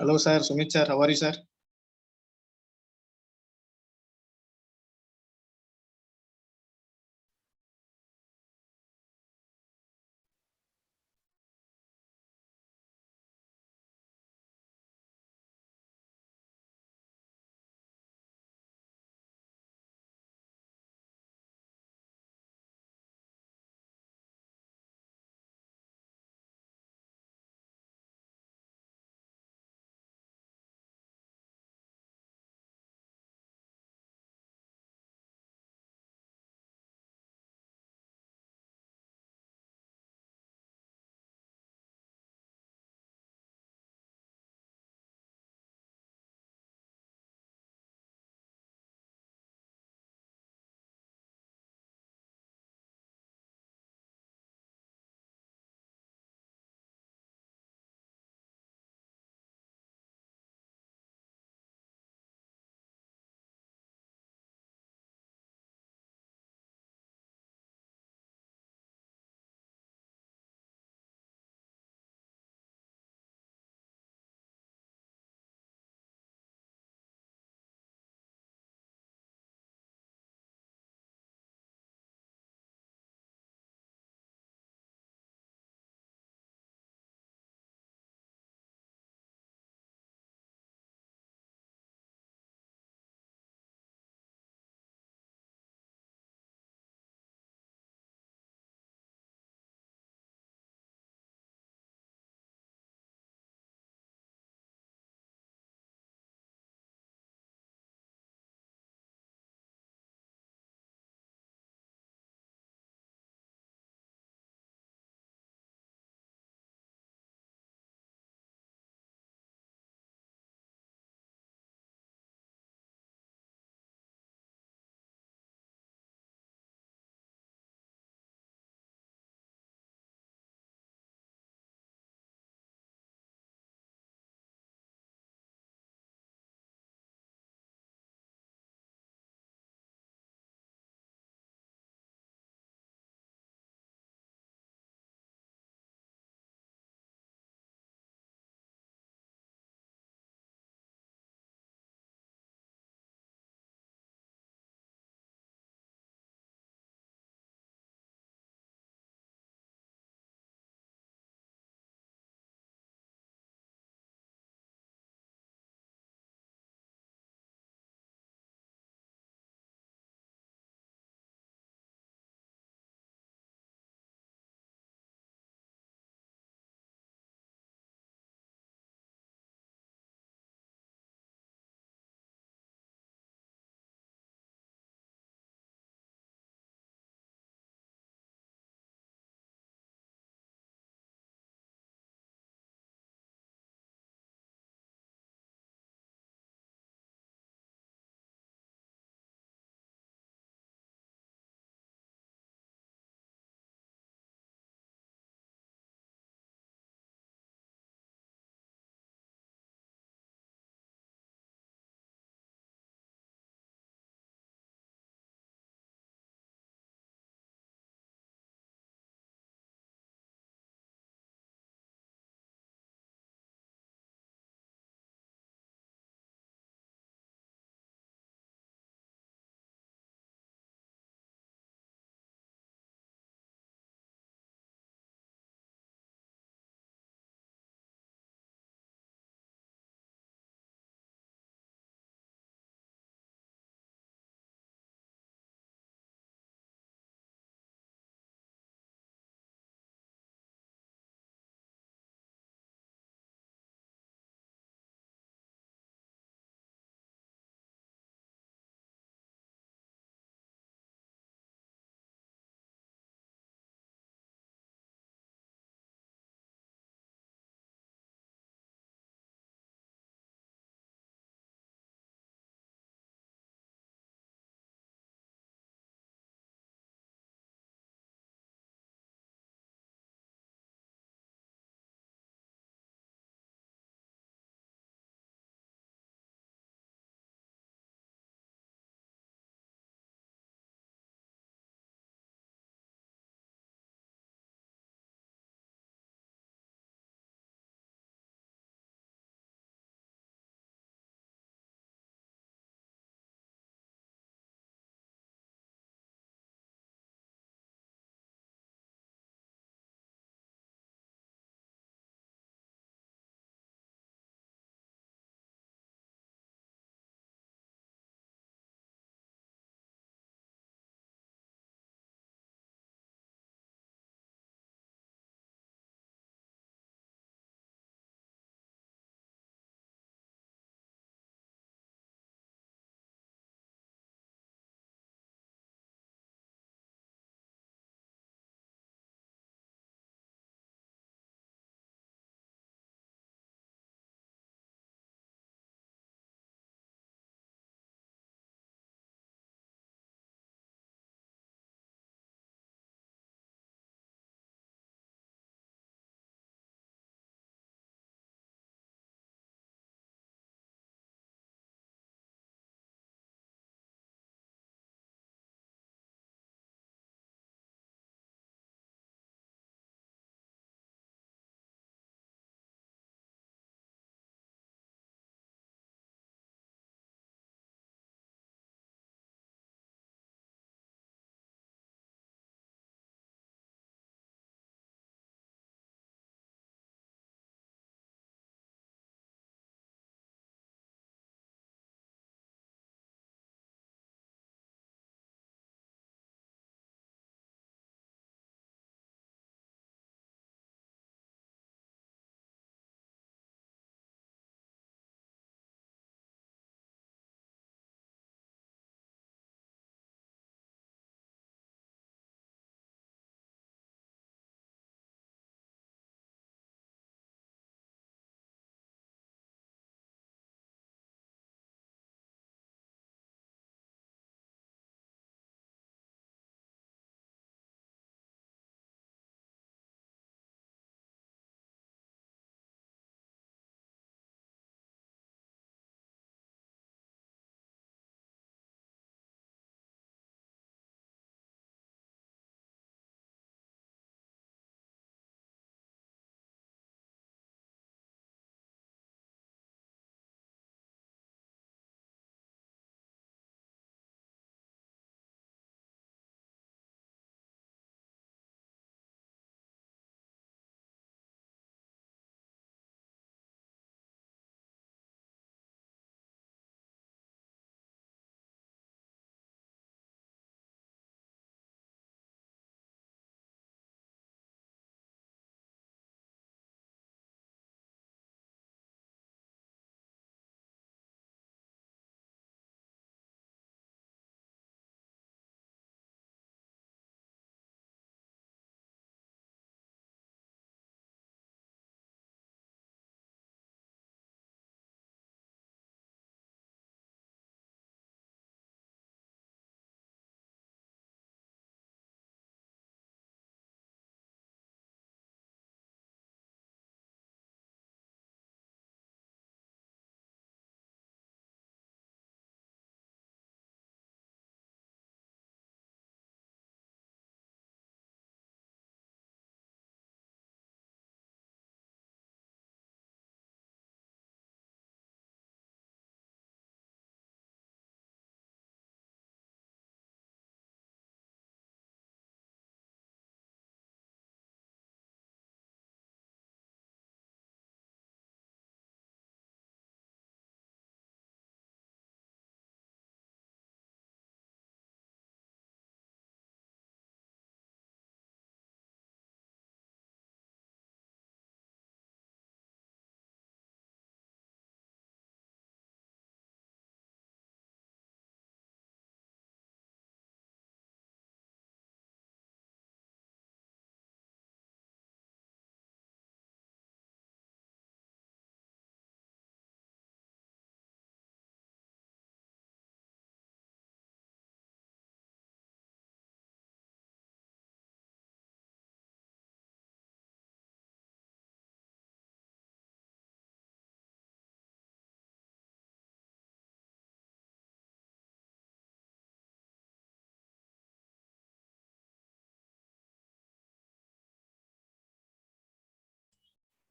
Hello, sir. Sumit, sir. How are you, sir?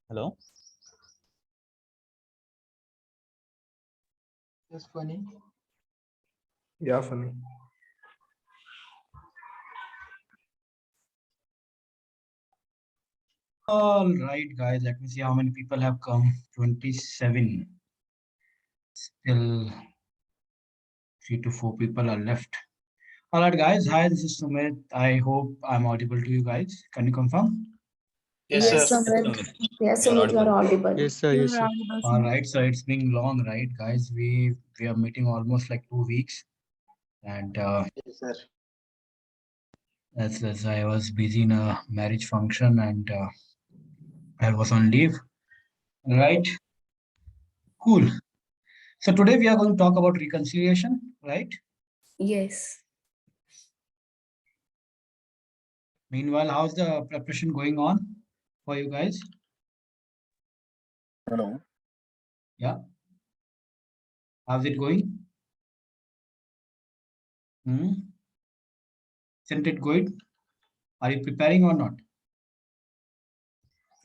Hello. That's funny. Yeah, funny. All right, guys. Let me see how many people have come. 27. Still 3 to 4 people are left. All right, guys. Hi, this is Sumit. I hope I'm audible to you guys. Can you confirm? Yes, Yes, sir. Sumit. Yes, You are Sumit, you are audible. audible. Yes, sir. Yes, sir. All right. So it's been long, right, guys? We are meeting almost like 2 weeks, and Yes, sir. as I was busy in a marriage function and I was on leave. Right. Cool. So today we are going to talk about reconciliation, right? Yes. Meanwhile, how's the preparation going on for you guys? Hello. Yeah. How's it going? Isn't it good? Are you preparing or not?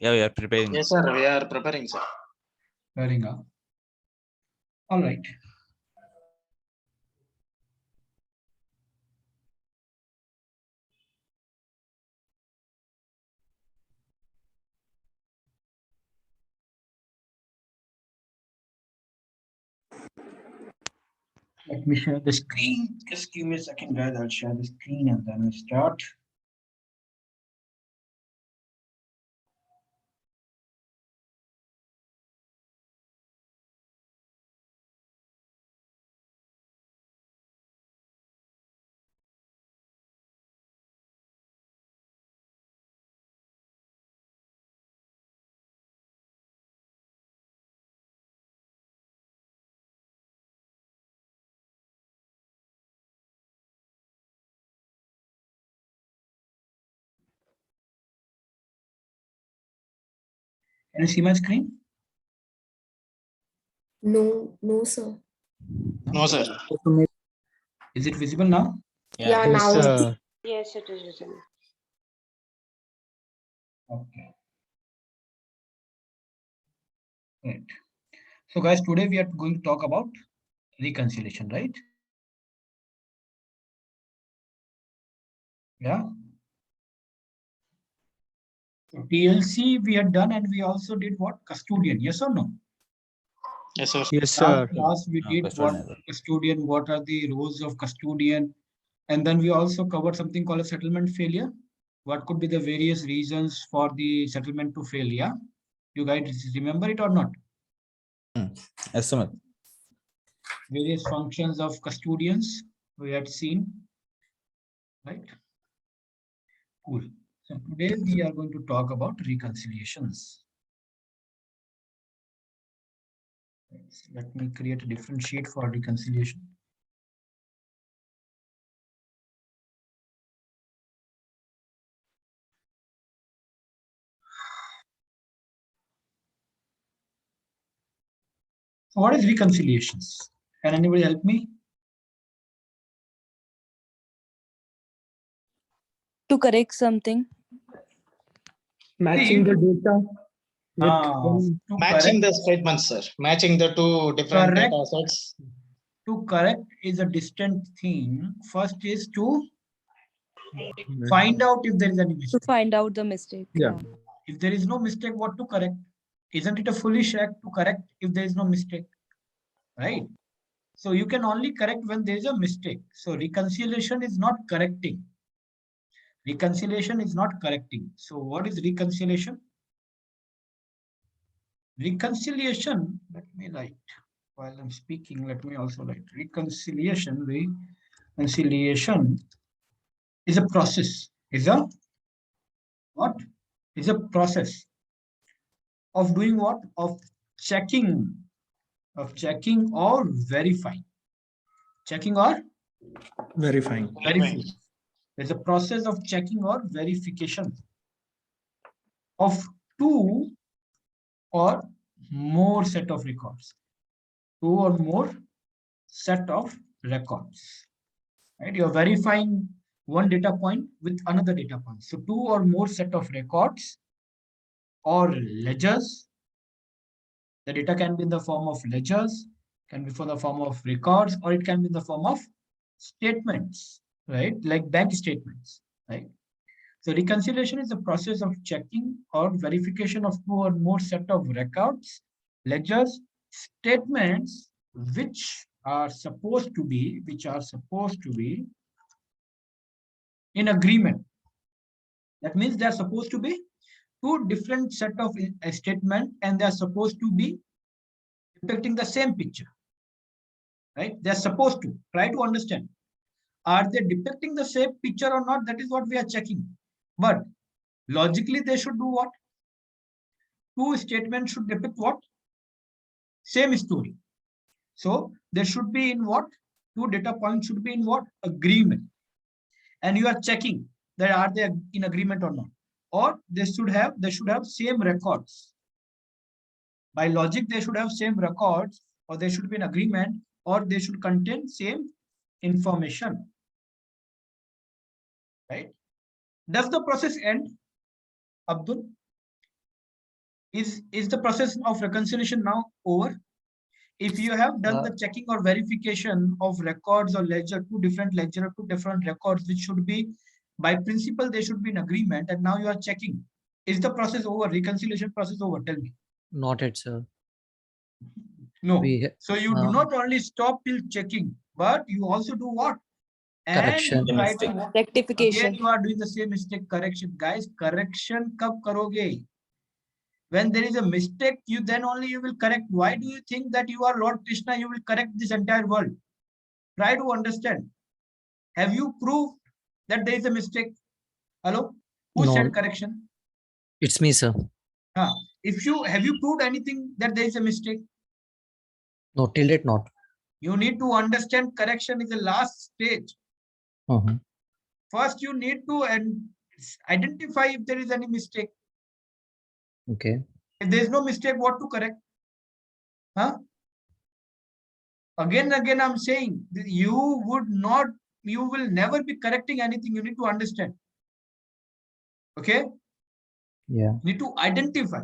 Yeah, we are preparing. Yes, sir. We are preparing, sir. Preparing up. All right. Let me share the screen. Just give me a second, guys. I'll share the screen and then we'll start. Can you see my screen? No, no, sir. No, sir. Is it visible now? Yeah, Yes, now sir. Yes, it is written. Okay. Right. So, guys, today we are going to talk about reconciliation, right? Yeah. So TLC we had done, and we also did what? Custodian. Yes or no? Yes, sir. Yes, sir. Last we did what? Custodian as well. Custodian. What are the roles of custodian? And then we also covered something called a settlement failure. What could be the various reasons for the settlement to fail? Yeah. You guys remember it or not? Yes, Sumit. Various functions of custodians we had seen, right? Cool. So today we are going to talk about reconciliations. Let me create a different sheet for reconciliation. So what is reconciliations? Can anybody help me? To correct something. Matching the data with To Matching correct, the statements, sir. Matching the two different Correct. data sets. to correct is a distant thing. First is to find out if there is any To mistake. find out the mistake. Yeah. If there is no mistake, what to correct? Isn't it a foolish act to correct if there is no mistake? Right? So you can only correct when there is a mistake. So reconciliation is not correcting. Reconciliation is not correcting. So what is reconciliation? Reconciliation, let me write while I'm speaking, let me also write reconciliation. Reconciliation is a process. Is a what? Is a process of doing what? Checking, of checking or verifying. Checking or verifying. verifying. There's a process of checking or verification of two or more set of records. Two or more set of records. Right? You're verifying one data point with another data point. So two or more set of records or ledgers. The data can be in the form of ledgers, can be for the form of records, or it can be in the form of statements, right? Like bank statements, right? So reconciliation is the process of checking or verification of two or more set of records, ledgers, statements, which are supposed to be in agreement. That means they are supposed to be two different set of statement, and they are supposed to be depicting the same picture, right? They are supposed to try to understand, are they depicting the same picture or not? That is what we are checking. But logically, they should do what? Two statements should depict what? Same story. So there should be in what? Two data points should be in what? Agreement. And you are checking that are they in agreement or not, or they should have same records. By logic, they should have same records, or they should be in agreement, or they should contain same information, right? Does the process end, Abdul? Is the process of reconciliation now over? If you have done the checking or verification of records or ledger, two different records, which should be by principle, they should be in agreement, and now you are checking, is the process over? Reconciliation process over? Tell me. Not yet, sir. No. We So you do not only stop till checking, but you also do what? And Correction. you try to Mistake. what? Rectification. Again, you are doing the same mistake. Correction, guys. Correction kab karoge? When there is a mistake, you then only you will correct. Why do you think that you are Lord Krishna? You will correct this entire world. Try to understand. Have you proved that there is a mistake? Hello? Who No. said correction? It's me, sir. If you have you proved anything that there is a mistake? No, till date not. You need to understand correction is the last stage. First, you need to identify if there is any mistake. Okay. If there is no mistake, what to correct? Again, I'm saying you will never be correcting anything. You need to understand. Okay? Yeah. You need to identify.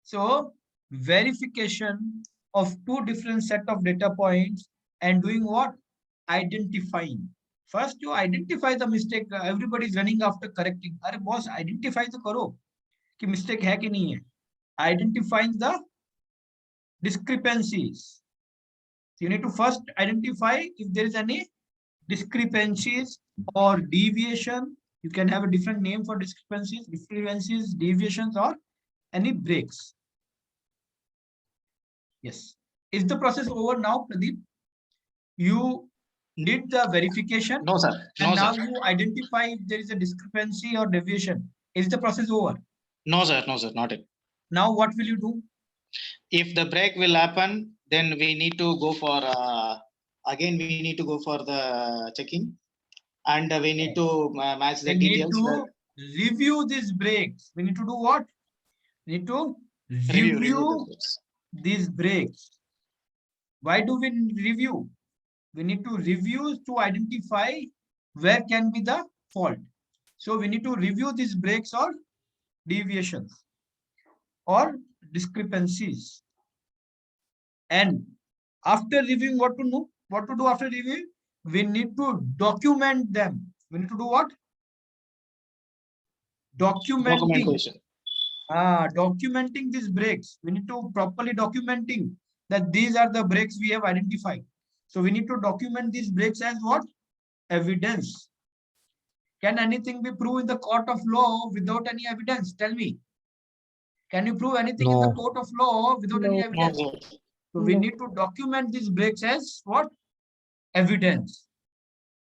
So verification of two different set of data points and doing what? Identifying. First, you identify the mistake. Everybody is running after correcting. Arey boss, identify the karo ki mistake hai ki nahi hai. Identifying the discrepancies. So you need to first identify if there is any discrepancies or deviation. You can have a different name for discrepancies, deviations, or any breaks. Yes. Is the process over now, Pradeep? You did the verification. No, sir. And No, now sir. you identify if there is a discrepancy or deviation. Is the process over? No, sir. No, sir. Not it. Now what will you do? If the break will happen, then we need to go for again. We need to go for the checking, and we need to match the We need details. to review these breaks. We need to do what? We need to review the breaks. these breaks. Why do we review? We need to review to identify where can be the fault. So we need to review these breaks or deviations or discrepancies. And after reviewing, what to do? What to do after reviewing? We need to document them. We need to do what? Documenting. Documenting these breaks. We need to properly documenting that these are the breaks we have identified. So we need to document these breaks as what? Evidence. Can anything be proved in the court of law without any evidence? Tell me. Can you prove anything in the court of law without any evidence? No, so we need to document these breaks as what? Evidence.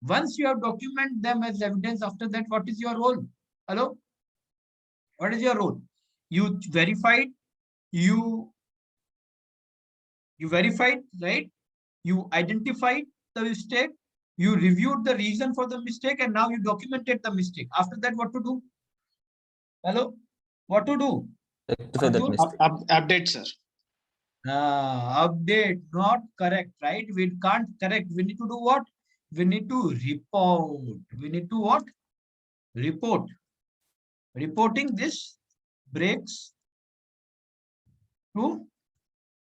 Once you have documented them as evidence, after that, what is your role? Hello? What is your role? You verified, you verified, right? You identified the mistake, you reviewed the reason for the mistake, and now you documented the mistake. After that, what to do? Hello? What to do? Rectify that mistake. Update, sir. Update, not correct, right? We can't correct. We need to do what? We need to report. We need to what? Report. Reporting this breaks to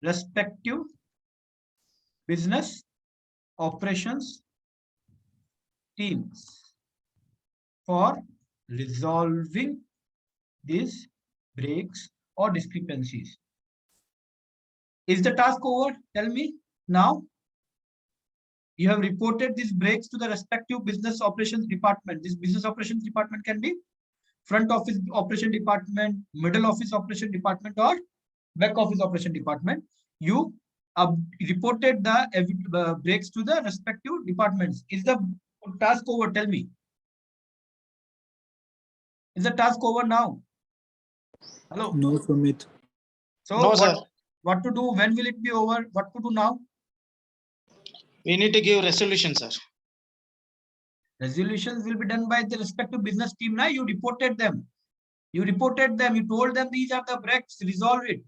respective business operations teams for resolving these breaks or discrepancies. Is the task over? Tell me now. You have reported these breaks to the respective business operations department. This business operations department can be front office operation department, middle office operation department, or back office operation department. You reported the breaks to the respective departments. Is the task over? Tell me. Is the task over now? Hello. No, Sumit. So No, sir. what to do? When will it be over? What to do now? We need to give resolution, sir. Resolutions will be done by the respective business team. Now you reported them. You reported them. You told them these are the breaks. Resolve it.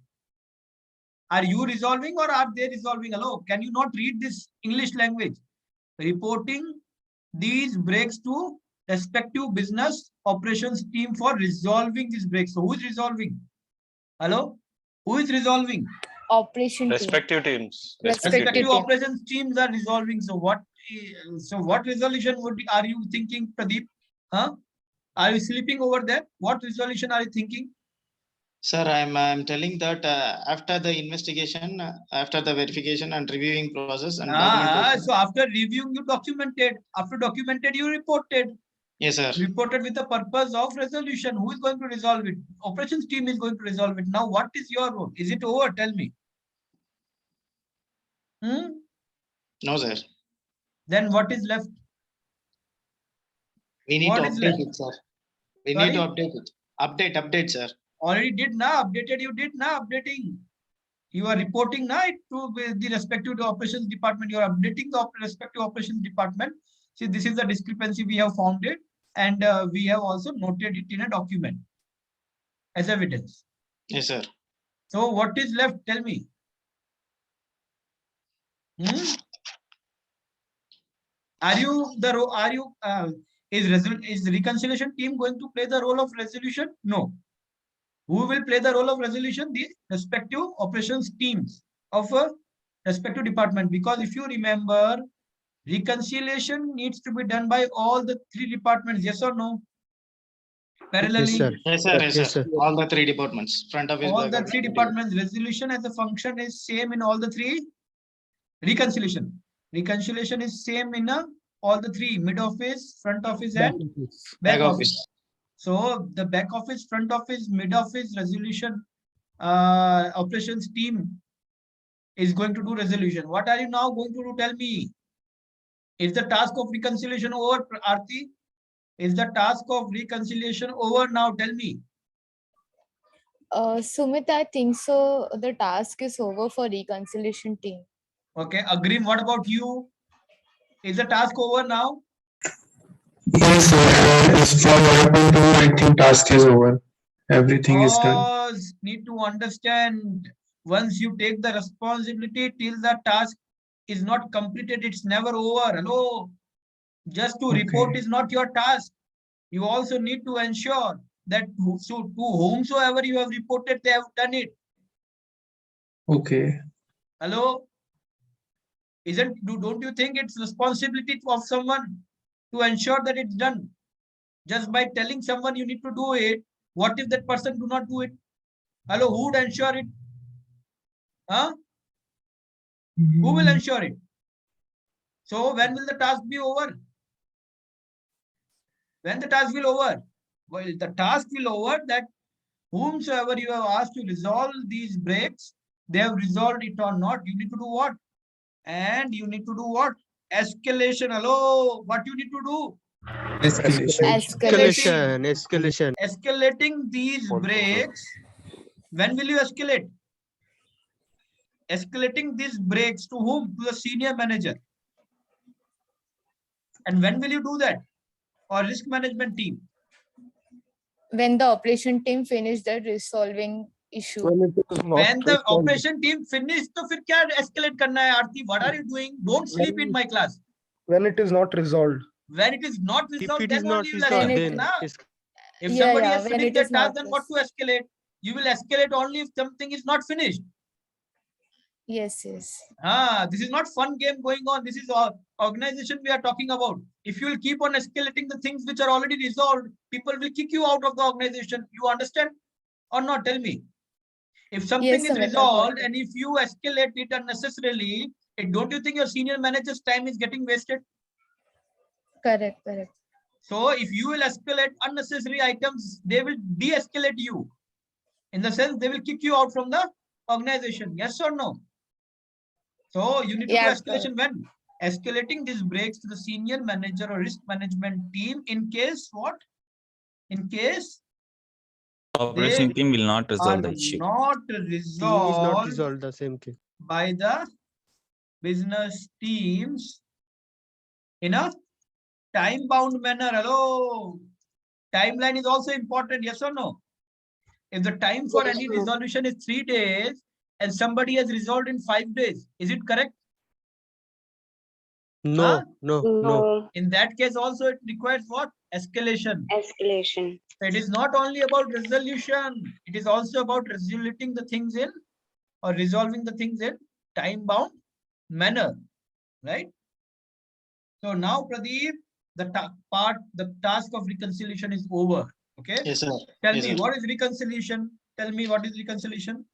Are you resolving or are they resolving? Hello, can you not read this English language? Reporting these breaks to respective business operations team for resolving these breaks. So who is resolving? Hello, who is resolving? Operation team. Respective teams. Respective Respective team. operations teams are resolving. So what resolution are you thinking, Pradeep? Huh? Are you sleeping over there? What resolution are you thinking? Sir, I'm telling that after the investigation, after the verification and reviewing process and documentation. So after reviewing, you documented. After documented, you reported. Yes, sir. Reported with the purpose of resolution. Who is going to resolve it? Operations team is going to resolve it. Now, what is your role? Is it over? Tell me. No, sir. Then what is left? We need What to is update left? it, sir. We Sorry? need to update it. Update, sir. Already did now. Updated. You did now. Updating. You are reporting now to the respective operations department. You are updating the respective operations department. See, this is the discrepancy we have found it, and we have also noted it in a document as evidence. Yes, sir. So what is left? Tell me. Are you is the reconciliation team going to play the role of resolution? No. Who will play the role of resolution? The respective operations teams of a respective department. Because if you remember, reconciliation needs to be done by all the three departments. Yes or no? Parallelly. Yes, sir. Yes, sir. All the three departments. Front office. All back the office, three departments. Resolution as a function is same in all the three. Reconciliation. Reconciliation is same in all the three: mid office, front office, and back office. So the back office, front office, mid office resolution operations team is going to do resolution. What are you now going to do? Tell me. Is the task of reconciliation over, Aarti? Is the task of reconciliation over now? Tell me. Sumit, I think so. The task is over for reconciliation team. Okay, Agreem, what about you? Is the task over now? Yes, sir. As for what we do, I think task is over. Everything is done. Because need to understand, once you take the responsibility till the task is not completed, it's never over. Hello, just to report is not your task. You also need to ensure that to whomsoever you have reported, they have done it. Okay. Hello, don't you think it's responsibility of someone to ensure that it's done? Just by telling someone you need to do it, what if that person do not do it? Hello, who would ensure it? Huh? Who will ensure it? So when will the task be over? When the task will over? Well, the task will over that whomsoever you have asked to resolve these breaks, they have resolved it or not. You need to do what? And you need to do what? Escalation. Hello, what you need to do? Escalation. Escalating these breaks. When will you escalate? Escalating these breaks to whom? To the senior manager. And when will you do that? Or risk management team? When the operation team finish the resolving issue. When the operation team finish, तो फिर क्या escalate करना है, Aarti? What are you doing? Don't sleep in my class. When it is not resolved. When it is not resolved, then only you will then escalate. it- Na? If Yeah, somebody yeah, has when finished it their is task, not then what to escalate? you will escalate only if something is not finished. Yes, yes. This is not fun game going on. This is organization we are talking about. If you will keep on escalating the things which are already resolved, people will kick you out of the organization. You understand or not? Tell me. If something Yes, is Sumit, I got resolved it. and if you escalate it unnecessarily, don't you think your senior manager's time is getting wasted? Correct, correct. So if you will escalate unnecessary items, they will de-escalate you. In the sense, they will kick you out from the organization. Yes or no? So you need to do Yeah, escalation when? Escalating these breaks to the senior manager or risk management team in case what? In case Operation they team will not are resolve the issue. not Team is resolved not resolved, the same thing. by the business teams in a time-bound manner. Hello. Timeline is also important. Yes or no? If the time for any resolution is 3 days and somebody has resolved in 5 days, is it correct? No, Huh? no, no. No, In that case also it requires what? Escalation. escalation. So it is not only about resolution, it is also about resoluting the things in or resolving the things in time-bound manner, right? So now Pradeep, the task of reconciliation is over. Okay. Yes, sir. Tell Yes, me sir. what is reconciliation? Tell me what is reconciliation?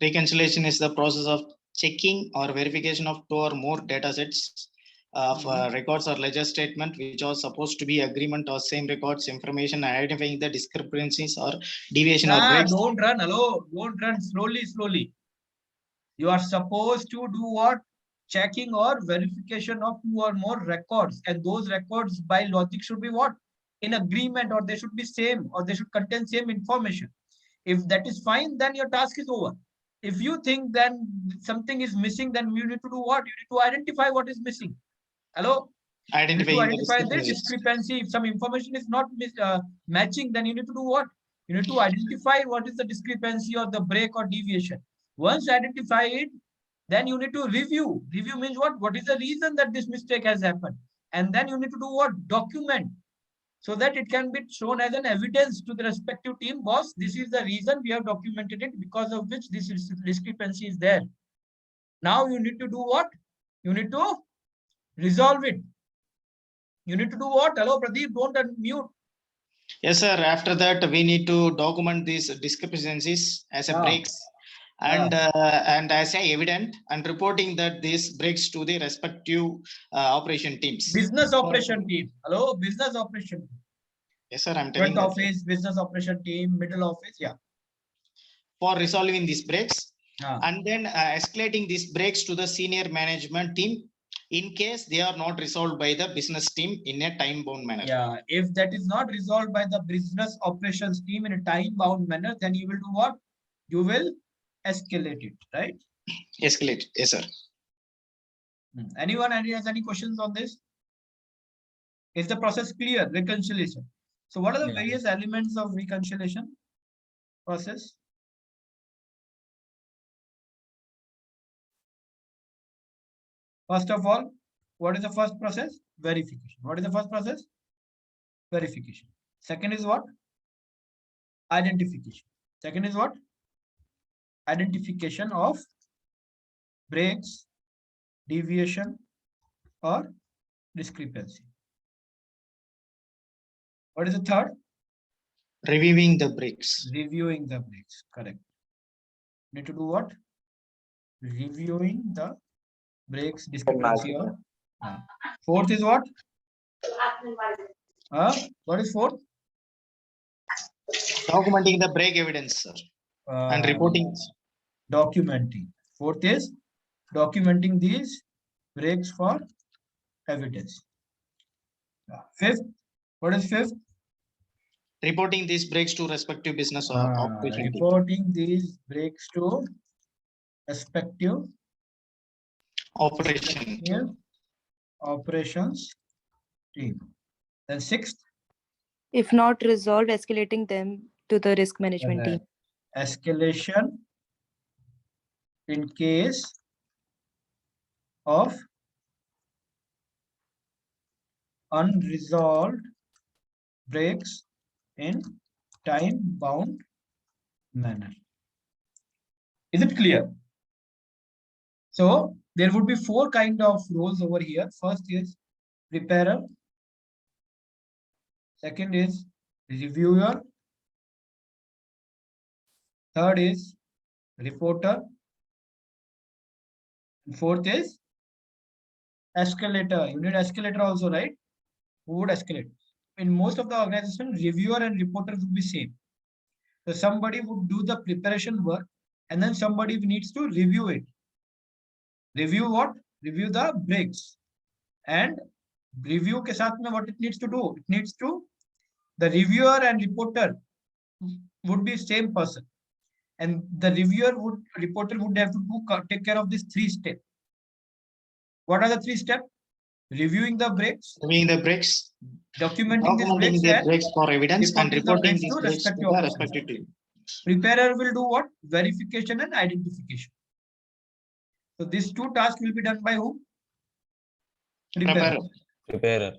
Reconciliation is the process of checking or verification of two or more data sets of records or ledger statement which are supposed to be agreement or same records information, identifying the discrepancies or deviation or breaks. Don't run. Hello. Don't run. Slowly. You are supposed to do what? Checking or verification of two or more records. And those records by logic should be what? In agreement, or they should be same, or they should contain same information. If that is fine, then your task is over. If you think then something is missing, then you need to do what? You need to identify what is missing. Hello? You need to Identifying the identify the discrepancies. discrepancy. If some information is not matching, then you need to do what? You need to identify what is the discrepancy or the break or deviation. Once identified, then you need to review. Review means what? What is the reason that this mistake has happened? And then you need to do what? Document. So that it can be shown as an evidence to the respective team. Boss, this is the reason we have documented it, because of which this discrepancy is there. Now you need to do what? You need to resolve it. You need to do what? Hello, Pradeep, don't unmute. Yes, sir. After that, we need to document these discrepancies as a breaks and as a evident and reporting that this breaks to the respective operation teams. Business operation team. Hello, business operation team. Yes, sir. I'm telling Front that. office, business operation team, middle office. Yeah. For resolving these breaks and then escalating these breaks to the senior management team in case they are not resolved by the business team in a time-bound manner. Yeah, if that is not resolved by the business operations team in a time-bound manner, then you will do what? You will escalate it, right? Escalate. Yes, sir. Anyone has any questions on this? Is the process clear? Reconciliation. So what are the various elements of reconciliation process? First of all, what is the first process? Verification. What is the first process? Verification. Second is what? Identification. Second is what? Identification of breaks, deviation, or discrepancy. What is the third? Reviewing the breaks. Reviewing the breaks. Correct. Need to do what? Reviewing the breaks, discrepancy, or fourth is what? What is fourth? Documenting the break evidence, sir. And reporting. Documenting. Fourth is documenting these breaks for evidence. Fifth, what is fifth? Reporting these breaks to respective business or operation team. Reporting these breaks to respective operations team. Then sixth, if not resolved, escalating them to the risk management team. Escalation in case of unresolved breaks in time-bound manner. Is it clear? So there would be 4 kind of roles over here. First is preparer. Second is reviewer. Third is reporter. And fourth is escalator. You need escalator also, right? Who would escalate? In most of the organization, reviewer and reporter would be same. So somebody would do the preparation work and then somebody needs to review it. Review what? Review the breaks. And review ke saath mein what it needs to do? It needs to, the reviewer and reporter would be same person. And the reporter would have to take care of these 3 steps. What are the 3 steps? Reviewing the breaks, documenting these breaks, the and breaks for evidence and reporting the reporting breaks these to breaks to respective the officers. respective team. Preparer will do what? Verification and identification. So these 2 tasks will be done by whom? Preparer. Preparer.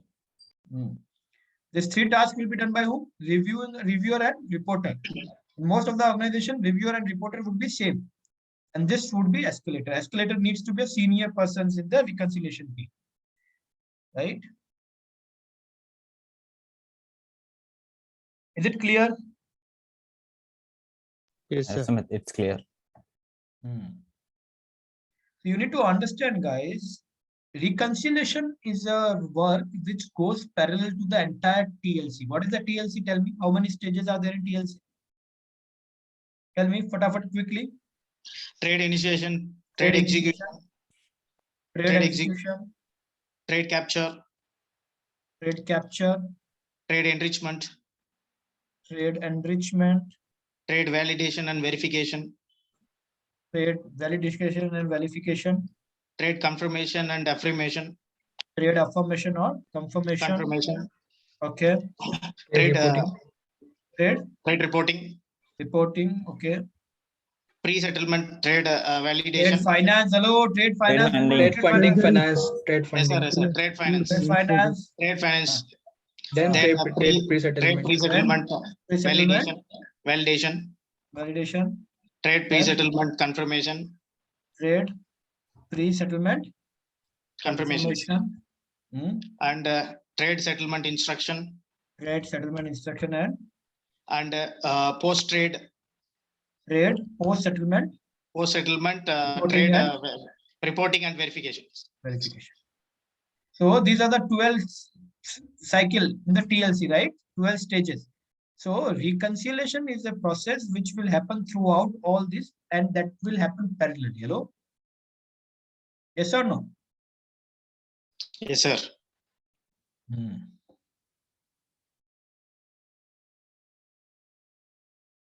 These 3 tasks will be done by whom? Reviewer and reporter. In most of the organization, reviewer and reporter would be same. And this would be escalator. Escalator needs to be a senior person in the reconciliation team. Right? Is it clear? Yes, sir. Yes, Sumit, it's clear. So you need to understand, guys, reconciliation is a work which goes parallel to the entire TLC. What is the TLC? Tell me, how many stages are there in TLC? Tell me, fatafat quickly. Trade initiation, trade execution, trade execution, trade capture, trade capture, trade enrichment, trade enrichment, trade validation and verification, trade validation and verification, trade confirmation and affirmation, trade affirmation or confirmation. Okay. Trade reporting. Okay. Pre-settlement trade validation. Trade finance. Hello, trade finance. Trade funding finance, trade funding. Yes, sir. Trade finance. Trade finance. Trade finance. Then Then trade pre-settlement. pre-settlement Pre-settlement. validation. Trade pre-settlement confirmation. Trade pre-settlement Confirmation. And trade settlement instruction. Trade settlement instruction and post-trade. Trade post-settlement. Post-settlement Reporting trade reporting and verifications. So these are the 12 cycle in the TLC, right? 12 stages. So reconciliation is a process which will happen throughout all this, and that will happen parallelly. Hello? Yes or no? Yes, sir.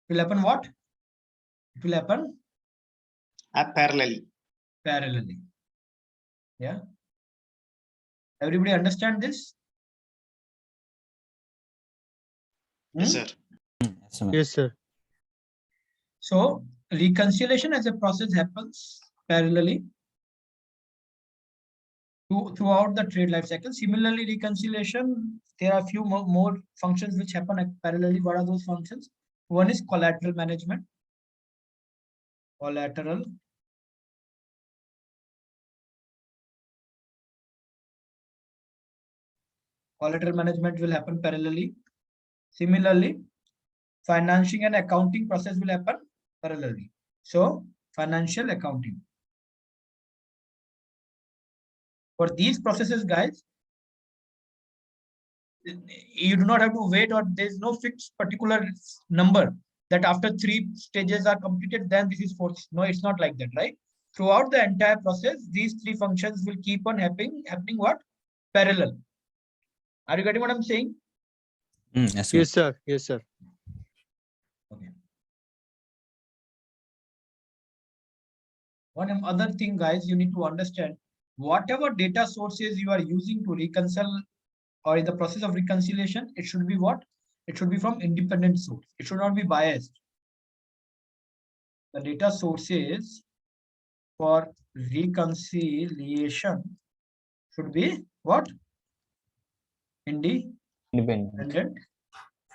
Will happen what? It will happen Parallelly. Yeah. Everybody understand this? Yes, sir. Yes, Sumit. Yes, sir. So reconciliation as a process happens parallelly throughout the trade life cycle. Similarly, reconciliation, there are a few more functions which happen parallelly. What are those functions? One is collateral management. Collateral management will happen parallelly. Similarly, financing and accounting process will happen parallelly. So financial accounting. For these processes, guys, you do not have to wait, or there is no fixed particular number that after 3 stages are completed, then this is 4th. No, it's not like that, right? Throughout the entire process, these 3 functions will keep on happening what? Parallel. Are you getting what I'm saying? Yes, Yes, Sumit. sir. Yes, sir. Okay. One other thing, guys, you need to understand, whatever data sources you are using to reconcile or in the process of reconciliation, it should be what? It should be from independent source. It should not be biased. The data sources for reconciliation should be what? Independent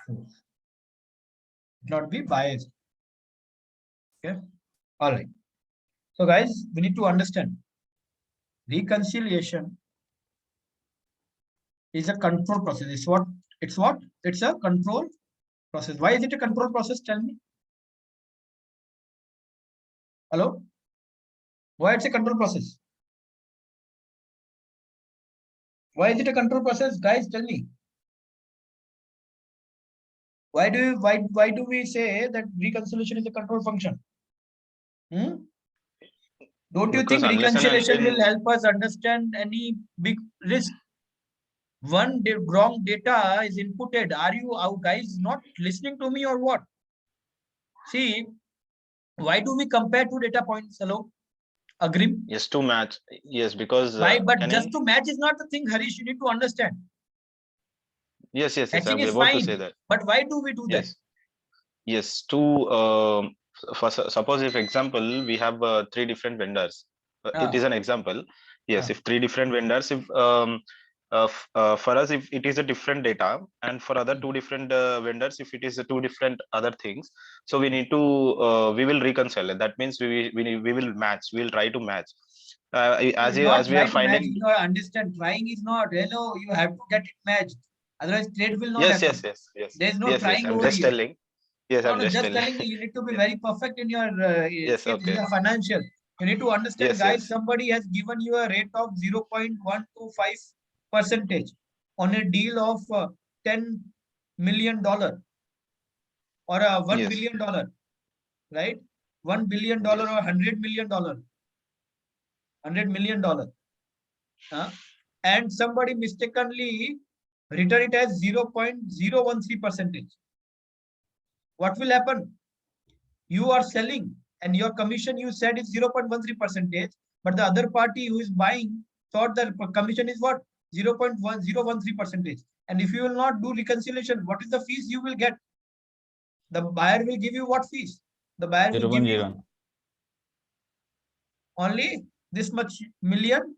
source. Not be biased. Okay. All right. So guys, we need to understand reconciliation is a control process. It's what? It's a control process. Why is it a control process? Tell me. Hello? Why it's a control process? Why is it a control process? Guys, tell me. Why do we say that reconciliation is a control function? Don't you Because think unless and reconciliation until will help us understand any big risk? One wrong data is inputted. Are you guys not listening to me or what? See, why do we compare two data points? Hello? Agree? yes to match, yes, because Why? But can just I? to match is not the thing, Harish. You need to understand. Yes, Matching I'm is about to fine. say that. But why do we do that? Yes, to suppose if example we have three different vendors. It is an example. Yes, if three different vendors, if for us if it is a different data, and for other two different vendors if it is two different other things, so we need to we will reconcile it. That means we will match. We will try to match. As we Try are to match, finding. you know, understand. Trying is not. Hello, you have to get it matched. Otherwise, trade will not Yes, happen. There is no trying I'm over just here. telling. Yes, No, I'm no, just just telling. telling you need to be Yes. very perfect in your Yes, see, this is okay. a financial. You need to understand, Yes, guys. yes. Somebody has given you a rate of 0.125% on a deal of $10 million or $1 Yes. billion, right? $1 billion or Yes. $100 million, $100 million. And somebody mistakenly return it as 0.013%. What will happen? You are selling and your commission you said is 0.13%, but the other party who is buying thought that commission is what? 0.1013%. And if you will not do reconciliation, what is the fees you will get? The buyer will give you what fees? The buyer will give you 0.01. only this much million,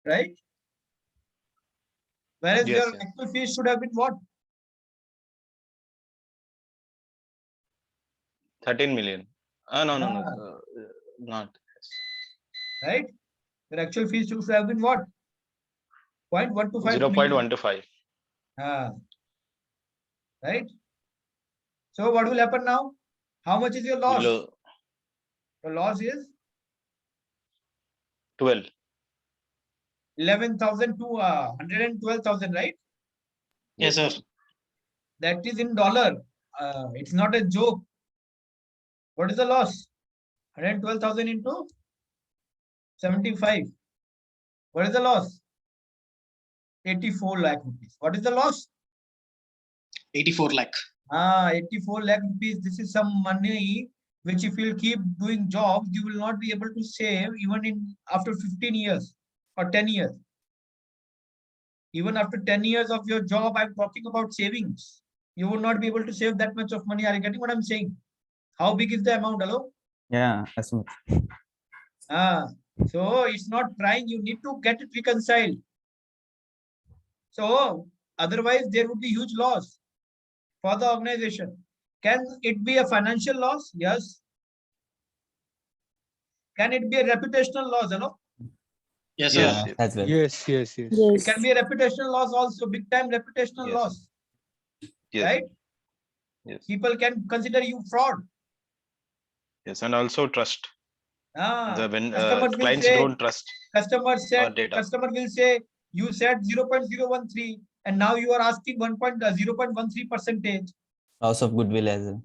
right? Whereas Yes, your actual fees should have been what? 13 million. No, not. Right? Your actual fees should have been what? 0.125 million. 0.125. Right? So what will happen now? How much is your loss? Below The loss is 12. 11,000 to 112,000, right? Yes, sir. That is in dollar. It's not a joke. What is the loss? 112,000 into 75. What is the loss? 84 lakh rupees. What is the loss? 84 lakh. 84 lakh rupees. This is some money which if you'll keep doing jobs, you will not be able to save even in after 15 years or 10 years. Even after 10 years of your job, I'm talking about savings. You will not be able to save that much of money. Are you getting what I'm saying? How big is the amount? Hello? Yeah, as much. So it's not trying. You need to get it reconciled. So otherwise there would be huge loss for the organization. Can it be a financial loss? Yes. Can it be a reputational loss? Hello? Yes, sir. Yeah, as well. Yes. It can be a reputational loss also, big time reputational Yes. loss. Yes. Right? Yes. People can consider you fraud. Yes, and also trust. When Customers will clients say, don't trust our data. customer will say, you said 0.013 and now you are asking 0.13%. Loss of goodwill as well.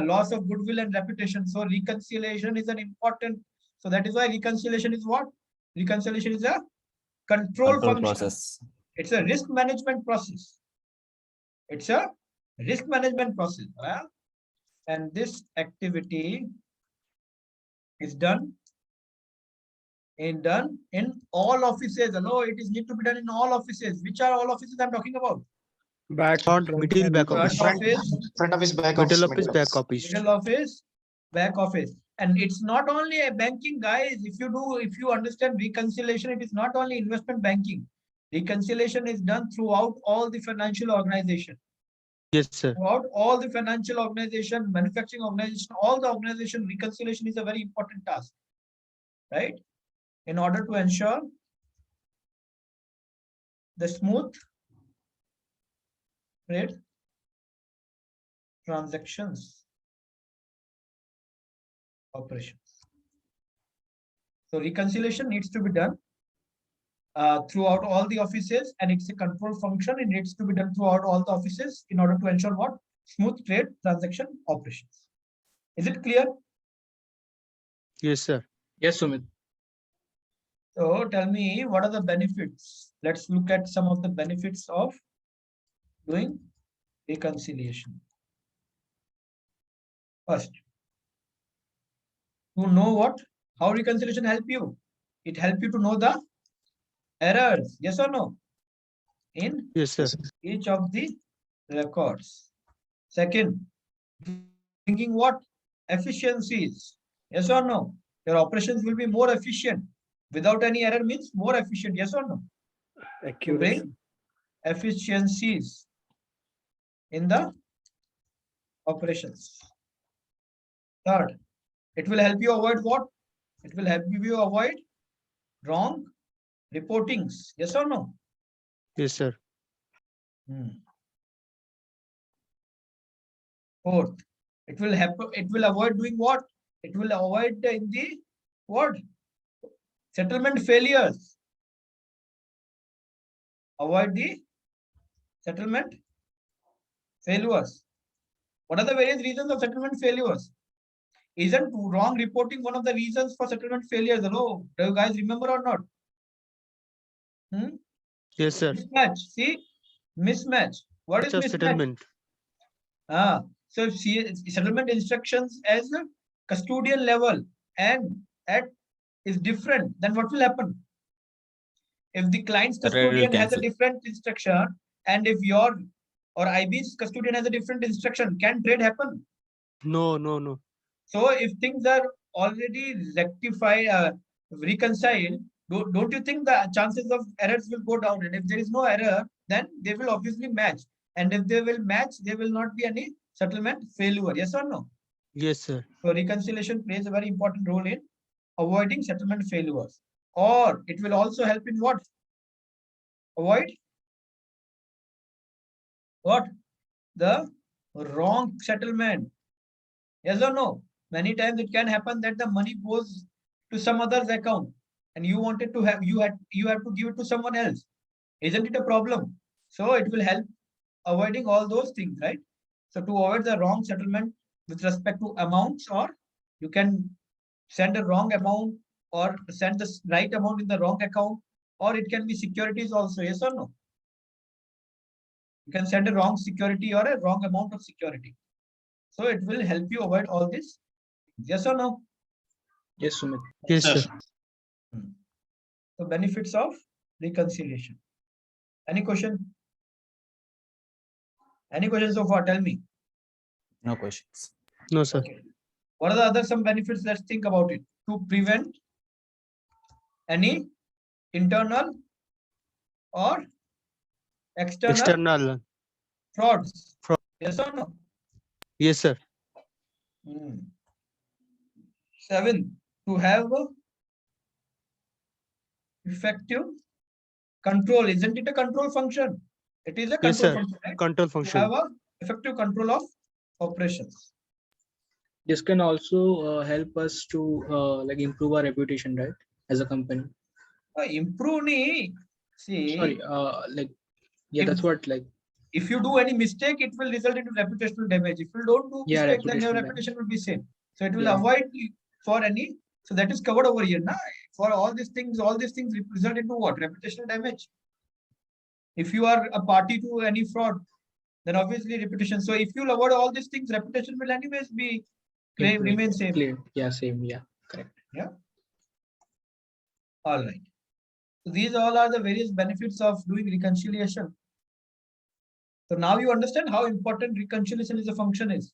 Loss of goodwill and reputation. So reconciliation is an important. So that is why reconciliation is what? Reconciliation is a control function. Process. It's a risk management process. It's a risk management process. And this activity is done in all offices. Hello, it is need to be done in all offices. Which are all offices I'm talking about? Back middle back Front office. office, Front office, back office. Middle office, back office. middle office, back office. And it's not only a banking, guys. If you understand reconciliation, it is not only investment banking. Reconciliation is done throughout all the financial organization. Yes, sir. Throughout all the financial organization, manufacturing organization, all the organization, reconciliation is a very important task, right? In order to ensure the smooth trade transactions operations. So reconciliation needs to be done throughout all the offices, and it's a control function. It needs to be done throughout all the offices in order to ensure what? Smooth trade transaction operations. Is it clear? Yes, sir. Yes, Sumit. So tell me, what are the benefits? Let's look at some of the benefits of doing reconciliation. First, to know what? How reconciliation help you? It help you to know the errors, yes or no? In Yes, sir. each of the records. Second, thinking what? Efficiencies, yes or no? Your operations will be more efficient. Without any error means more efficient, yes or no? To bring efficiencies in the operations. Third, it will help you avoid what? It will help you avoid wrong reportings, yes or no? Yes, sir. Fourth, it will help. It will avoid doing what? It will avoid in the what? Settlement failures. Avoid the settlement failures. What are the various reasons of settlement failures? Isn't wrong reporting one of the reasons for settlement failures? Hello, do you guys remember or not? Yes, sir. Mismatch. See, mismatch. What is Of mismatch? settlement. So if settlement instructions as a custodian level and at is different, then what will happen? If the client's custodian has a different instruction, and if your or IB's custodian has a different instruction, can trade happen? No, no, no. So if things are already rectified, reconciled, don't you think the chances of errors will go down? And if there is no error, then they will obviously match. And if they will match, there will not be any settlement failure. Yes or no? Yes, sir. So reconciliation plays a very important role in avoiding settlement failures. Or it will also help in what? Avoid what? The wrong settlement. Yes or no? Many times it can happen that the money goes to some other's account and you wanted to have you have to give it to someone else. Isn't it a problem? So it will help avoiding all those things, right? So to avoid the wrong settlement with respect to amounts, or you can send a wrong amount or send the right amount in the wrong account, or it can be securities also. Yes or no? You can send a wrong security or a wrong amount of security. So it will help you avoid all this. Yes or no? Yes, Sumit. Yes, sir. The benefits of reconciliation. Any question? Any question so far? Tell me. No questions. No, sir. Okay. What are the other some benefits? Let's think about it. To prevent any internal or external frauds. Yes or no? Yes, sir. 7, to have effective control. Isn't it a control function? It is a control Yes, sir. function, right? Control To function. have a effective control of operations. This can also help us to like improve our reputation, right, as a company. Improve ni. See. Sorry, like yeah, that's what like. If you do any mistake, it will result into reputational damage. If you don't do mistake, then your reputation will be same. So it will avoid for any. So that is covered over here. For all these things result into what? Reputational damage. If you are a party to any fraud, then obviously reputation. So if you avoid all these things, reputation will anyways be remain same. Clear. Yeah, same. Yeah, correct. Yeah. All right. So these all are the various benefits of doing reconciliation. So now you understand how important reconciliation is a function is.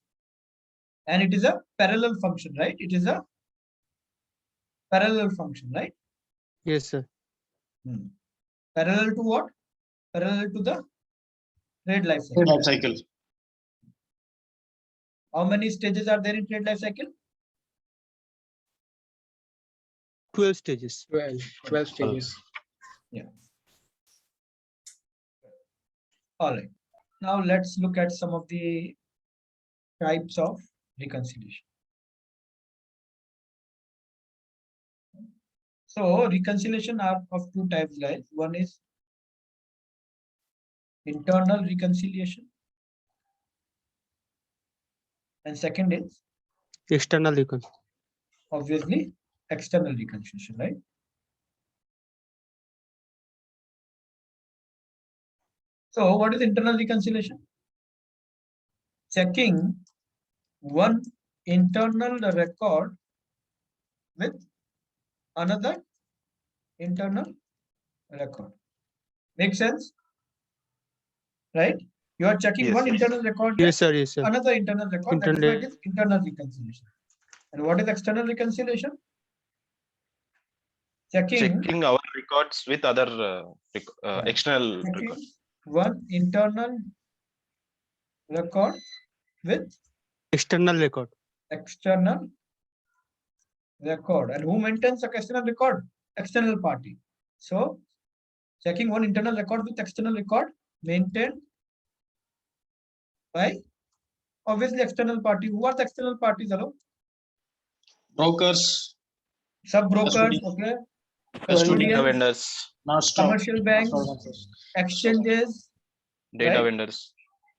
And it is a parallel function, right? It is a parallel function, right? Yes, sir. Parallel to what? Parallel to the trade life cycle. Trade life cycle. How many stages are there in trade life cycle? 12 stages. 12 stages. All right. Now let's look at some of the types of reconciliation. So reconciliation are of two types, guys. One is internal reconciliation, and second is External recon. obviously external reconciliation, right? So what is internal reconciliation? Checking one internal record with another internal record. Make sense? Right? You are checking Yes, one yes. internal record Yes, with sir. Yes, sir. another internal record. That is why it Internal. is internal reconciliation. And what is external reconciliation? Checking our records with other Right. external checking records. one internal record with External record. external record. And who maintains the external record? External party. So checking one internal record with external record maintained by obviously external party. Who are the external parties? Hello? Brokers, Sub brokers, Custodian. okay. Data Custodians, vendors, commercial banks, exchanges, data right? vendors.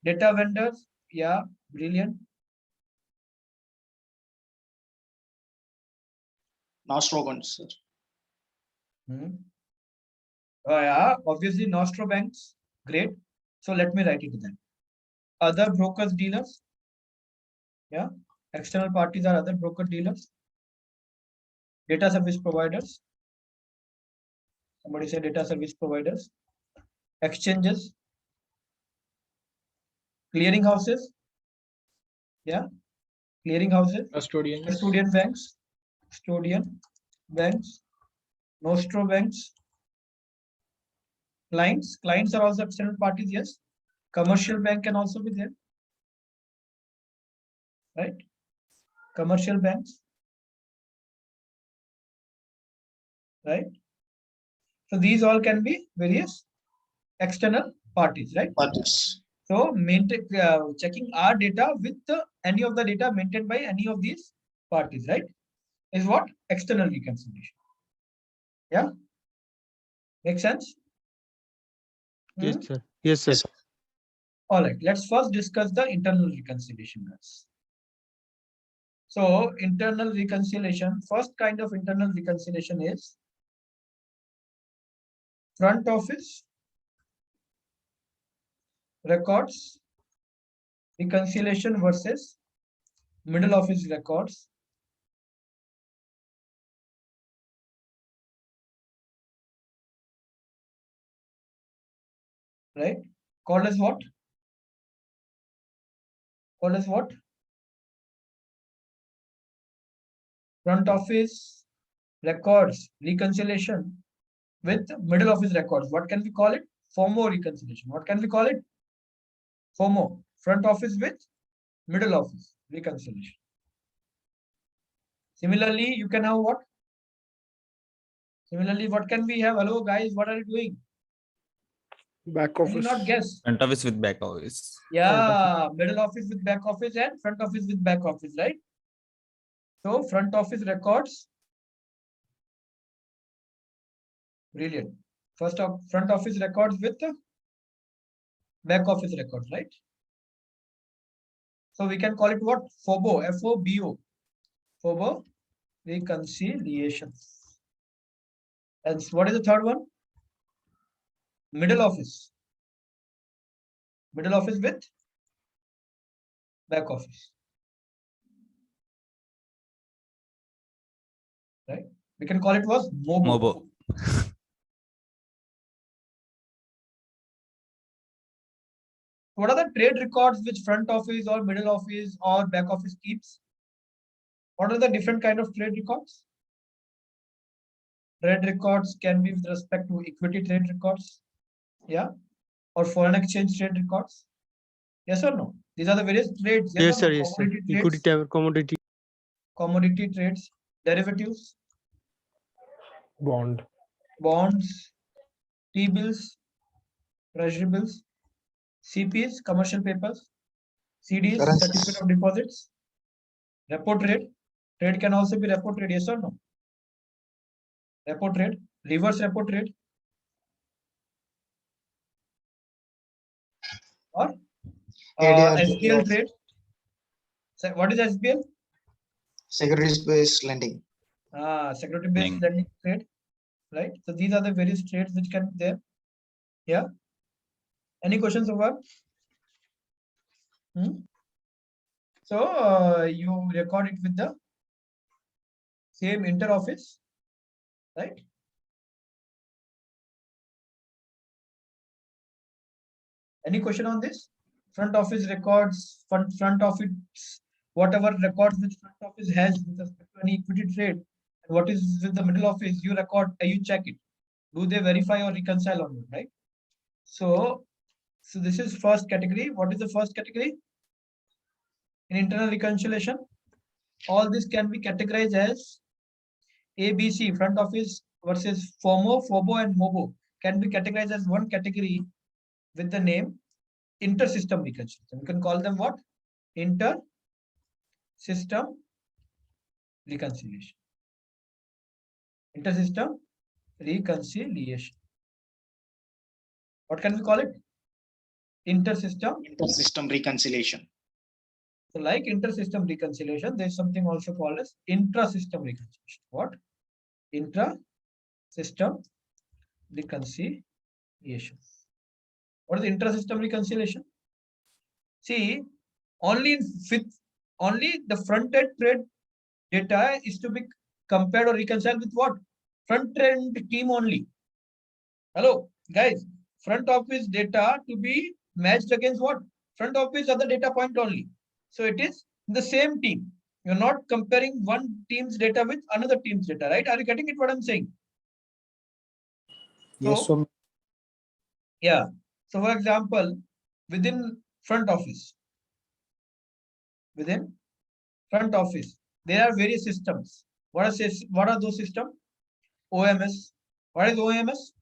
Data vendors. Yeah, brilliant. Nostrogons, sir. Yeah, obviously Nostro banks. Great. So let me write it then. Other brokers, dealers. Yeah. External parties are other broker dealers. Data service providers. Somebody say data service providers. Exchanges. Clearing houses. Yeah. Clearing houses. Custodians. Custodian banks. Custodian banks. Nostro banks. Clients. Clients are also external parties. Yes. Commercial bank can also be there. Right. Commercial banks. Right. So these all can be various external parties, right? Parties. So maintain checking our data with any of the data maintained by any of these parties, right? Is what external reconciliation. Yeah, make sense? Yes, sir. Yes, sir. Yes, sir. All right. Let's first discuss the internal reconciliation, guys. So internal reconciliation. First kind of internal reconciliation is front office records reconciliation versus middle office records. Right? Called as what? Called as what? Front office records reconciliation with middle office records. What can we call it? FOMO reconciliation. What can we call it? FOMO. Front office with middle office reconciliation. Similarly, you can have what? Similarly, what can we have? Hello, guys, what are you doing? Back Can you office. not guess? Front office with back office. Yeah, middle office with back office and front office with back office, right? So front office records. Brilliant. First of front office records with back office records, right? So we can call it what? FOBO, F-O-B-O. FOBO reconciliation. And what is the third one? Middle office. Middle office with back office. Right? We can call it was MOBO. Mobo. What are the trade records which front office or middle office or back office keeps? What are the different kind of trade records? Trade records can be with respect to equity trade records, yeah, or foreign exchange trade records. Yes or no? These are the various trades. Yes, or sir. no? Yes, sir. Commodity Equity, trades, commodity. commodity trades, derivatives, Bond. bonds, T-bills, treasury bills, CPs, commercial papers, CDs, certificate of deposits, repo trade. Trade can also be repo trade, yes or no? Repo trade, reverse repo trade, or SBL trade. So what is SBL? Securities based lending. Security based lending trade, right? So these are the various trades which can be there. Yeah. Any questions over? So you record it with the same inter office, right? Any question on this? Front office records, front office, whatever records which front office has with respect to any equity trade, and what is with the middle office, you record, you check it. Do they verify or reconcile on it, right? So this is first category. What is the first category? In internal reconciliation, all this can be categorized as ABC, front office versus FOMO, FOBO, and MOBO can be categorized as one category with the name inter-system reconciliation. We can call them what? Inter-system reconciliation. Inter-system reconciliation. What can we call it? Inter-system reconciliation. So like inter-system reconciliation, there is something also called as intra-system reconciliation. What? Intra-system reconciliation. What is intra-system reconciliation? See, only the front-end trade data is to be compared or reconciled with what? Front-end team only. Hello, guys. Front office data to be matched against what? Front office other data point only. So it is the same team. You're not comparing one team's data with another team's data, right? Are you getting it what I'm saying? Yes, so yeah. So for example, within front office, there are various systems. What are those systems? OMS. What is OMS?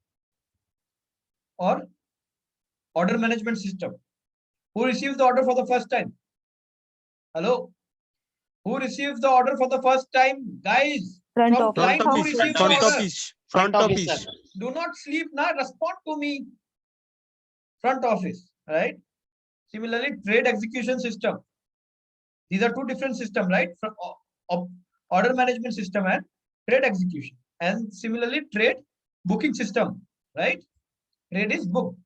Or order management system. Who receives the order for the first time? Hello? Who receives the order for the first time? Guys, Front from office. client, who receives the order? Front office. Do not sleep now. Respond to me. Front office, right? Similarly, trade execution system. These are two different systems, right? From order management system and trade execution. And similarly, trade booking system, right? Trade is booked.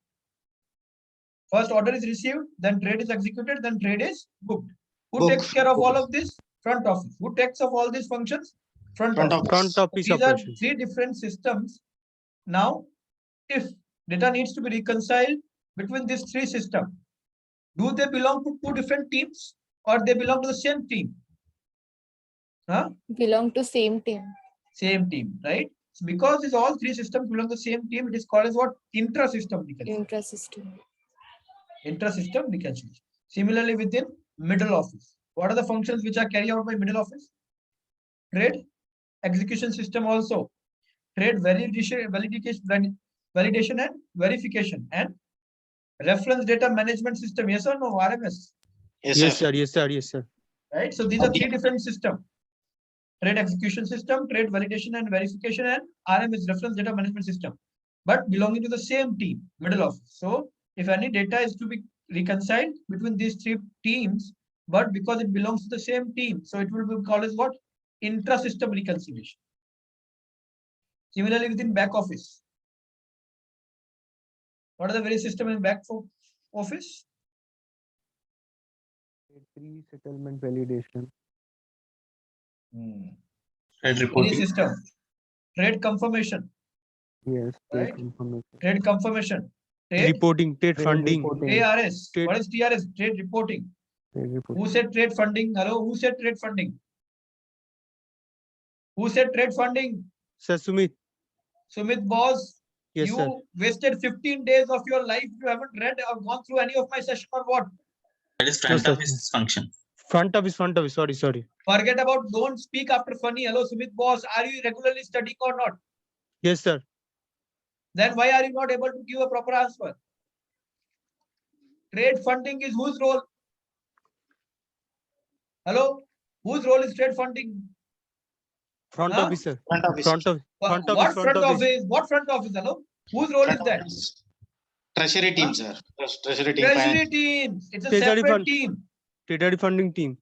First order is received, then trade is executed, then trade is booked. Who takes care of all of this? Front office. Who takes of all these functions? Front office. Front office These are operations. three different systems. Now, if data needs to be reconciled between these three systems, do they belong to two different teams or they belong to the same team? Belong to same team. Same team, right? So because these all three systems belong to the same team, it is called as what? Intra-system reconciliation. Intra-system. Intra-system reconciliation. Similarly, within middle office, what are the functions which are carried out by middle office? Trade execution system also. Trade validation and verification and reference data management system. Yes or no? RMS. Yes, sir. Yes, sir. Yes, sir. Right. So these are three different systems. Trade execution system, trade validation and verification, and RMS, reference data management system, but belonging to the same team, middle office. So if any data is to be reconciled between these three teams, but because it belongs to the same team, so it will be called as what? Intra-system reconciliation. Similarly, within back office, what are the various systems in back office? Pre-settlement validation. trade Any reporting. system. Trade confirmation. Yes. Right. Confirmation. Trade confirmation. Trade Reporting, trade funding. TRS. Trade- What is TRS? Trade reporting. Trade reporting. Who said trade funding? Hello, who said trade funding? Who said trade funding? Sir Sumit. Sumit boss, Yes, you sir. wasted 15 days of your life. You haven't read or gone through any of my session or what? That is No, front sir. office function. Front office. Sorry. Forget about don't speak after funny. Hello, Sumit boss, are you regularly studying or not? Yes, sir. Then why are you not able to give a proper answer? Trade funding is whose role? Hello, whose role is trade funding? Front Huh? office, sir. Front office. Front office. Front What office. front office? What front office? Hello, whose role Front is that? office. Treasury team, sir. Treasury team. Treasury finance. teams. It's a Treasury separate fund. team. Treasury funding team.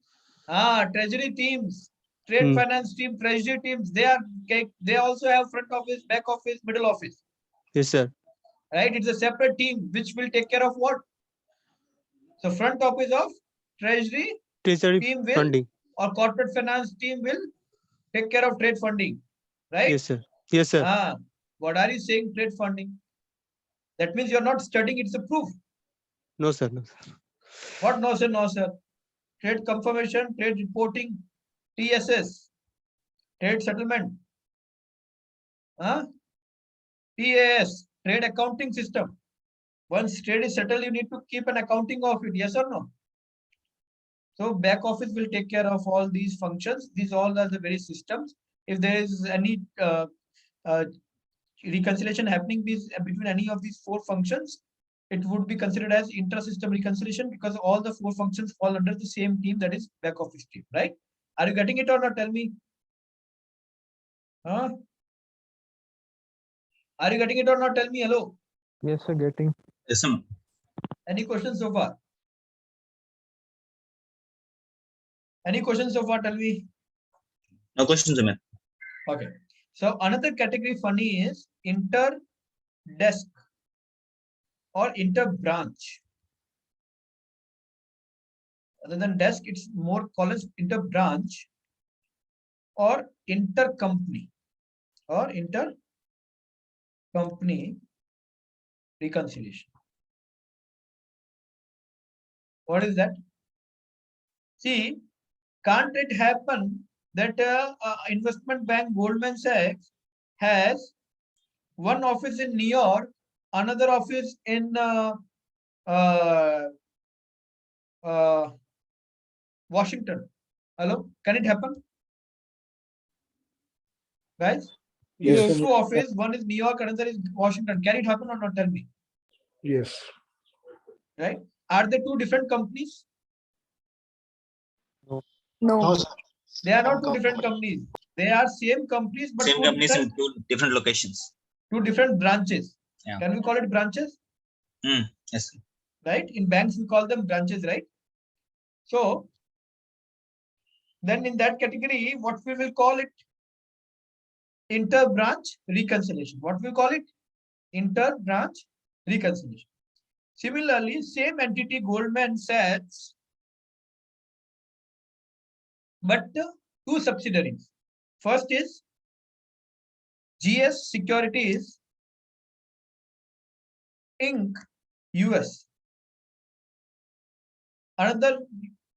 Treasury teams, trade finance team, treasury teams. They also have front office, back office, middle office. Yes, sir. Right? It's a separate team which will take care of what? So front office of treasury Treasury team will funding. or corporate finance team will take care of trade funding. Right? Yes, sir. Yes, sir. What are you saying? Trade funding. That means you're not studying. It's a proof. No, sir. No, sir. What? No, sir. No, sir. Trade confirmation, trade reporting, TSS, trade settlement, TAS, trade accounting system. Once trade is settled, you need to keep an accounting of it. Yes or no? So back office will take care of all these functions. These all are the very systems. If there is any reconciliation happening between any of these four functions, it would be considered as inter-system reconciliation because all the four functions fall under the same team, that is back office team, right? Are you getting it or not? Tell me. Are you getting it or not? Tell me. Hello. Yes, sir. Getting. Yes, sir. Any questions so far? Any questions so far? Tell me. No questions, Amit. Okay. So another category funny is inter-desk or inter-branch. Other than desk, it's more called as inter-branch or inter-company or inter-company reconciliation. What is that? See, can't it happen that investment bank Goldman Sachs has one office in New York, another office in Washington? Hello, can it happen? Guys? Yes. Two offices, one is New York, another is Washington. Can it happen or not? Tell me. Yes. Right? Are they two different companies? No. No, sir. They are not two different companies. They are same companies, but Same two companies different, in two different locations. two different branches. Yeah. Can we call it branches? Yes. Right? In banks, we call them branches, right? So then in that category, what we will call it? Inter-branch reconciliation. What we call it? Inter-branch reconciliation. Similarly, same entity Goldman Sachs, but two subsidiaries. First is GS Securities Inc. US. Another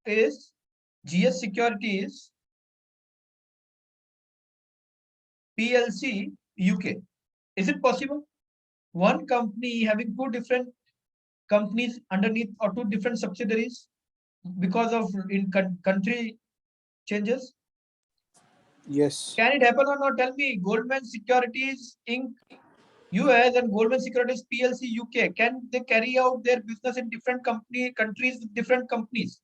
is GS Securities PLC UK. Is it possible? One company having two different companies underneath or two different subsidiaries because of country changes? Yes. Can it happen or not? Tell me. Goldman Securities Inc. US and Goldman Securities PLC UK. Can they carry out their business in different countries with different companies?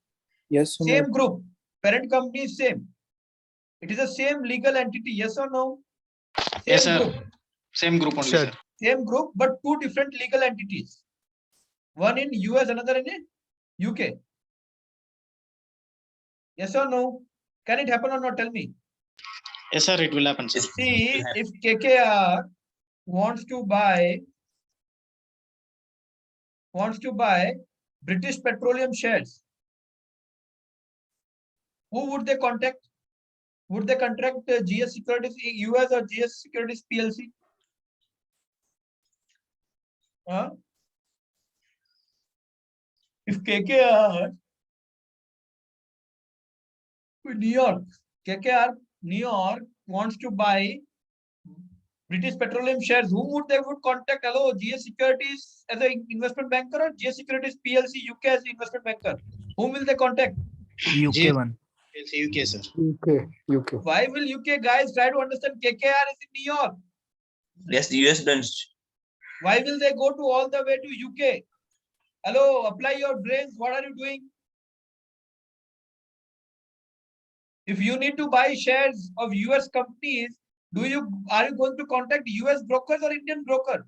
Yes. Same group. Parent company is same. It is the same legal entity. Yes or no? Same Yes, sir. group. Same group only, sir. Same group, but two different legal entities. One in US, another in UK. Yes or no? Can it happen or not? Tell me. Yes, sir. It will happen, sir. See, if KKR wants to buy British Petroleum shares, who would they contact? Would they contract GS Securities US or GS Securities PLC? If KKR New York, KKR New York wants to buy British Petroleum shares, whom would they would contact? Hello, GS Securities as an investment banker or GS Securities PLC UK as an investment banker? Whom will they contact? UK one. UK, sir. UK. Why will UK guys try to understand KKR is in New York? Yes, the US done. Why will they go to all the way to UK? Hello, apply your brains. What are you doing? If you need to buy shares of US companies, are you going to contact US brokers or Indian broker?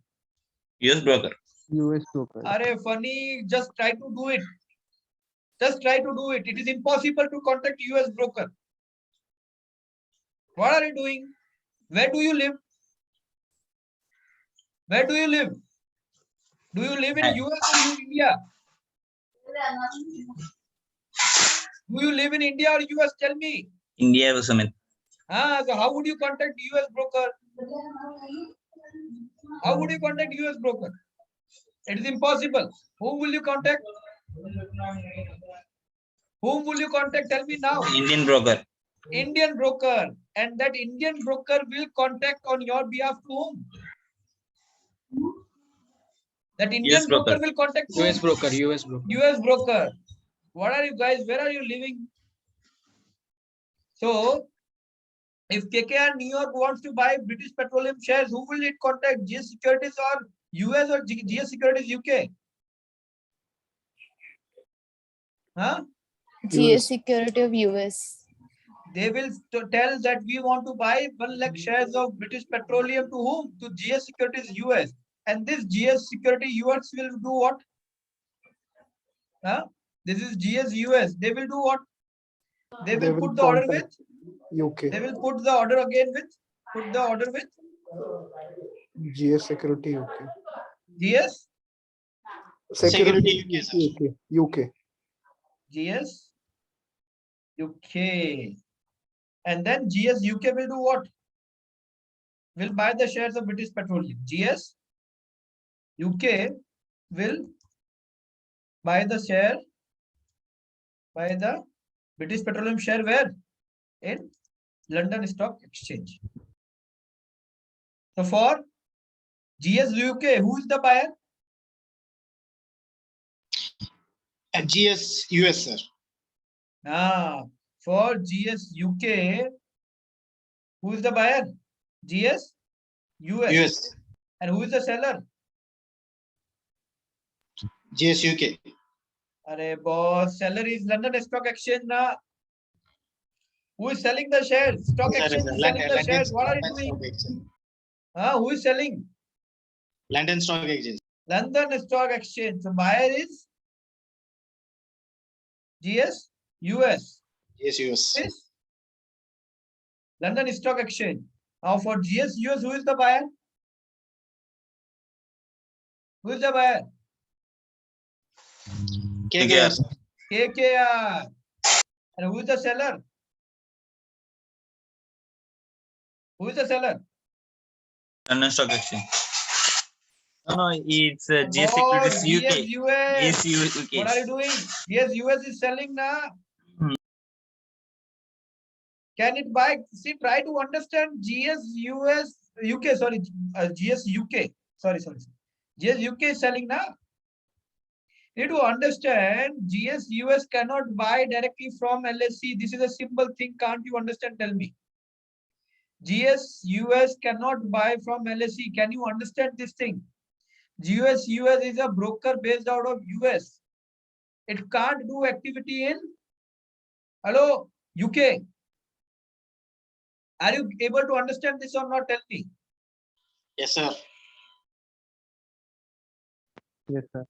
US broker. US broker. Are funny, just try to do it. Just try to do it. It is impossible to contact US broker. What are you doing? Where do you live? Where do you live? Do you live in US or India? Do you live in India or US? Tell me. India was Sumit. So how would you contact US broker? How would you contact US broker? It is impossible. Whom will you contact? Whom will you contact? Tell me now. Indian broker. Indian broker. And that Indian broker will contact on your behalf to whom? That Indian broker will contact whom? US broker. US broker. US broker. What are you guys? Where are you living? So, if KKR New York wants to buy British Petroleum shares, who will it contact? GS Securities or US or GS Securities UK? Huh? GS Security of US. They will tell that we want to buy 1 lakh shares of British Petroleum to whom? To GS Securities US. And this GS Security US will do what? Huh? This is GS US. They will do what? They will put the order with UK. They will put the order again with put the order with GS Security UK. GS Security UK, sir. UK. GS UK. And then GS UK will do what? Will buy the shares of British Petroleum. GS UK will buy the British Petroleum share where? In London Stock Exchange. So for GS UK, who is the buyer? At GS US, sir. For GS UK, who is the buyer? GS US. US. And who is the seller? GS UK. Arey boss, seller is London Stock Exchange na. Who is selling the shares? Stock Exchange is selling the shares. What are you doing? Who is selling? London Stock Exchange. London Stock Exchange. So buyer is GS US. GS US. Is London Stock Exchange. Now for GS US, who is the buyer? Who is the buyer? KKR, sir. KKR. And who is the seller? Who is the seller? London Stock Exchange. No, it's GS Securities UK. US. GS UK. What are you doing? Yes, US is selling now. Can it buy? See, try to understand GS US UK. Sorry, GS UK. Sorry. GS UK is selling now. You need to understand GS US cannot buy directly from LSE. This is a simple thing. Can't you understand? Tell me. GS US cannot buy from LSE. Can you understand this thing? GS US is a broker based out of US. It can't do activity in UK. Are you able to understand this or not? Tell me. Yes, sir. Yes, sir.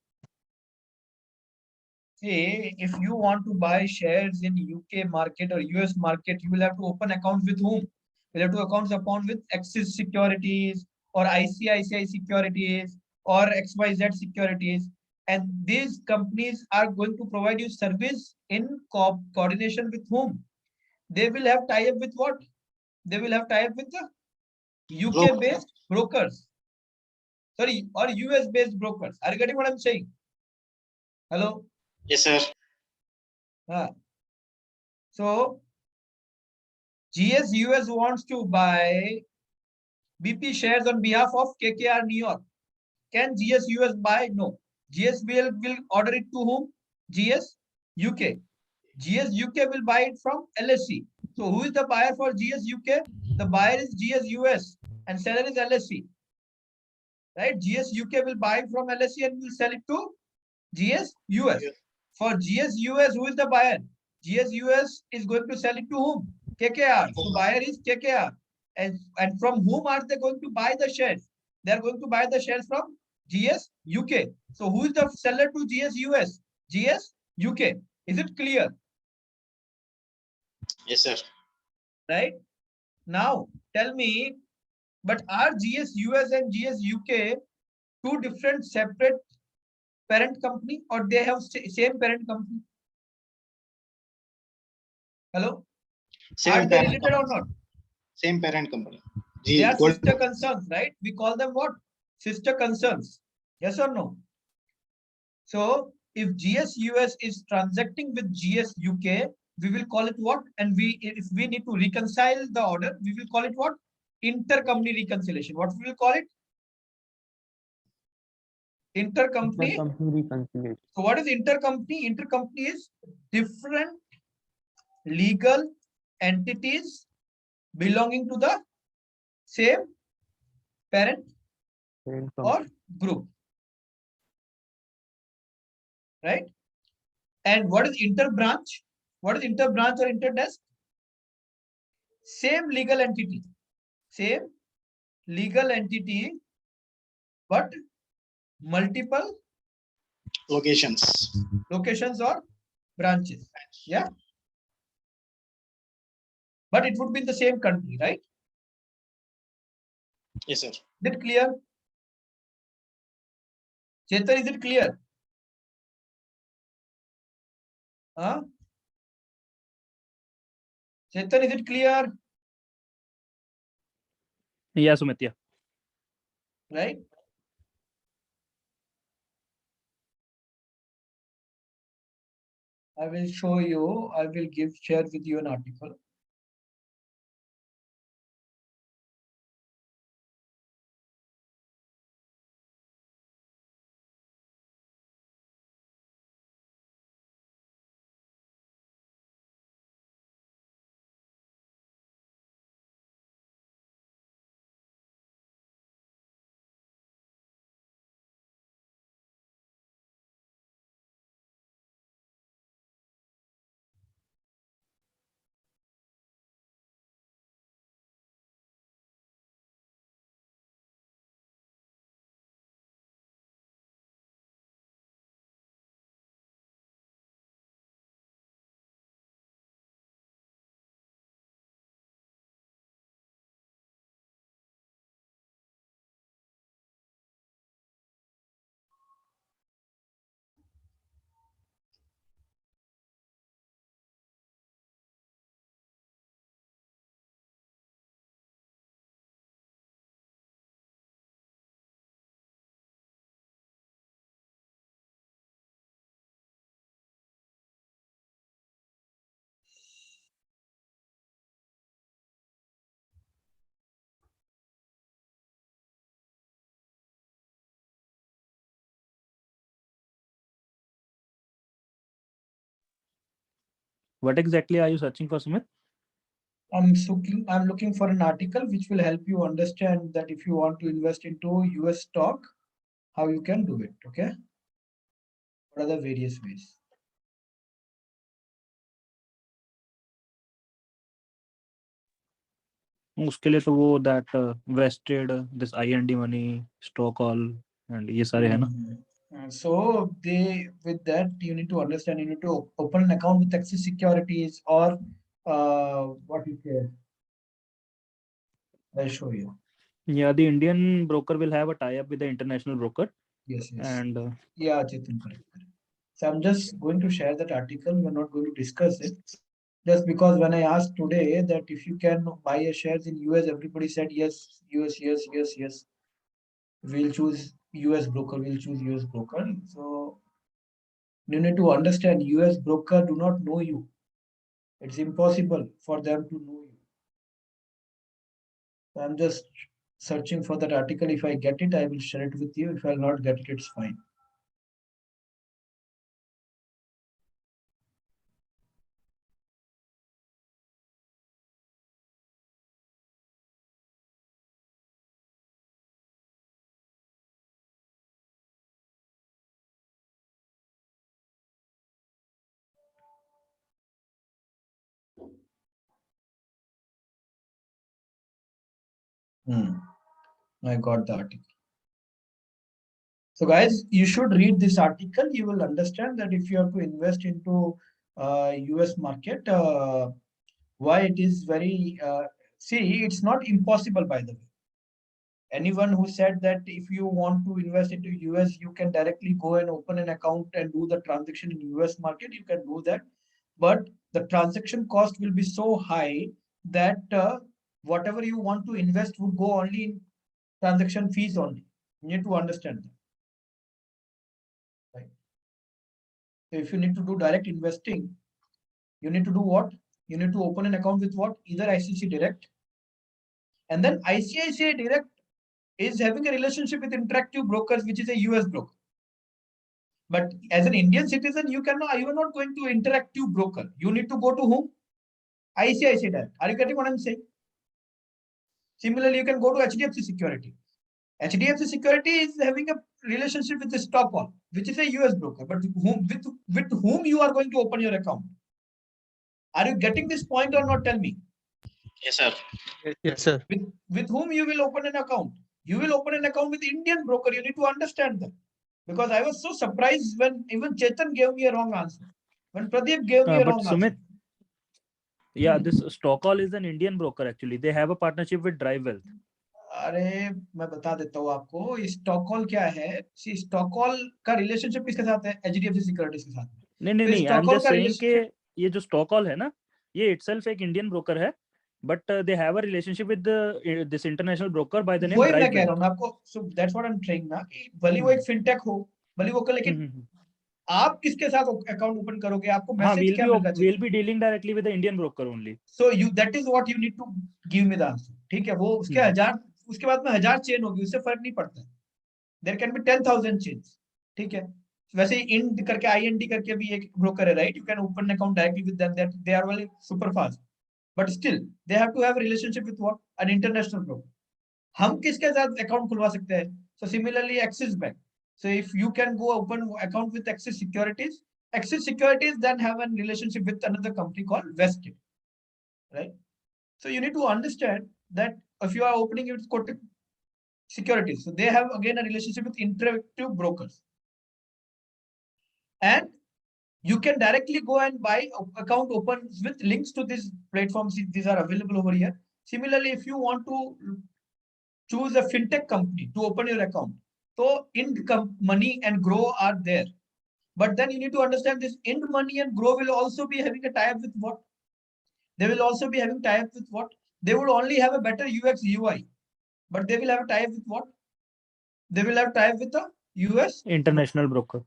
See, if you want to buy shares in UK market or US market, you will have to open accounts with whom? You will have to accounts upon with Axis Securities or ICICI Securities or XYZ Securities. And these companies are going to provide you service in coordination with whom? They will have tie-up with what? They will have tie-up with the UK-based brokers. Sorry, or US-based brokers. Are you getting what I'm saying? Hello? Yes, sir. So, GS US wants to buy BP shares on behalf of KKR New York. Can GS US buy? No. GS will order it to whom? GS UK. GS UK will buy it from LSE. So who is the buyer for GS UK? The buyer is GS US and seller is LSE. Right? GS UK will buy it from LSE and will sell it to GS US. For GS US, who is the buyer? GS US is going to sell it to whom? KKR. So buyer is KKR. And from whom are they going to buy the shares? They are going to buy the shares from GS UK. So who is the seller to GS US? GS UK. Is it clear? Yes, sir. Right? Now tell me, but are GS US and GS UK two different separate parent company, or they have same parent company? Hello? Are they related or not? Same parent company. They are sister concerns, right? We call them what? Sister concerns. Yes or no? So if GS US is transacting with GS UK, we will call it what? And if we need to reconcile the order, we will call it what? Intercompany reconciliation. What we will call it? Intercompany. Intercompany reconciliation. So what is intercompany? Intercompany is different legal entities belonging to the same parent or group. Right? And what is interbranch? What is interbranch or interdesk? Same legal entity. Same legal entity, but multiple locations or branches. Yeah. But it would be in the same country, right? Yes, sir. Is it clear? Chetan, is it clear? Huh? Chetan, is it clear? Yeah, Sumit, yeah. Right? I will show you, I will share with you an article. What exactly are you searching for, Sumit? I'm looking for an article which will help you understand that if you want to invest into US stock, how you can do it. Okay. What are the various ways? उसके लिए तो वो that vested this IND money stock all and ये सारे है ना. So with that you need to understand, you need to open an account with Axis Securities or what you say. I'll show you. Yeah, the Indian broker will have a tie-up with the international broker. Yes. And yeah, Chetan, correct. So I'm just going to share that article. We're not going to discuss it. Just because when I asked today that if you can buy a shares in US, everybody said yes, yes. We'll choose US broker, So you need to understand US broker do not know you. It's impossible for them to know you. So I'm just searching for that article. If I get it, I will share it with you. If I'll not get it, it's fine. I got the article. So guys, you should read this article. You will understand that if you have to invest into US market, why it is very, see, it's not impossible, by the way. Anyone who said that if you want to invest into US, you can directly go and open an account and do the transaction in US market, you can do that. But the transaction cost will be so high that whatever you want to invest would go only in transaction fees only. You need to understand that. Right. So if you need to do direct investing, you need to do what? You need to open an account with what? Either ICICI Direct. And then ICICI Direct is having a relationship with Interactive Brokers, which is a US broker. But as an Indian citizen, you are not going to Interactive Broker. You need to go to whom? ICICI Direct. Are you getting what I'm saying? Similarly, you can go to HDFC Security. HDFC Security is having a relationship with the Stockholm, which is a US broker. But with whom you are going to open your account? Are you getting this point or not? Tell me. Yes, sir. Yes, sir. With whom you will open an account? You will open an account with Indian broker. You need to understand that. Because I was so surprised when even Chetan gave me a wrong answer. When Pradeep gave me a But wrong Sumit, answer. yeah, this Stockholm is an Indian broker actually. They have a partnership with Drive Wealth. अरे मैं बता देता हूँ आपको Stockholm क्या है Stockholm का relationship किसके साथ है एचडीएफसी सिक्योरिटीज के साथ नहीं, आई एम जस्ट सेइंग कि ये जो स्टॉकहोल्म है ना, ये इटसेल्फ एक इंडियन ब्रोकर है, but they have a relationship with this international broker by the name वही मैं ड्राइव कह रहा वेल्थ। हूँ आपको, so that's what I am trying ना कि भले वो एक फिनटेक हो, भले वो लेकिन आप किसके साथ अकाउंट ओपन करोगे, आपको मैसेज क्या मिलना चाहिए? we'll be dealing directly with the Indian broker only. So you, that is what you need to give me the answer. ठीक है, वो उसके 1000, उसके बाद में 1000 चेन होगी, उससे फर्क नहीं पड़ता है. There can be 10,000 chains. ठीक है, वैसे इंड करके IND करके भी एक ब्रोकर है, right? You can open an account directly with them. That they are very super fast, but still they have to have a relationship with what? An international broker. हम किसके साथ account खुलवा सकते हैं? So similarly, Axis Bank. So if you can go open account with Axis Securities then have a relationship with another company called Vested, right? So you need to understand that if you are opening it with Kotak Securities, so they have again a relationship with Interactive Brokers, and you can directly go and buy account opens with links to these platforms. These are available over here. Similarly, if you want to choose a fintech company to open your account, so Ind Money and Grow are there. But then you need to understand this Ind Money and Grow will also be having a tie-up with what? They will also be having tie-up with what? They will only have a better UX UI, but they will have a tie-up with what? They will have tie-up with the US international broker.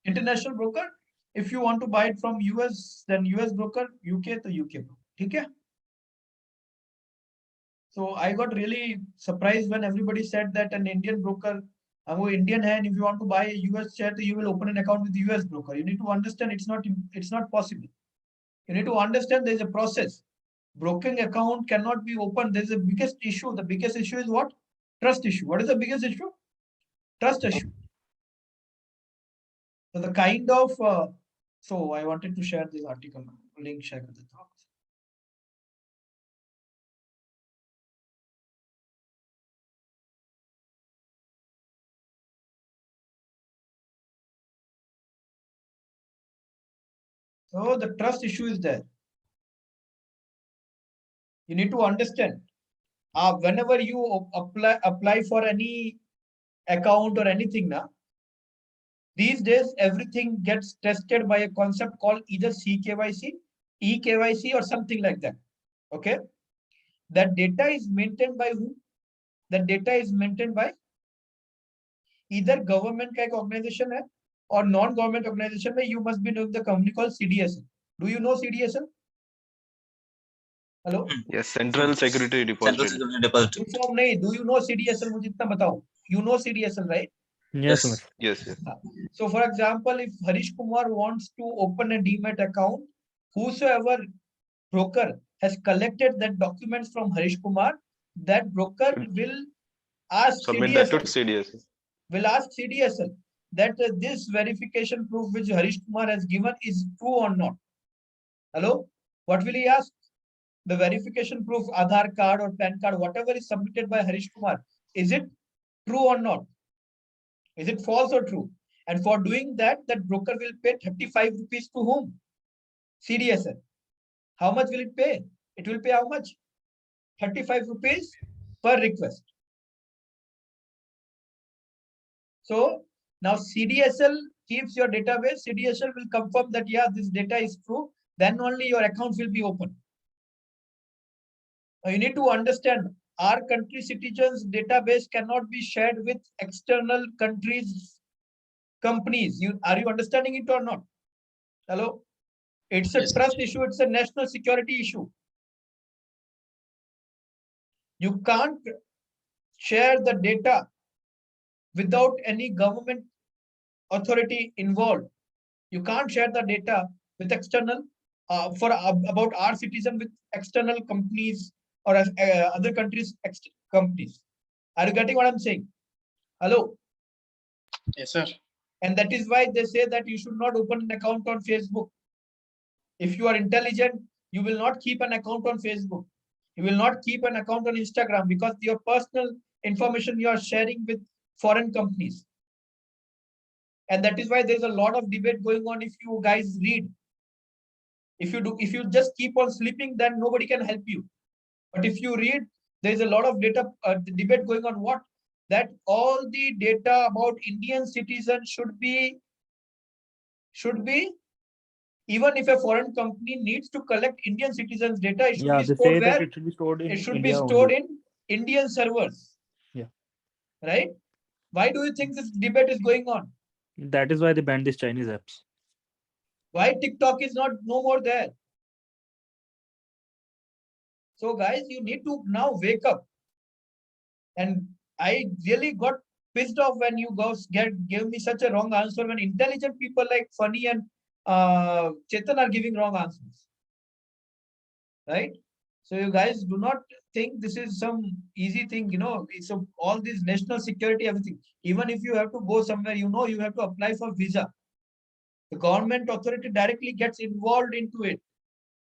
International broker. If you want to buy it from US, then US broker, UK to UK broker. Okay? So I got really surprised when everybody said that an Indian broker, Indian hai, and if you want to buy a US share, you will open an account with the US broker. You need to understand it's not possible. You need to understand there's a process. Broking account cannot be opened. There's a biggest issue. The biggest issue is what? Trust issue. What is the biggest issue? Trust issue. So the kind of, so I wanted to share this article, link share with the talks. So the trust issue is there. You need to understand. Whenever you apply for any account or anything now, these days everything gets tested by a concept called either CKYC, EKYC, or something like that. Okay, that data is maintained by who? That data is maintained by either government ka organization hai, or non-government organization. You must be knowing the company called CDSL. Do you know CDSL? Hello? Yes, Central Security Depository. Central Security Depository. Do you know CDSL? मुझे इतना बताओ. You know CDSL, right? Yes. Yes. So for example, if Harish Kumar wants to open a demat account, whosoever broker has collected that documents from Harish Kumar, that broker will ask Submit that to CDSL. CDSL. Will ask CDSL that this verification proof which Harish Kumar has given is true or not. Hello? What will he ask? the verification proof, Aadhaar card or PAN card, whatever is submitted by Harish Kumar, is it true or not? Is it false or true? And for doing that, that broker will pay 35 rupees to whom? CDSL. How much will it pay? It will pay how much? 35 rupees per request. So now CDSL keeps your database. CDSL will confirm that, yeah, this data is true. Then only your account will be open. Now you need to understand, our country citizens database cannot be shared with external countries companies. Are you understanding it or not? Hello? It's a trust issue. It's a national security issue. You can't share the data without any government authority involved. You can't share the data with external about our citizen with external companies or other countries companies. Are you getting what I'm saying? Hello? Yes, sir. And that is why they say that you should not open an account on Facebook. If you are intelligent, you will not keep an account on Facebook. You will not keep an account on Instagram, because your personal information you are sharing with foreign companies. And that is why there's a lot of debate going on. If you guys read, if you just keep on sleeping, then nobody can help you. But if you read, there's a lot of debate going on. What? That all the data about Indian citizens should be, even if a foreign company needs to collect Indian citizens' data, it should Yeah, be they stored say that where? it should be stored in It should India be stored only. in Indian servers. Yeah. Right? Why do you think this debate is going on? That is why they banned these Chinese apps. Why TikTok is no more there? So guys, you need to now wake up. And I really got pissed off when you guys gave me such a wrong answer, when intelligent people like Funny and Chetan are giving wrong answers. Right? So you guys do not think this is some easy thing, so all this national security, everything. Even if you have to go somewhere, you have to apply for visa. The government authority directly gets involved into it,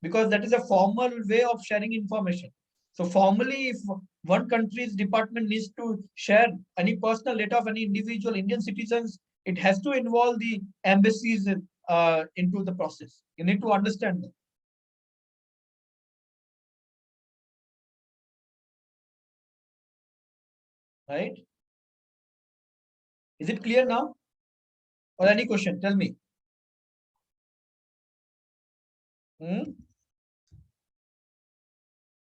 because that is a formal way of sharing information. So formally, if one country's department needs to share any personal data of any individual Indian citizens, it has to involve the embassies into the process. You need to understand that. Right? Is it clear now? Or any question? Tell me.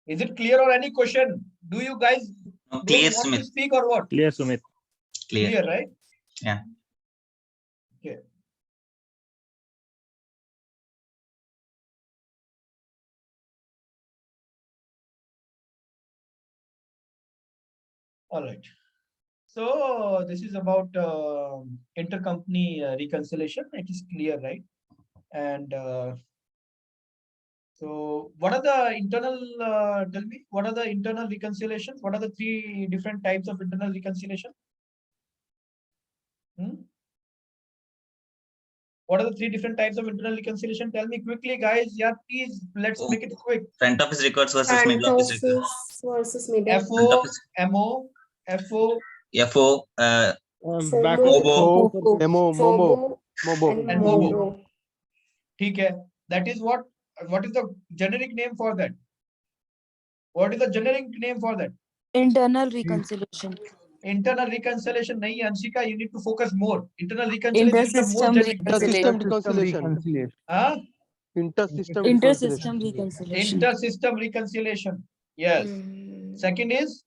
Is it clear or any question? Do you guys Clear, want to Sumit. speak or what? Clear, Sumit. Clear, right? Yeah. Okay. All right. So this is about intercompany reconciliation. It is clear, right? And so what are the internal, tell me, what are the internal reconciliations? What are the 3 different types of internal reconciliation? What are the 3 different types of internal reconciliation? Tell me quickly, guys. Yeah, please, let's make it quick. Front office records versus Front middle office records. office versus middle. FO, MO, FO, FO, Back FOMO, Mobo, Memo, Momo, FOMO, and and Mobo. MOBO. Okay. That is what is the generic name for that? What is the generic name for that? Internal reconciliation. Internal reconciliation. Nahi, Anshika, you need to focus more. Internal reconciliation is the more Intersystem generic. intersystem reconciliation. reconciliation. Huh? Intersystem Intersystem reconciliation. reconciliation. Intersystem reconciliation. Yes. Second is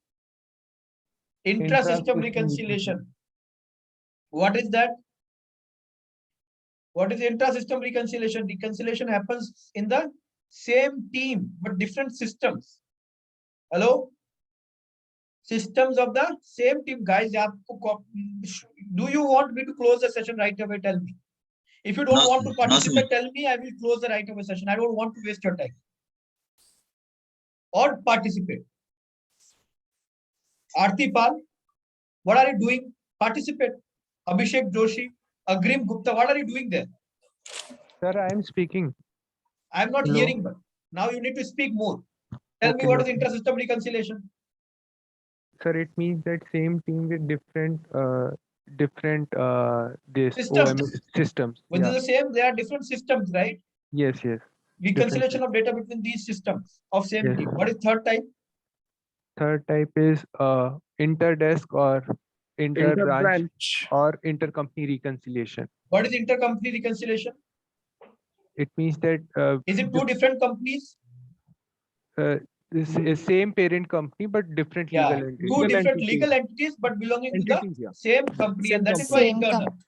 intrasystem reconciliation. What is that? What is intrasystem reconciliation? Reconciliation happens in the same team but different systems. Hello? Systems of the same team. Guys, do you want me to close the session right away? Tell me. If you don't No, want to no, participate, Sumit. tell me. I will close the right away session. I don't want to waste your time. Or participate. Aarti Pal, what are you doing? Participate. Abhishek Joshi, Agrim Gupta, what are you doing there? Sir, I am speaking. I am not Hello. hearing, but now you need to speak more. Tell me Okay, what no is inter-system reconciliation? Sir, it means that same team with different this Systems. OMS systems. Within Yeah. the same, there are different systems, right? Yes, yes. Reconciliation of data between these systems of same Yes. team. What is third type? Third type is inter-desk or inter-branch Interbranch. or intercompany reconciliation. What is intercompany reconciliation? It means that Is it two different companies? this is same parent company but different Yeah, legal entity. two different legal entities but belonging to the Entities, yeah. same company, Same and that is company. why Same internal. company.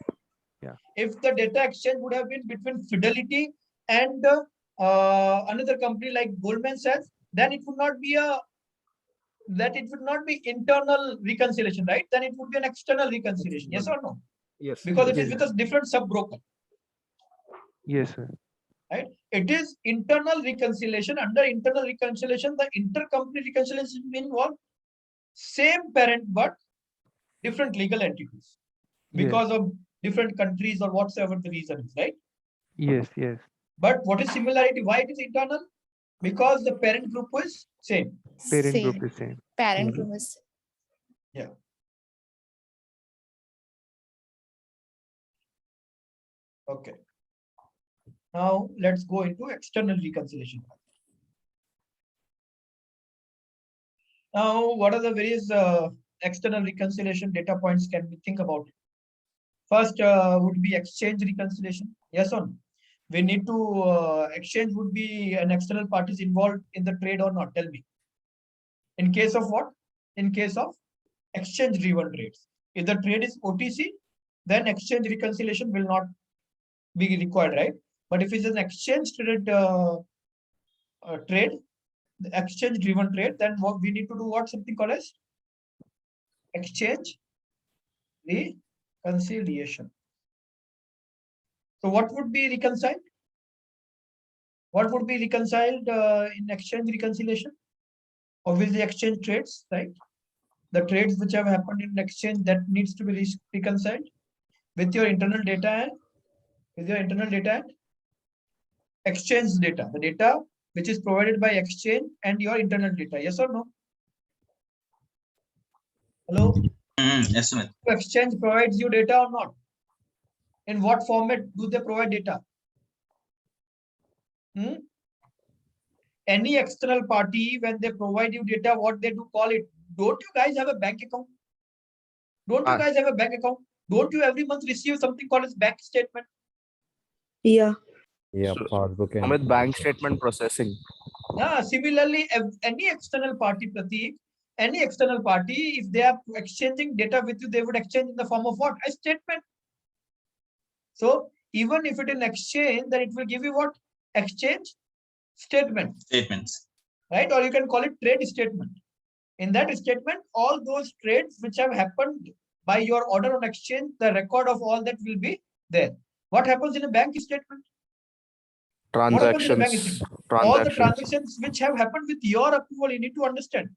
Yeah. If the data exchange would have been between Fidelity and another company like Goldman Sachs, then it would not be internal reconciliation, right? Then it would be an external reconciliation. Yes or no? Yes. Because it Yes. is with a different sub-broker. Yes, sir. Right? It is internal reconciliation. Under internal reconciliation, the intercompany reconciliation means what? Same parent but different legal entities because of different countries or whatsoever the reason is, right? Yes, yes. But what is similarity? Why it is internal? Because the parent group is same. Parent Same. group is same. Parent Mhm. group is Yeah. Okay. Now let's go into external reconciliation. Now, what are the various external reconciliation data points can we think about? First would be exchange reconciliation. Yes or no? We need to exchange would be an external parties involved in the trade or not? Tell me. In case of what? In case of exchange driven trades. If the trade is OTC, then exchange reconciliation will not be required, right? But if it's an exchange traded trade, the exchange driven trade, then what we need to do what something called as exchange reconciliation. So what would be reconciled? What would be reconciled in exchange reconciliation? Obviously exchange trades, right? The trades which have happened in exchange that needs to be reconciled with your internal data and exchange data, the data which is provided by exchange and your internal data. Yes or no? Hello? Yes, Sumit. Exchange provides you data or not? In what format do they provide data? Any external party, when they provide you data, what they do call it? Don't you guys have a bank account? Don't you guys have a bank account? Don't you every month receive something called as bank statement? Yeah. Yeah, passbook and With bank statement processing. Yeah, similarly, any external party, Prateek, any external party, if they are exchanging data with you, they would exchange in the form of what? A statement. So even if it is an exchange, then it will give you what? Exchange statement. Statements. Right? Or you can call it trade statement. In that statement, all those trades which have happened by your order on exchange, the record of all that will be there. What happens in a bank statement? Transactions. All the transactions which have happened with your approval, you need to understand.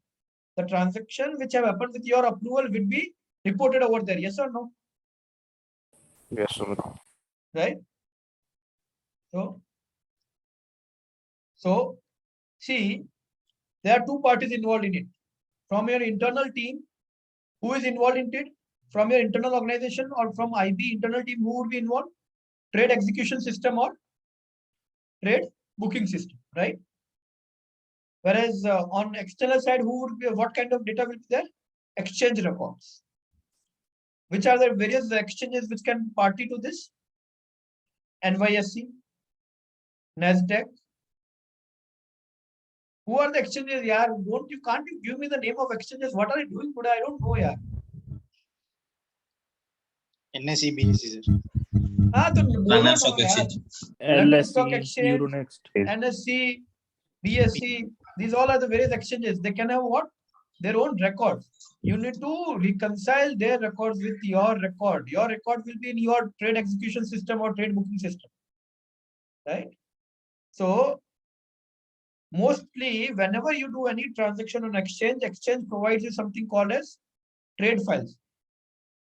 The transaction which have happened with your approval will be reported over there. Yes or no? Yes, Sumit. Right? So see, there are two parties involved in it. From your internal team, who is involved in it? From your internal organization or from IB internal team, who would be involved? Trade execution system or trade booking system, right? Whereas on external side, who would be, what kind of data will be there? Exchange records. Which are the various exchanges which can party to this? NYSE, NASDAQ. Who are the exchanges? Yeah, can't you give me the name of exchanges? What are you doing today? I don't know, yeah. NSE, BSE, sir. London Stock Exchange. London Stock LSE, Exchange, Euronext. NSE, BSE, these all are the various exchanges. They can have what? Their own records. You need to reconcile their records with your record. Your record will be in your trade execution system or trade booking system. Right? So mostly whenever you do any transaction on exchange, exchange provides you something called as trade files.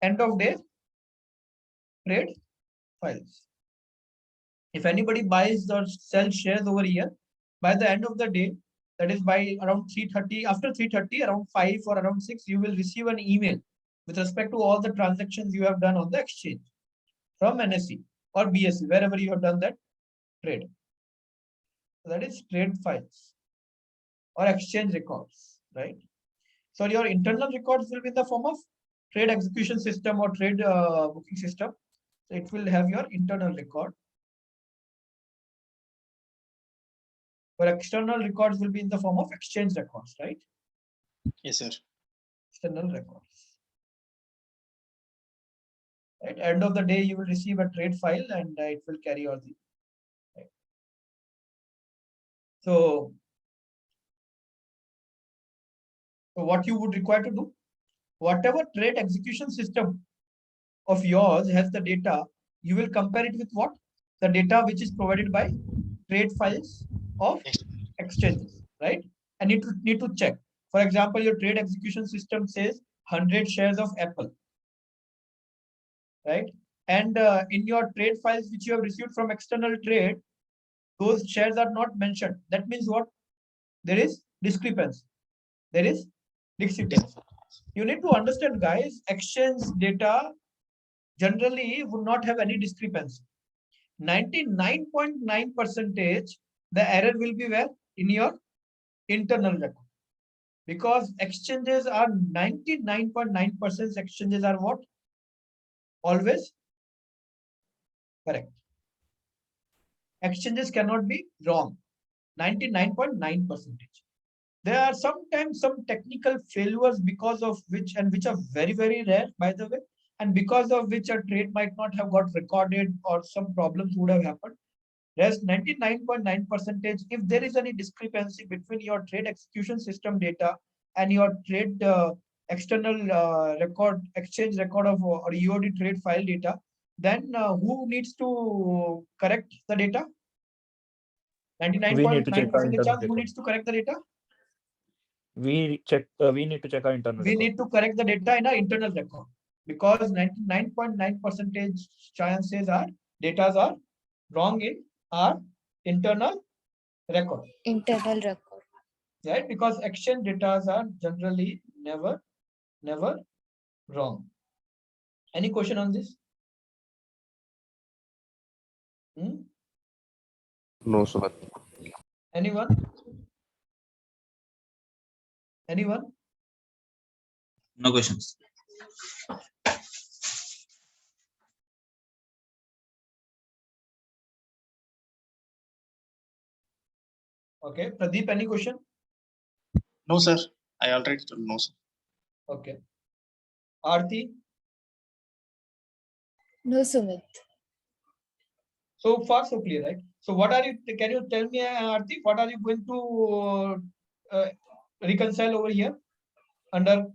End of day trade files. If anybody buys or sells shares over here, by the end of the day, that is by around 3:30, after 3:30, around 5 or around 6, you will receive an email with respect to all the transactions you have done on the exchange from NSE or BSE, wherever you have done that trade. So that is trade files or exchange records, right? So your internal records will be in the form of trade execution system or trade booking system. So it will have your internal record. But external records will be in the form of exchange records, right? Yes, sir. External records. Right. End of the day, you will receive a trade file and it will carry all the. Right. So what you would require to do, whatever trade execution system of yours has the data, you will compare it with what? The data which is provided by trade files of exchanges, right? And you need to check. For example, your trade execution system says 100 shares of Apple, right? And in your trade files which you have received from external trade, those shares are not mentioned. That means what? There is discrepancy. There is discrepancy. You need to understand, guys, exchange data generally would not have any discrepancy. 99.9% the error will be where? In your internal record. Because exchanges are 99.9% exchanges are what? Always correct. Exchanges cannot be wrong. 99.9%. There are sometimes some technical failures because of which, and which are very, very rare, by the way, and because of which a trade might not have got recorded or some problems would have happened. Rest 99.9%, if there is any discrepancy between your trade execution system data and your trade external record, exchange record of or EOD trade file data, then who needs to correct the data? We need to check our 99.9% internal chance who record. needs to correct the data? We need to check our internal We record. need to correct the data in our internal record because 99.9% chances are data are wrong in our internal record. Internal record. Right? Because exchange data are generally never wrong. Any question on this? No, sir. Anyone? Anyone? No questions. Okay. Pradeep, any question? No, sir. I already told no, sir. Okay. Aarti? No, Sumit. So far, so clear, right? So what are you, can you tell me, Aarti, what are you going to reconcile over here under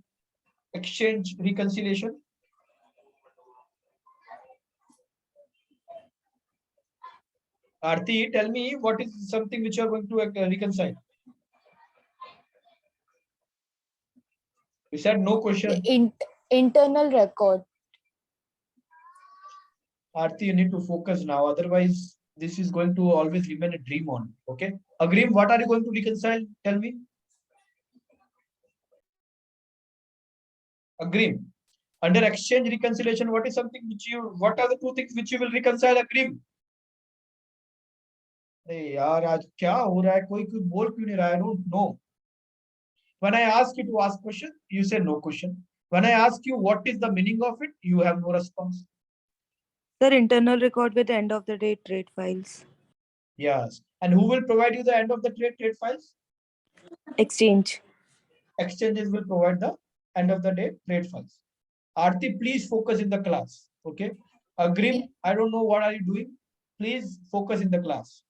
exchange reconciliation? Aarti, tell me what is something which you are going to reconcile? You said no question. Internal record. Aarti, you need to focus now. Otherwise, this is going to always remain a dream on. Okay. Agreem, what are you going to reconcile? Tell me. Agreem. Under exchange reconciliation, what is something which you, what are the two things which you will reconcile? Agreem. Hey, yaar, aaj kya ho raha hai? Koi bol kyun nahi raha? I don't know. When I ask you to ask question, you say no question. When I ask you what is the meaning of it, you have no response. Sir, internal record with end of the day trade files. Yes. And who will provide you the end of the trade files? Exchange. Exchanges will provide the end of the day trade files. Aarti, please focus in the class. Okay. Agreem, I don't know what are you doing. Please focus in the class.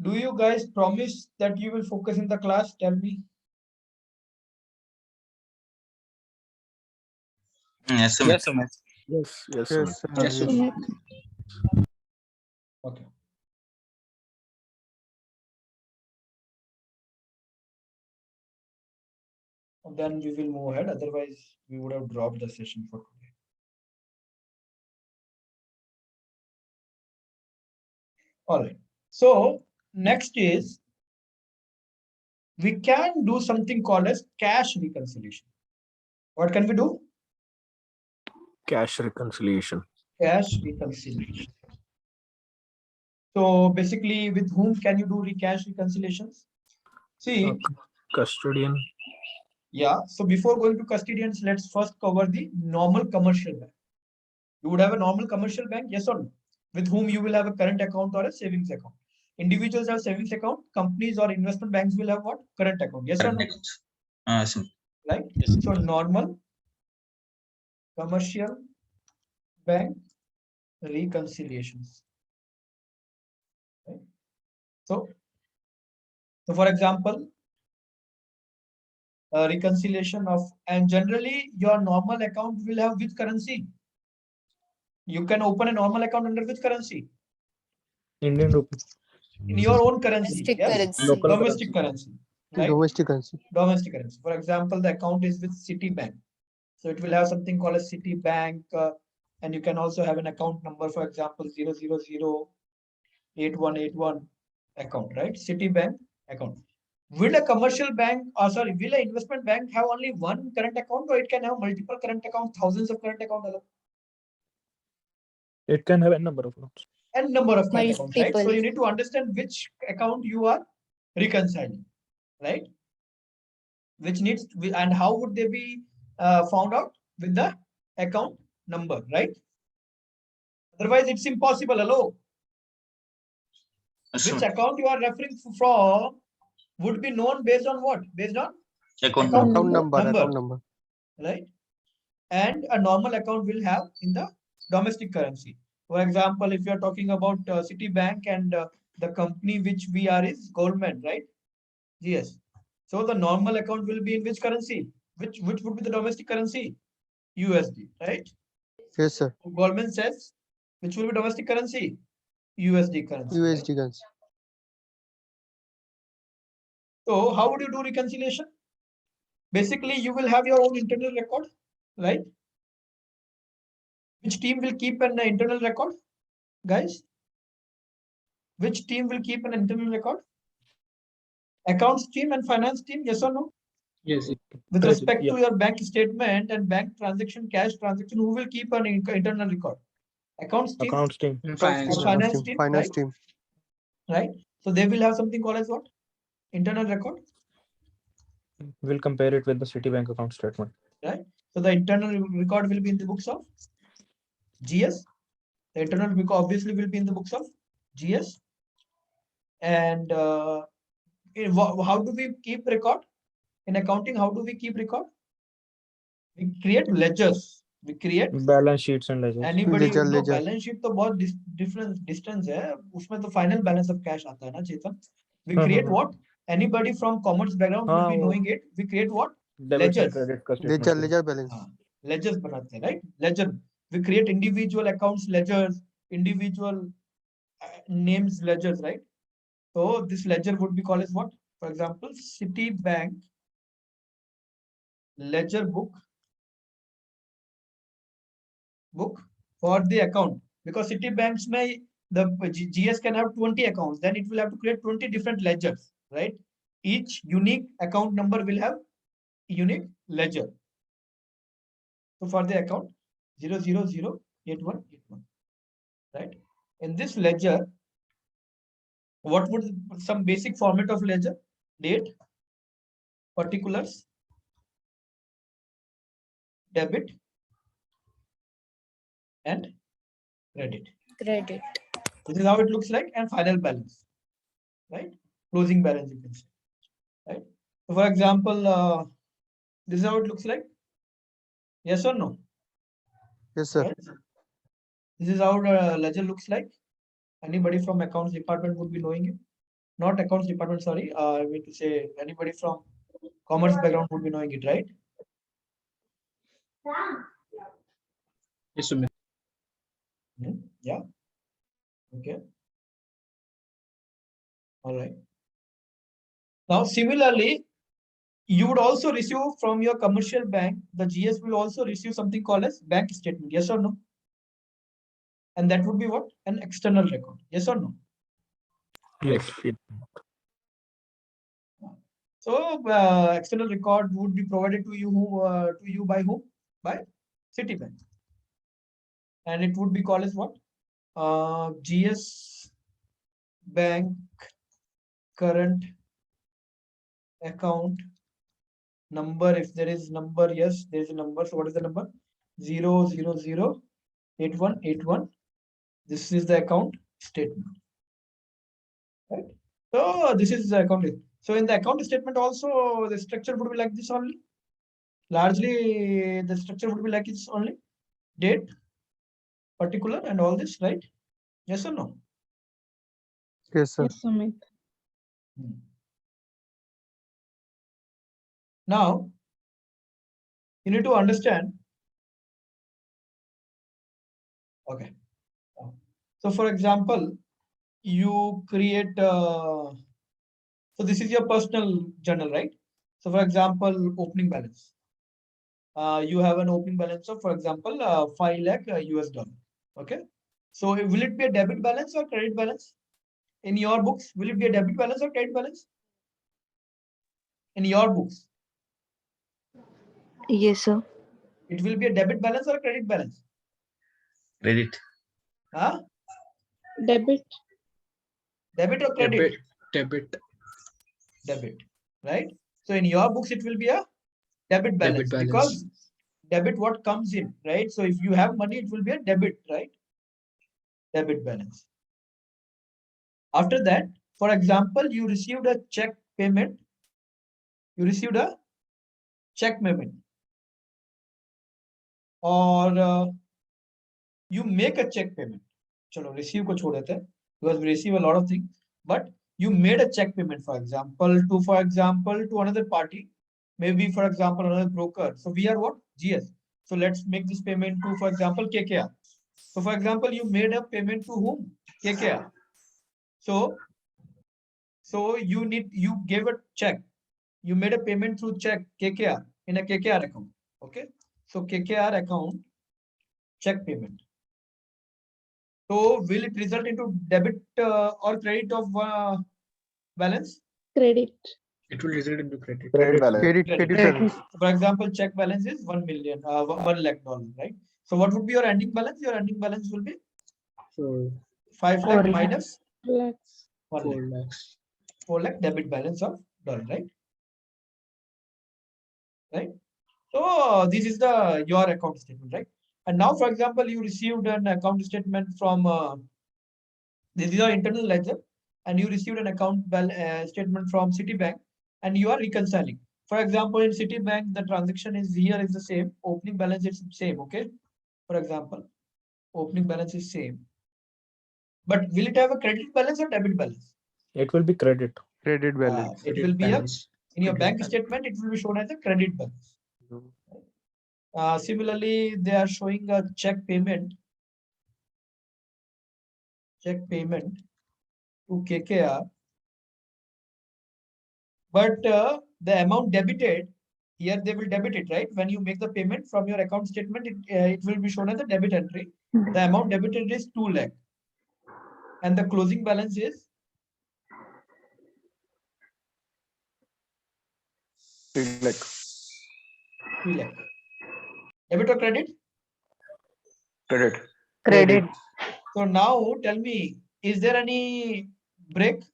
Do you guys promise that you will focus in the class? Tell me. Yes, Yes, sir. Sumit. Yes, yes, Sumit. Yes, Yes, yes. sir. Okay. Then we will move ahead. Otherwise, we would have dropped the session for today. All right. So next is we can do something called as cash reconciliation. What can we do? Cash reconciliation. Cash reconciliation. So basically, with whom can you do cash reconciliations? See, Custodian. yeah. So before going to custodians, let's first cover the normal commercial bank. You would have a normal commercial bank, yes or no? With whom you will have a current account or a savings account. Individuals have savings account. Companies or investment banks will have what? Current account. Yes or no? Sir. Right. So normal commercial bank reconciliations. Right? So for example, reconciliation of, and generally your normal account will have which currency? You can open a normal account under which currency? Indian rupee. In your own currency. Domestic Yes. currency. Local Domestic currency. Right? Domestic currency. Domestic currency. For example, the account is with Citibank. So it will have something called a Citibank, and you can also have an account number, for example, 0008181 account, right? Citibank account. Will a commercial bank, or sorry, will an investment bank have only one current account, or it can have multiple current accounts, thousands of current accounts? It can have a number of accounts. And number of current accounts, right? So Multiple. you need to understand which account you are reconciling, right? Which needs to, and how would they be found out? With the account number, right? Otherwise, it's impossible. Hello. Yes, Which sir. account you are referring from would be known based on what? Based on Account account number. Account number. right? And a normal account will have in the domestic currency. For example, if you are talking about Citibank and the company which we are is Goldman, right? Yes. So the normal account will be in which currency? Which would be the domestic currency? USD, right? Yes, sir. Goldman says which will be domestic currency? USD currency. Right? USD currency. So how would you do reconciliation? Basically, you will have your own internal record, right? Which team will keep an internal record, guys? Which team will keep an internal record? Accounts team and finance team, yes or no? Yes. With respect to your bank statement and bank transaction, cash transaction, who will keep an internal record? Accounts team. Accounts team. Finance team. Finance Right? team. Right. So they will have something called as what? Internal record. We'll compare it with the Citibank account statement. Right. So the internal record will be in the books of GS. The internal record obviously will be in the books of GS. And how do we keep record? In accounting, how do we keep record? We create ledgers. We create balance sheets and ledgers. Anybody Ledger, no, ledger. balance sheet तो बहुत different distance है उसमें तो final balance of cash आता है ना चेतन. We create what? Anybody from commerce background will be knowing it. We create what? Debit and Ledgers. credit का statement. Ledger balance. Ledgers बनाते हैं, right? Ledger. We create individual accounts ledgers, individual names ledgers, right? So this ledger would be called as what? For example, Citibank ledger book for the account, because Citibanks may the GS can have 20 accounts, then it will have to create 20 different ledgers, right? Each unique account number will have a unique ledger. So for the account 0008181, right? In this ledger, what would some basic format of ledger? Date, particulars, debit, and credit. Credit. This is how it looks like, and final balance, right? Closing balance, you can say, right? So for example, this is how it looks like. Yes or no? Yes, sir. Right? This is how the ledger looks like. Anybody from accounts department would be knowing it. not accounts department, sorry. I mean to say anybody from commerce background would be knowing it, right? Yes, Sumit. Yeah. Okay. All right. Now, similarly, you would also receive from your commercial bank, the GS will also receive something called as bank statement. Yes or no? And that would be what? An external record. Yes or no? Yes. So external record would be provided to you by whom? By Citibank. And it would be called as what? GS bank current account number. If there is number, yes, there is a number. So what is the number? 0008181. This is the account statement. Right? So this is the account. So in the account statement also, the structure would be like this only. Largely, the structure would be like this only. Date, particular, and all this, right? Yes or no? Yes, sir. Yes, Sumit. Now, you need to understand. Okay. So, for example, you create. So this is your personal journal, right? So, for example, opening balance. You have an opening balance of, for example, 5 lakh US dollar. Okay. So, will it be a debit balance or credit balance? In your books, will it be a debit balance or credit balance? In your books, Yes, sir. it will be a debit balance or a credit balance? Credit. Huh? Debit. Debit or credit? Debit. Debit, right? So in your books, it will be a debit balance, because debit what comes in, right? So if you have money, it will be a debit, right? Debit balance. After that, for example, you received a check payment. You received a check payment, or you make a check payment. Chalo, receive ko chhod dete hain, because we receive a lot of things. But you made a check payment, for example, to another party, maybe for example another broker. So we are what? GS. So let's make this payment to, for example, KKR. So for example, you made a payment to whom? KKR. So you gave a check. You made a payment through check KKR in a KKR account. Okay. So KKR account check payment. So will it result into debit or credit of balance? Credit. It will result into credit. Credit balance. Credit. balance. For example, check balance is 1 million, $1 lakh, right? So what would be your ending balance? Your ending balance will be So 5 lakh minus Lakhs. 1 4 lakh. lakhs. 4 lakh debit balance of dollar, right? Right. So this is your account statement, right? And now, for example, you received an account statement from this is your internal ledger, and you received an account statement from Citibank, and you are reconciling. For example, in Citibank, the transaction is the same. Opening balance is same. Okay. For example, opening balance is same. But will it have a credit balance or debit balance? It will be credit. Credit balance. It will be in your bank statement, it will be shown as a credit balance. Similarly, they are showing a check payment to KKR, but the amount debited here, they will debit it, right? When you make the payment from your account statement, it will be shown as a debit entry. The amount debited is 2 lakh, and the closing balance is 3 lakh. 3 lakh. Debit or credit? Credit. Credit. So now tell me, is there any break?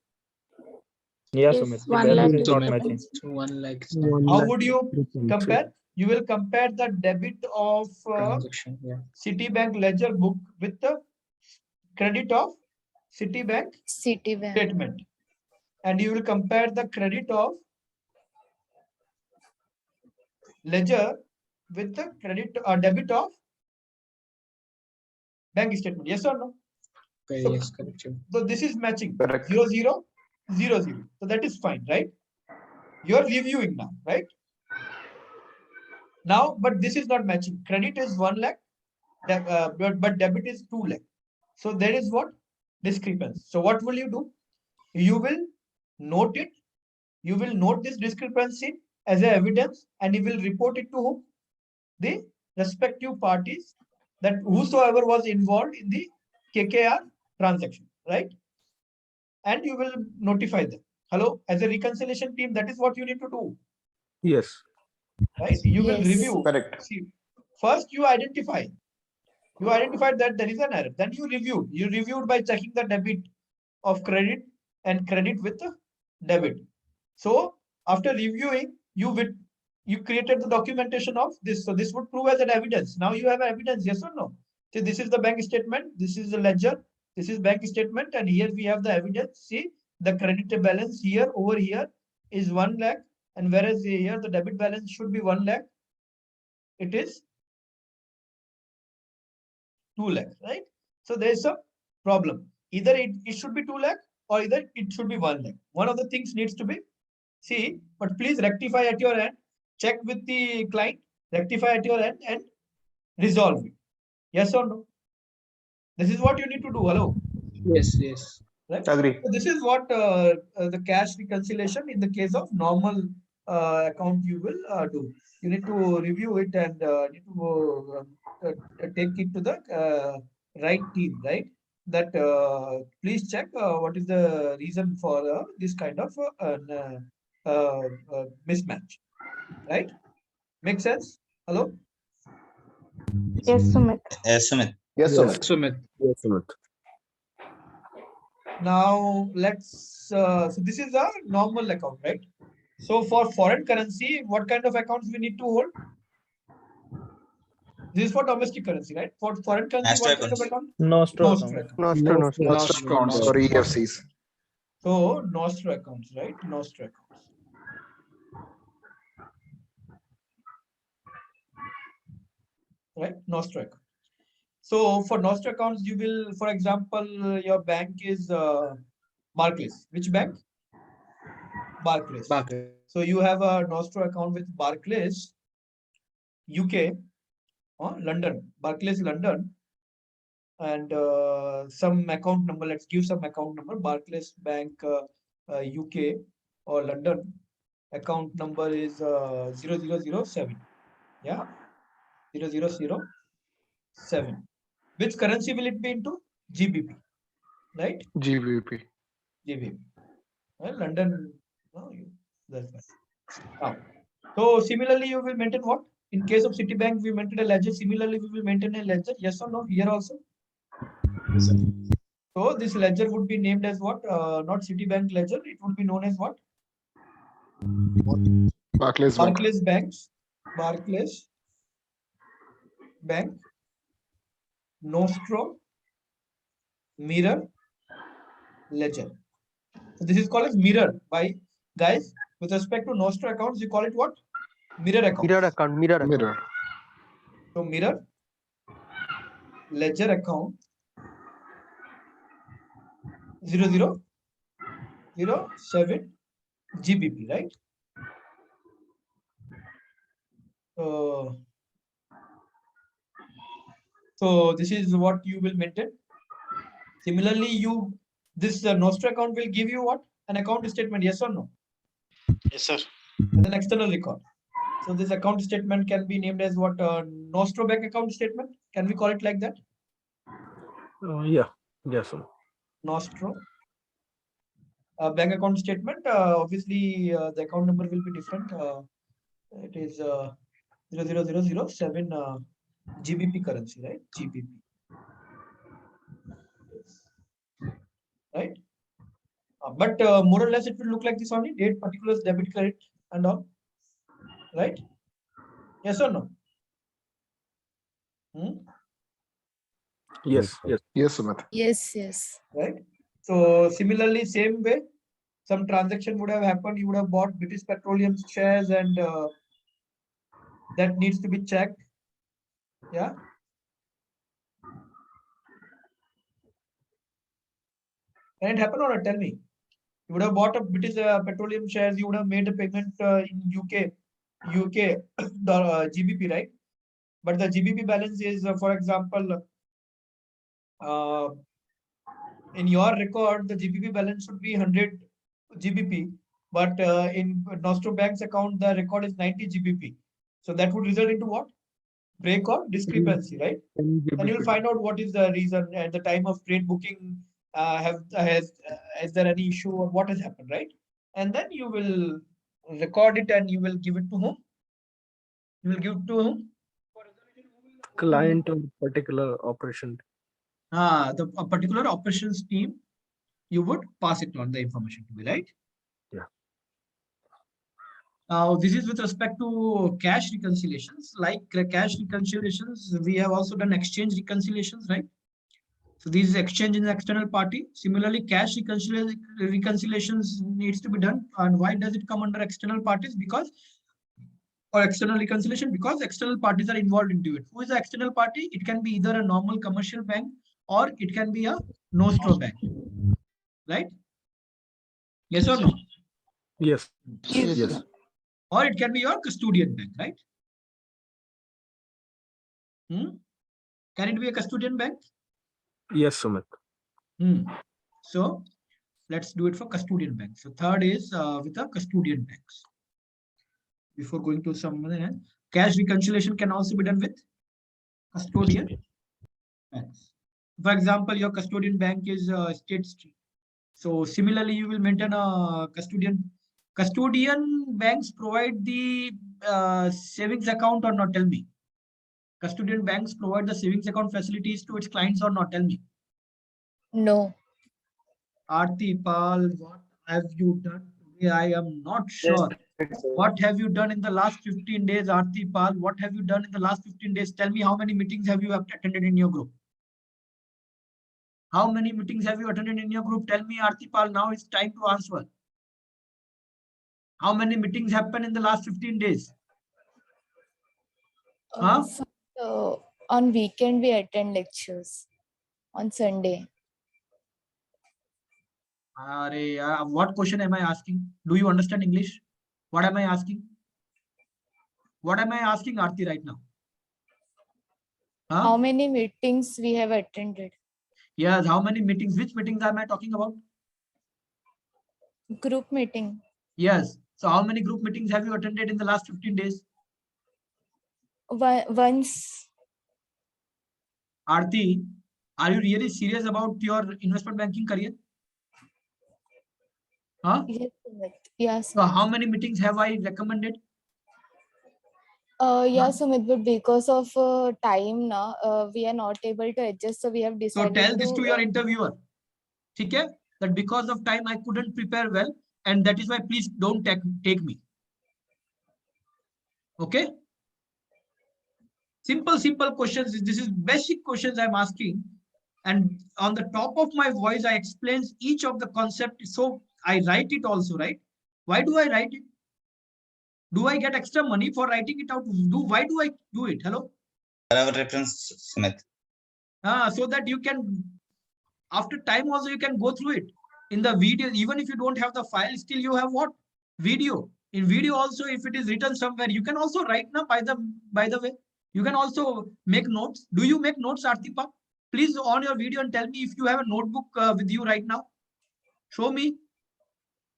Yes, Yes, Sumit. 1 The lakh balance is not difference. matching. So 1 lakh How would you compare? You will compare the debit of transaction. Yeah. Citibank ledger book with the credit of Citibank statement, and you will compare the credit of ledger with the credit or debit of bank statement. Yes or no? Yes, correct. So this is matching. Correct. 0, 0, 0, 0. So that is fine, right? You are reviewing now, right? Now, but this is not matching. Credit is 1 lakh, but debit is 2 lakh. So there is what? Discrepancy. So what will you do? You will note it. You will note this discrepancy as a evidence and you will report it to whom? The respective parties, that whosoever was involved in the KKR transaction, right? And you will notify them. Hello, as a reconciliation team, that is what you need to do, Yes. right? You will Yes. review. Correct. See, first you identify. You identified that there is an error. Then you reviewed. You reviewed by checking the debit of credit and credit with the debit. So after reviewing, you created the documentation of this. So this would prove as an evidence. Now you have evidence, yes or no? See, this is the bank statement. This is the ledger. This is bank statement. And here we have the evidence. See, the credit balance here over here is 1 lakh. And whereas here the debit balance should be 1 lakh. It is 2 lakh, right? So there is a problem. Either it should be 2 lakh or either it should be 1 lakh. One of the things needs to be see, but please rectify at your end, check with the client, rectify at your end and resolve it. Yes or no? This is what you need to do. Hello. Yes, yes. Right? Agree. So this is what the cash reconciliation in the case of normal account you will do. You need to review it and need to take it to the right team, right? That please check what is the reason for this kind of mismatch, right? Make sense? Hello? Yes, Sumit. Yes, Sumit. Sumit. Yes, Sumit. Now let's, so this is a normal account, right? So for foreign currency, what kind of accounts we need to hold? This is for domestic currency, right? For foreign currency, what kind of account? Nostro Nostro account. account. Nostro accounts or EFCs. So Nostro accounts, right? Nostro accounts. Right? Nostro account. So for Nostro accounts, you will, for example, your bank is Barclays. Which bank? Barclays. Barclays. So you have a Nostro account with Barclays, UK, London, Barclays London, and some account number. Let's give some account number. Barclays Bank UK or London. Account number is 0007. Yeah, 0007. Which currency will it be into? GBP, right? GBP. GBP. Well, London. No, that's right. Now, so similarly, you will maintain what? In case of Citibank, we maintain a ledger. Similarly, we will maintain a ledger. Yes or no? Here also. So this ledger would be named as what? Not Citibank ledger. It would be known as what? Barclays Bank. Barclays Banks. Barclays Bank. Nostro Mirror Ledger. So this is called as mirror by guys. With respect to Nostro accounts, you call it what? Mirror account. Mirror. So mirror ledger account 0007 GBP, right? So this is what you will maintain. Similarly, this Nostro account will give you what? An account statement, yes or no? Yes, sir. As an external record. So this account statement can be named as what? Nostro bank account statement. Can we call it like that? Yeah. Yes, sir. Nostro bank account statement. Obviously, the account number will be different. It is 00007 GBP currency, right? GBP. Right? But more or less, it will look like this only: date, particulars, debit, credit, and all. Right? Yes or no? Yes. Yes. Yes, Sumit. Yes, yes. Right? So similarly, same way, some transaction would have happened. You would have bought British Petroleum shares, and that needs to be checked. Yeah. Can it happen or not? Tell me. You would have bought a British petroleum shares. You would have made a payment in UK GBP, right? But the GBP balance is, for example, in your record, the GBP balance should be 100 GBP, but in Nostro Bank's account, the record is 90 GBP. So that would result into what? Break or discrepancy, right? And you'll find out what is the reason at the time of trade booking. Is there any issue or what has happened, right? And then you will record it and you will give it to whom? You will give it to whom? Client or particular operation. A particular operations team, you would pass it on the information to be, right? Yeah. Now, this is with respect to cash reconciliations. Like cash reconciliations, we have also done exchange reconciliations, right? So this is exchange in the external party. Similarly, cash reconciliations needs to be done. And why does it come under external parties? Because, or external reconciliation, because external parties are involved into it. Who is the external party? It can be either a normal commercial bank or it can be a Nostro bank, right? Yes or no? Yes. Yes. Yes. Or it can be your custodian bank, right? Can it be a custodian bank? Yes, Sumit. So let's do it for custodian banks. So third is with the custodian banks. Before going to some cash reconciliation can also be done with custodian banks. For example, your custodian bank is State Street. So similarly, you will maintain a custodian. Custodian banks provide the savings account or not? Tell me. Custodian banks provide the savings account facilities to its clients or not? Tell me. No. Aarti Pal, what have you done today? I am not sure. What have you done in the last 15 days, Aarti Pal? What have you done in the last 15 days? Tell me how many meetings have you attended in your group? How many meetings have you attended in your group? Tell me, Aarti Pal, now it's time to answer. How many meetings happened in the last 15 days? On weekend, we attend lectures. On Sunday. What question am I asking? Do you understand English? What am I asking? What am I asking, Aarti, right now? How many meetings we have attended? Yes, how many meetings? Which meetings am I talking about? Group meeting. Yes. So how many group meetings have you attended in the last 15 days? Once. Aarti, are you really serious about your investment banking career? Yes, Sumit. Yes. So how many meetings have I recommended? Yes, Sumit, but because of time now, we are not able to adjust, so we have decided. So tell this to your interviewer. Okay? That because of time I couldn't prepare well, and that is why please don't take me. Okay? Simple questions. This is basic questions I'm asking. And on the top of my voice, I explain each of the concept. So I write it also, right? Why do I write it? Do I get extra money for writing it out? Why do I do it? Hello? Reference, Smith. So that you can, after time also, you can go through it. In the video, even if you don't have the file, still you have what? Video. In video also, if it is written somewhere, you can also write now, by the way. You can also make notes. Do you make notes, Artipa? Please on your video and tell me if you have a notebook with you right now. Show me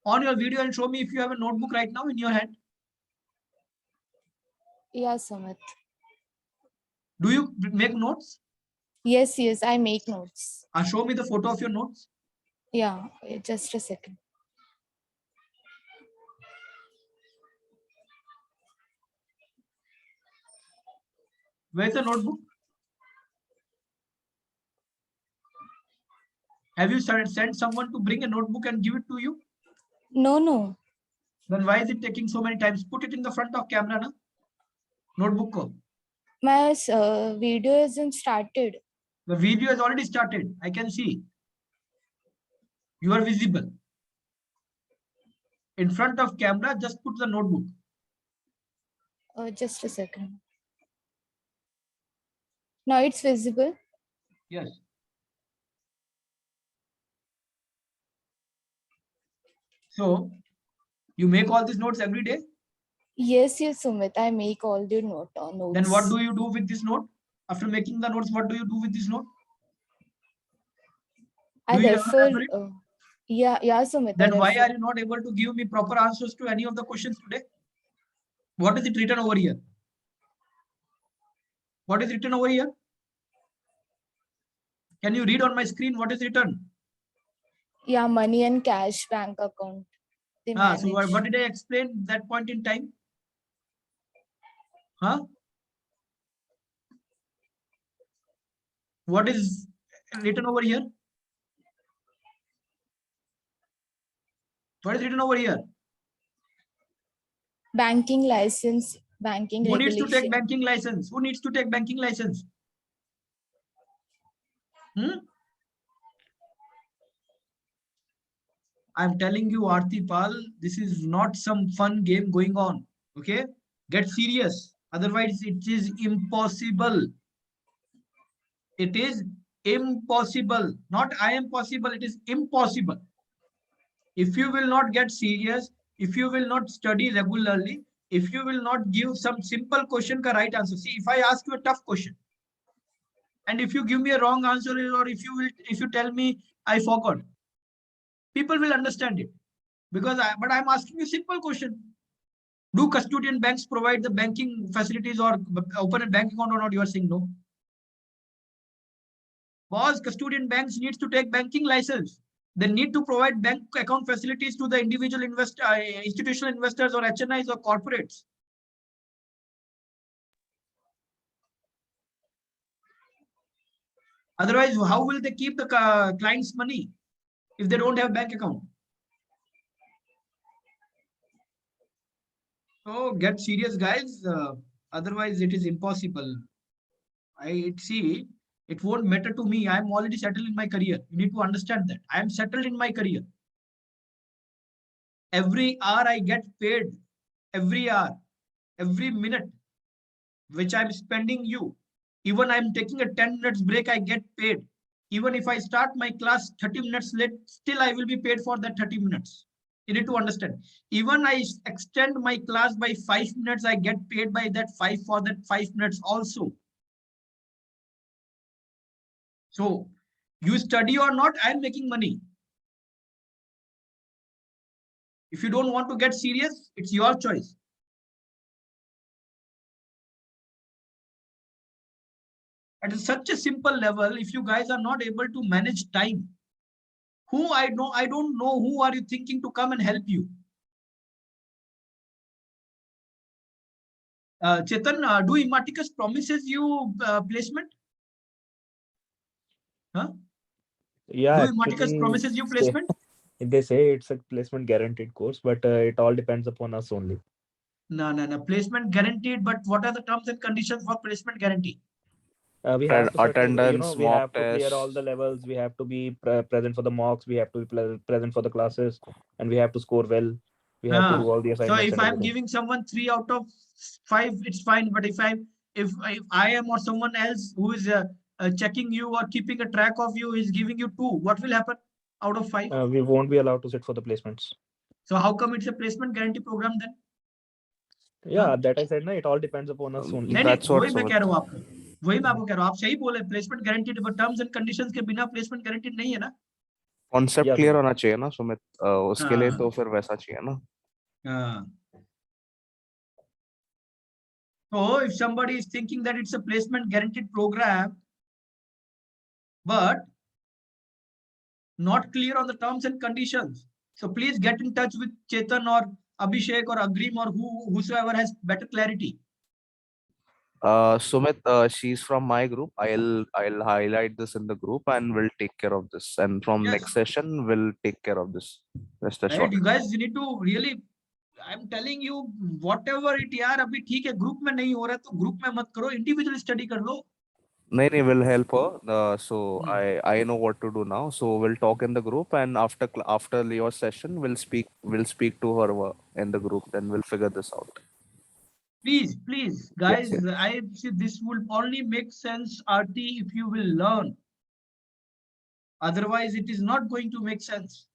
on your video and show me if you have a notebook right now in your hand. Yes, Sumit. Do you make notes? Yes, I make notes. Show me the photo of your notes. Yeah, just a second. Where's the notebook? Have you sent someone to bring a notebook and give it to you? No. Then why is it taking so many times? Put it in the front of camera, na? Notebook ko. My video isn't started. The video has already started. I can see. You are visible. In front of camera, just put the notebook. Just a second. Now it's visible? Yes. So you make all these notes every day. Yes, Sumit. I make all the notes. Then what do you do with this note? After making the notes, what do you do with this note? I Do you refer. ever it? Yeah, Sumit. Then why are you not able to give me proper answers to any of the questions today? What is it written over here? What is written over here? Can you read on my screen what is written? Yeah, money and cash bank account. So what did I explain that point in time? Huh? What is written over here? What is written over here? Banking license, banking Who regulation. needs to take banking license? Who needs to take banking license? I'm telling you, Aarti Pal, this is not some fun game going on. Okay? Get serious. Otherwise, it is impossible. It is impossible. Not I am possible. It is impossible. If you will not get serious, if you will not study regularly, if you will not give some simple question ka right answer. See, if I ask you a tough question, and if you give me a wrong answer, or if you tell me I forgot, people will understand it. Because but I'm asking you a simple question. Do custodian banks provide the banking facilities or open a bank account or not? You are saying no. Because custodian banks needs to take banking license. They need to provide bank account facilities to the individual institutional investors or HNIs or corporates. Otherwise, how will they keep the client's money if they don't have bank account? So get serious, guys. Otherwise, it is impossible. I see. It won't matter to me. I am already settled in my career. You need to understand that. I am settled in my career. Every hour I get paid. Every hour, every minute which I'm spending you. Even I'm taking a 10 minutes break, I get paid. Even if I start my class 30 minutes late, still I will be paid for that 30 minutes. You need to understand. Even I extend my class by 5 minutes, I get paid by that 5 minutes also. So you study or not, I'm making money. If you don't want to get serious, it's your choice. At such a simple level, if you guys are not able to manage time, I don't know who are you thinking to come and help you. Chetan, do Imaticus promises you placement? Huh? Yeah, Do Imaticus promises you placement? they say it's a placement guaranteed course, but it all depends upon us only. No. Placement guaranteed, but what are the terms and conditions for placement guarantee? We have to attendance, we mock have to clear all the levels. We have to be present for the mocks. We have to be present for the classes, and we have to score well. We have to do all the So assignments. if I'm giving someone 3 out of 5, it's fine. But if I am or someone else who is checking you or keeping a track of you is giving you 2, what will happen out of 5? We won't be allowed to sit for the placements. So how come it's a placement guarantee program then? Yeah, that I said, no, it all depends upon us only. That's what. मैं कह रहा हूँ आपको. वही मैं आपको कह रहा हूँ. आप सही बोले, placement guaranteed, but terms and conditions के बिना placement guaranteed नहीं है ना? Concept clear होना चाहिए ना सुमित, उसके लिए तो फिर वैसा चाहिए ना. So if somebody is thinking that it's a placement guaranteed program, but not clear on the terms and conditions, so please get in touch with Chetan or Abhishek or Agrim or whosoever has better clarity. Sumit, she's from my group. I'll highlight this in the group and we'll take care of this. And from next session, we'll take care of this. Rest assured. You guys, you need to really. I'm telling you, whatever it यार अभी ठीक है, group में नहीं हो रहा तो group में मत करो, individual study कर लो. नहीं, will help her. So I know what to do now. So we'll talk in the group, and after your session, we'll speak to her in the group. Then we'll figure this out. Please, guys, Yes. I see this will only make sense, RT, if you will learn. Otherwise, it is not going to make sense.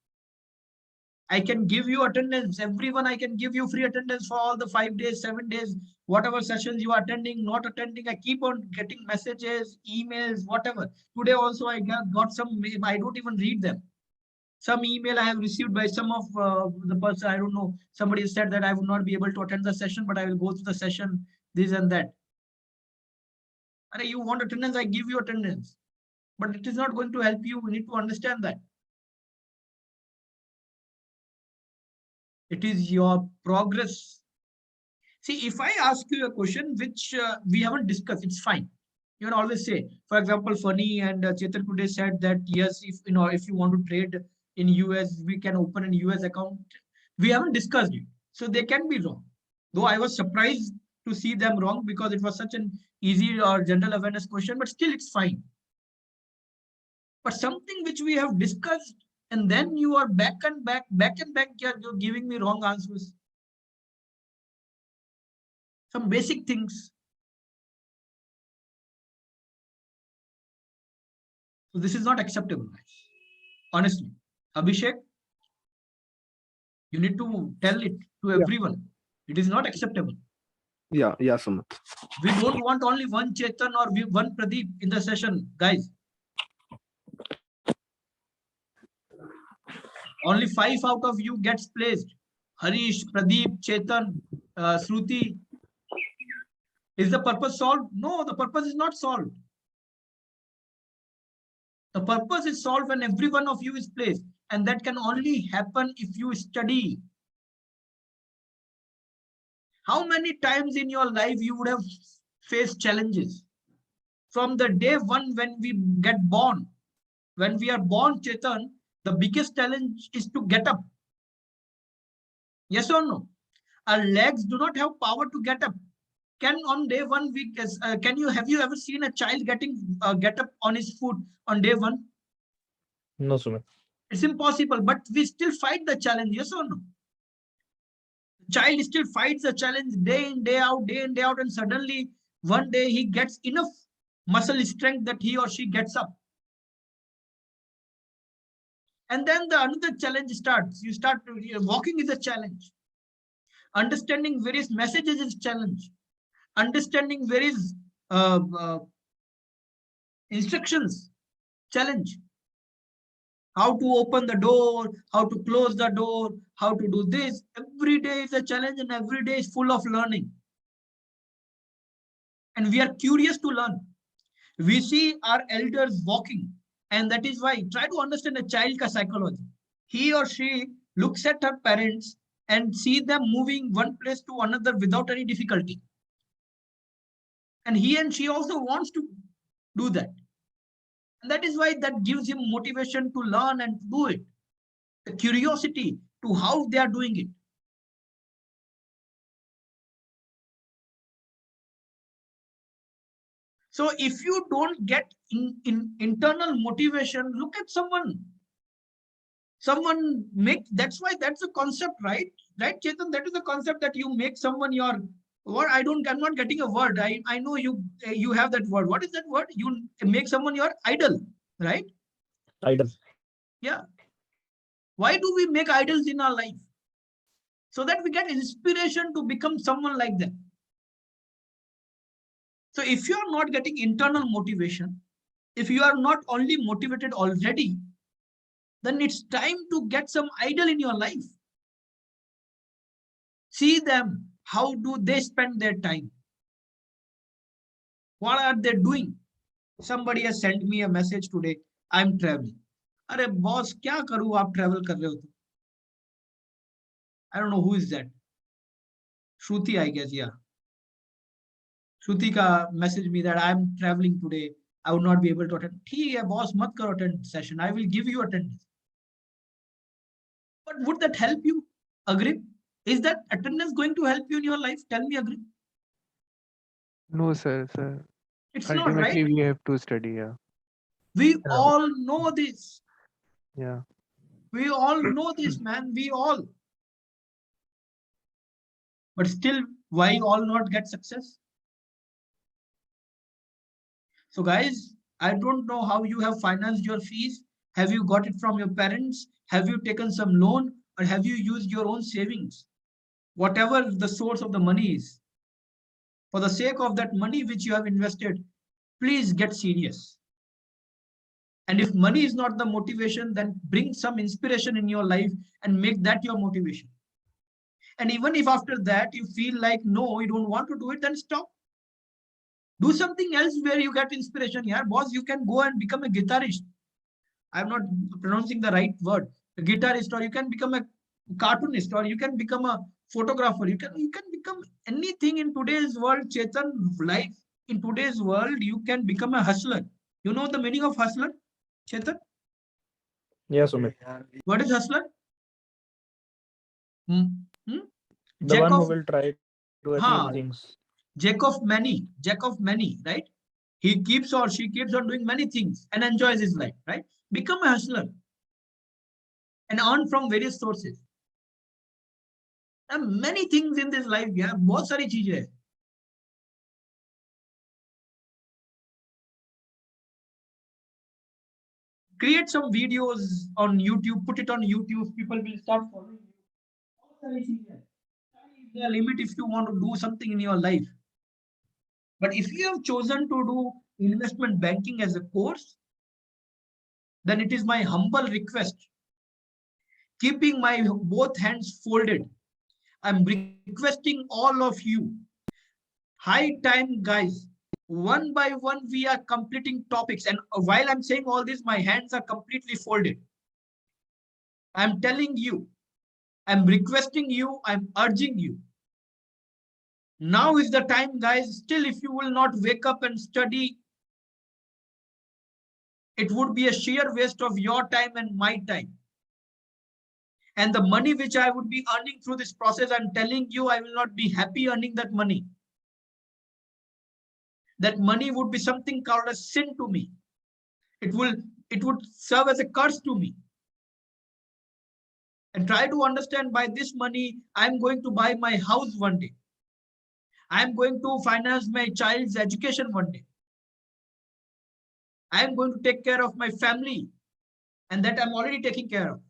I can give you attendance. Everyone, I can give you free attendance for all the 5 days, 7 days, whatever sessions you are attending, not attending. I keep on getting messages, emails, whatever. Today also I got some, I don't even read them. Some email I have received by some of the person, I don't know, somebody said that I would not be able to attend the session, but I will go to the session, this and that. And you want attendance, I give you attendance. But it is not going to help you. We need to understand that. It is your progress. See, if I ask you a question which we haven't discussed, it's fine. You can always say, for example, Funny and Chetan today said that yes, if you want to trade in US, we can open an US account. We haven't discussed it, so they can be wrong. Though I was surprised to see them wrong because it was such an easy or general awareness question, but still it's fine. But something which we have discussed, and then you are back and back, you're giving me wrong answers. Some basic things. So this is not acceptable, guys. Honestly. Abhishek, you need to tell it to everyone. It is not acceptable. Yeah, Sumit. We don't want only one Chetan or one Pradeep in the session, guys. Only 5 out of you gets placed. Harish, Pradeep, Chetan, Shruti. Is the purpose solved? No, the purpose is not solved. The purpose is solved when every one of you is placed. And that can only happen if you study. How many times in your life you would have faced challenges? From the day one when we get born. When we are born, Chetan, the biggest challenge is to get up. Yes or no? Our legs do not have power to get up. Can on day one we have you ever seen a child get up on his foot on day one? No, Sumit. It's impossible, but we still fight the challenge. Yes or no? Child still fights the challenge day in, day out, and suddenly one day he gets enough muscle strength that he or she gets up. And then another challenge starts. Walking is a challenge. Understanding various messages is a challenge. Understanding various instructions, challenge. How to open the door, how to close the door, how to do this. Every day is a challenge and every day is full of learning. And we are curious to learn. We see our elders walking, and that is why try to understand a child ka psychology. He or she looks at her parents and see them moving one place to another without any difficulty. And he and she also wants to do that. And that is why that gives him motivation to learn and to do it. The curiosity to how they are doing it. So if you don't get internal motivation, look at someone. That's why that's a concept, right? Right, Chetan? That is the concept that you make someone your, what I'm not getting a word. I know you have that word. What is that word? You make someone your idol, right? Idol. Yeah. Why do we make idols in our life? So that we get inspiration to become someone like them. So if you are not getting internal motivation, if you are not only motivated already, then it's time to get some idol in your life. See them. How do they spend their time? What are they doing? Somebody has sent me a message today. I'm traveling. Arey boss, kya karu aap travel kar rahe ho? I don't know who is that. Shruti, I guess, yeah. Shruti ka message me that I'm traveling today. I would not be able to attend. ठीक है boss, mat karo attend session. I will give you attendance. But would that help you? Agree? Is that attendance going to help you in your life? Tell me, agree. No, sir. It's Ultimately, not right. we have to study. Yeah. We all know this. Yeah. We all know this, man. We all. But still, why all not get success? So guys, I don't know how you have financed your fees. Have you got it from your parents? Have you taken some loan? or have you used your own savings? Whatever the source of the money is, for the sake of that money which you have invested, please get serious. And if money is not the motivation, then bring some inspiration in your life and make that your motivation. And even if after that you feel like, no, you don't want to do it, then stop. Do something else where you get inspiration. Yeah, boss, you can go and become a guitarist. I'm not pronouncing the right word. A guitarist, or you can become a cartoonist, or you can become a photographer. You can become anything in today's world, Chetan. Life in today's world, you can become a hustler. You know the meaning of hustler, Chetan? Yes, Sumit. What is hustler? The Jack one who of, will try to achieve things. Jack of many, right? He keeps or she keeps on doing many things and enjoys his life, right? Become a hustler and earn from various sources. There are many things in this life. Yeah, बहुत सारी चीजें हैं. Create some videos on YouTube, put it on YouTube. People will start following you. बहुत सारी चीजें हैं. There are limit if you want to do something in your life. But if you have chosen to do investment banking as a course, then it is my humble request, keeping my both hands folded, I'm requesting all of you, high time guys, one by one we are completing topics, and while I'm saying all this, my hands are completely folded. I'm telling you, I'm requesting you, I'm urging you. Now is the time, guys. Still, if you will not wake up and study, it would be a sheer waste of your time and my time. And the money which I would be earning through this process, I'm telling you, I will not be happy earning that money. That money would be something called a sin to me. It would serve as a curse to me. And try to understand, by this money, I'm going to buy my house one day. I'm going to finance my child's education one day. I'm going to take care of my family, and that I'm already taking care of.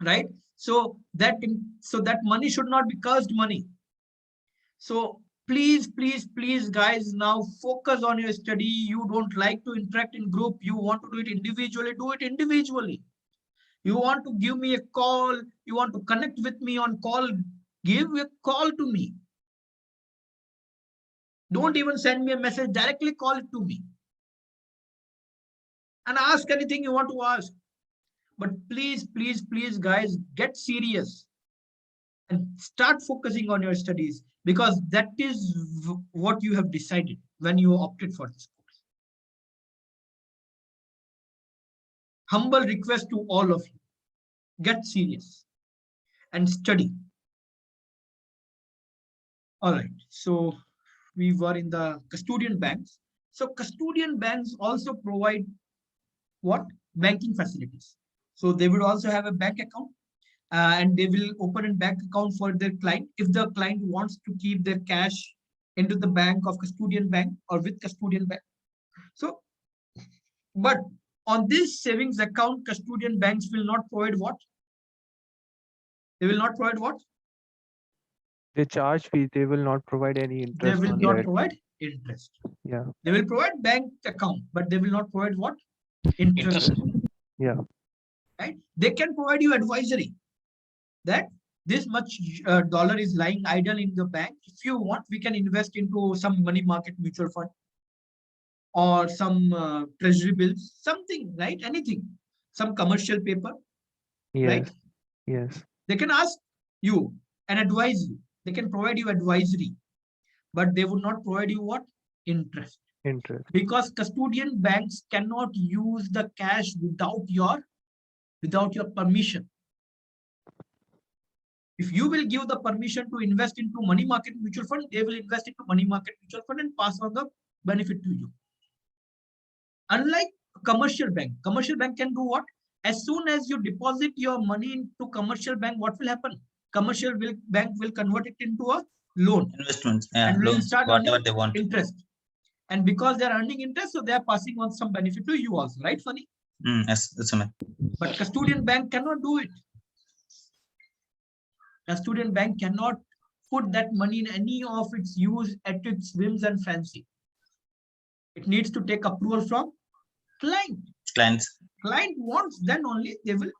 Right? So that money should not be cursed money. So please, guys, now focus on your study. You don't like to interact in group. You want to do it individually, do it individually. You want to give me a call, you want to connect with me on call, give a call to me. Don't even send me a message, directly call it to me. And ask anything you want to ask. But please, guys, get serious and start focusing on your studies, because that is what you have decided when you opted for this course. Humble request to all of you, get serious and study. All right, so we were in the custodian banks. So custodian banks also provide what? Banking facilities. So they would also have a bank account, and they will open a bank account for their client if the client wants to keep their cash into the bank of custodian bank or with custodian bank. So, but on this savings account, custodian banks will not provide what? They will not provide what? They charge fees. They will not provide any interest. They will not provide interest. Yeah. They will provide bank account, but they will not provide what? Interest. Yeah. Right? They can provide you advisory that this much dollar is lying idle in the bank. If you want, we can invest into some money market mutual fund or some treasury bills, something, right? Anything, some commercial paper. Yes. Right? Yes. They can ask you and advise you. They can provide you advisory, but they would not provide you what? Interest. Interest. Because custodian banks cannot use the cash without your permission. If you will give the permission to invest into money market mutual fund, they will invest into money market mutual fund and pass on the benefit to you. Unlike commercial bank can do what? As soon as you deposit your money into commercial bank, what will happen? Commercial bank will convert it into a loan. Investments, yeah, and loans, will start whatever they want. interest. And because they are earning interest, so they are passing on some benefit to you also, right, Funny? Yes, that's right. But custodian bank cannot do it. Custodian bank cannot put that money in any of its use at its whims and fancy. It needs to take approval from client. Client wants, then only they will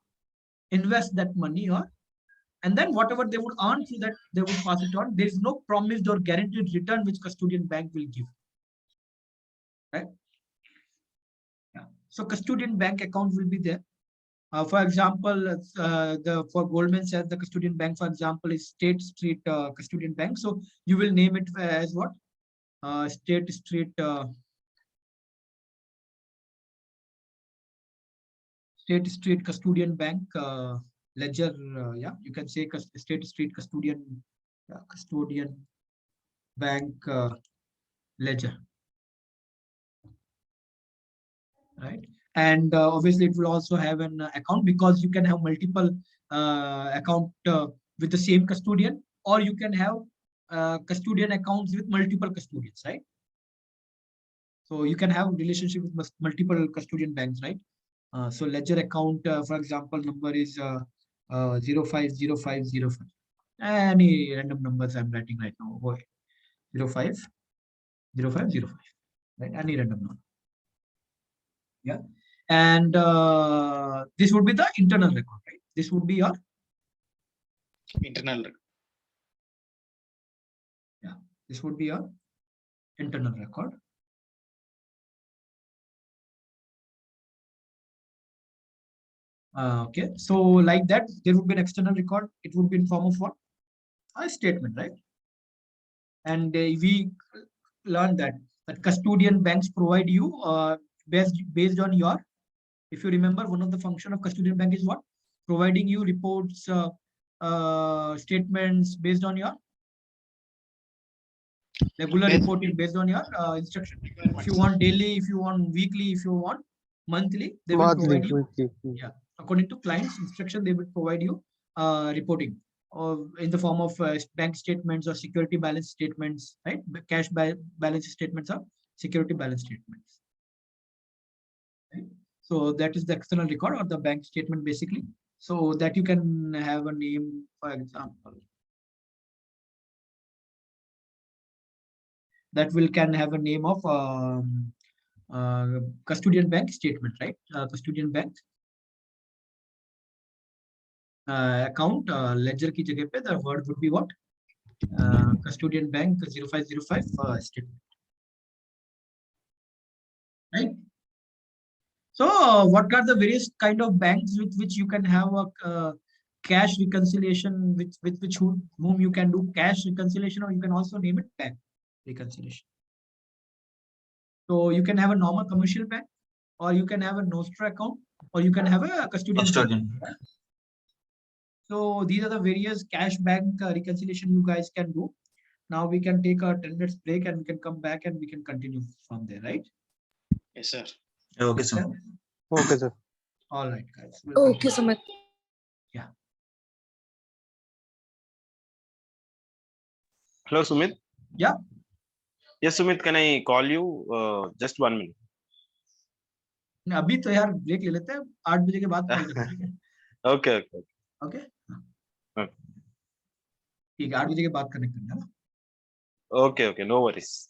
invest that money, or and then whatever they would earn through that, they would pass it on. There is no promised or guaranteed return which custodian bank will give. Right? Yeah. So custodian bank account will be there. For example, for Goldman Sachs, the custodian bank, for example, is State Street Custodian Bank. So you will name it as what? State Street Custodian Bank ledger. Yeah, you can say State Street Custodian Bank ledger. Right, and obviously it will also have an account, because you can have multiple account with the same custodian, or you can have custodian accounts with multiple custodians, right? So you can have relationship with multiple custodian banks, right? So ledger account, for example, number is 050505. Any random numbers I'm writing right now. 050505, right? Any random number. Yeah, and this would be the internal record, right? This would be your internal record. Yeah, this would be your internal record. Okay, so like that, there would be an external record. It would be in form of what? A statement, right? And we learned that custodian banks provide you based on your, if you remember, one of the function of custodian bank is what? Providing you reports, statements based on your regular reporting, based on your instruction. If you want daily, if you want weekly, if you want monthly, they will provide you. Yeah, according to client's instruction, they will provide you reporting, or in the form of bank statements or security balance statements, right? Cash balance statements or security balance statements. Right? So that is the external record, or the bank statement, basically. So that you can have a name, for example. That can have a name of custodian bank statement, right? Custodian bank account ledger ki jagah pe the word would be what? Custodian bank 0505 statement. Right? So what are the various kind of banks with which you can have a cash reconciliation, with whom you can do cash reconciliation, or you can also name it bank reconciliation. So you can have a normal commercial bank, or you can have a Nostra account, or you can have a custodian bank. Right? So these are the various cash bank reconciliation you guys can do. Now we can take a 10 minutes break, and we can come back and we can continue from there, right? Yes, sir. Okay, sir. Okay, sir. All right, guys. Okay, Sumit. Yeah. Hello, Sumit. Yeah. Yes, Sumit, can I call you just 1 minute? अभी तो यार break ले लेते हैं, 8 बजे के बाद call करते हैं. Okay. ओके, ठीक है, 8 बजे के बाद कनेक्ट करना है ना. Okay, no worries.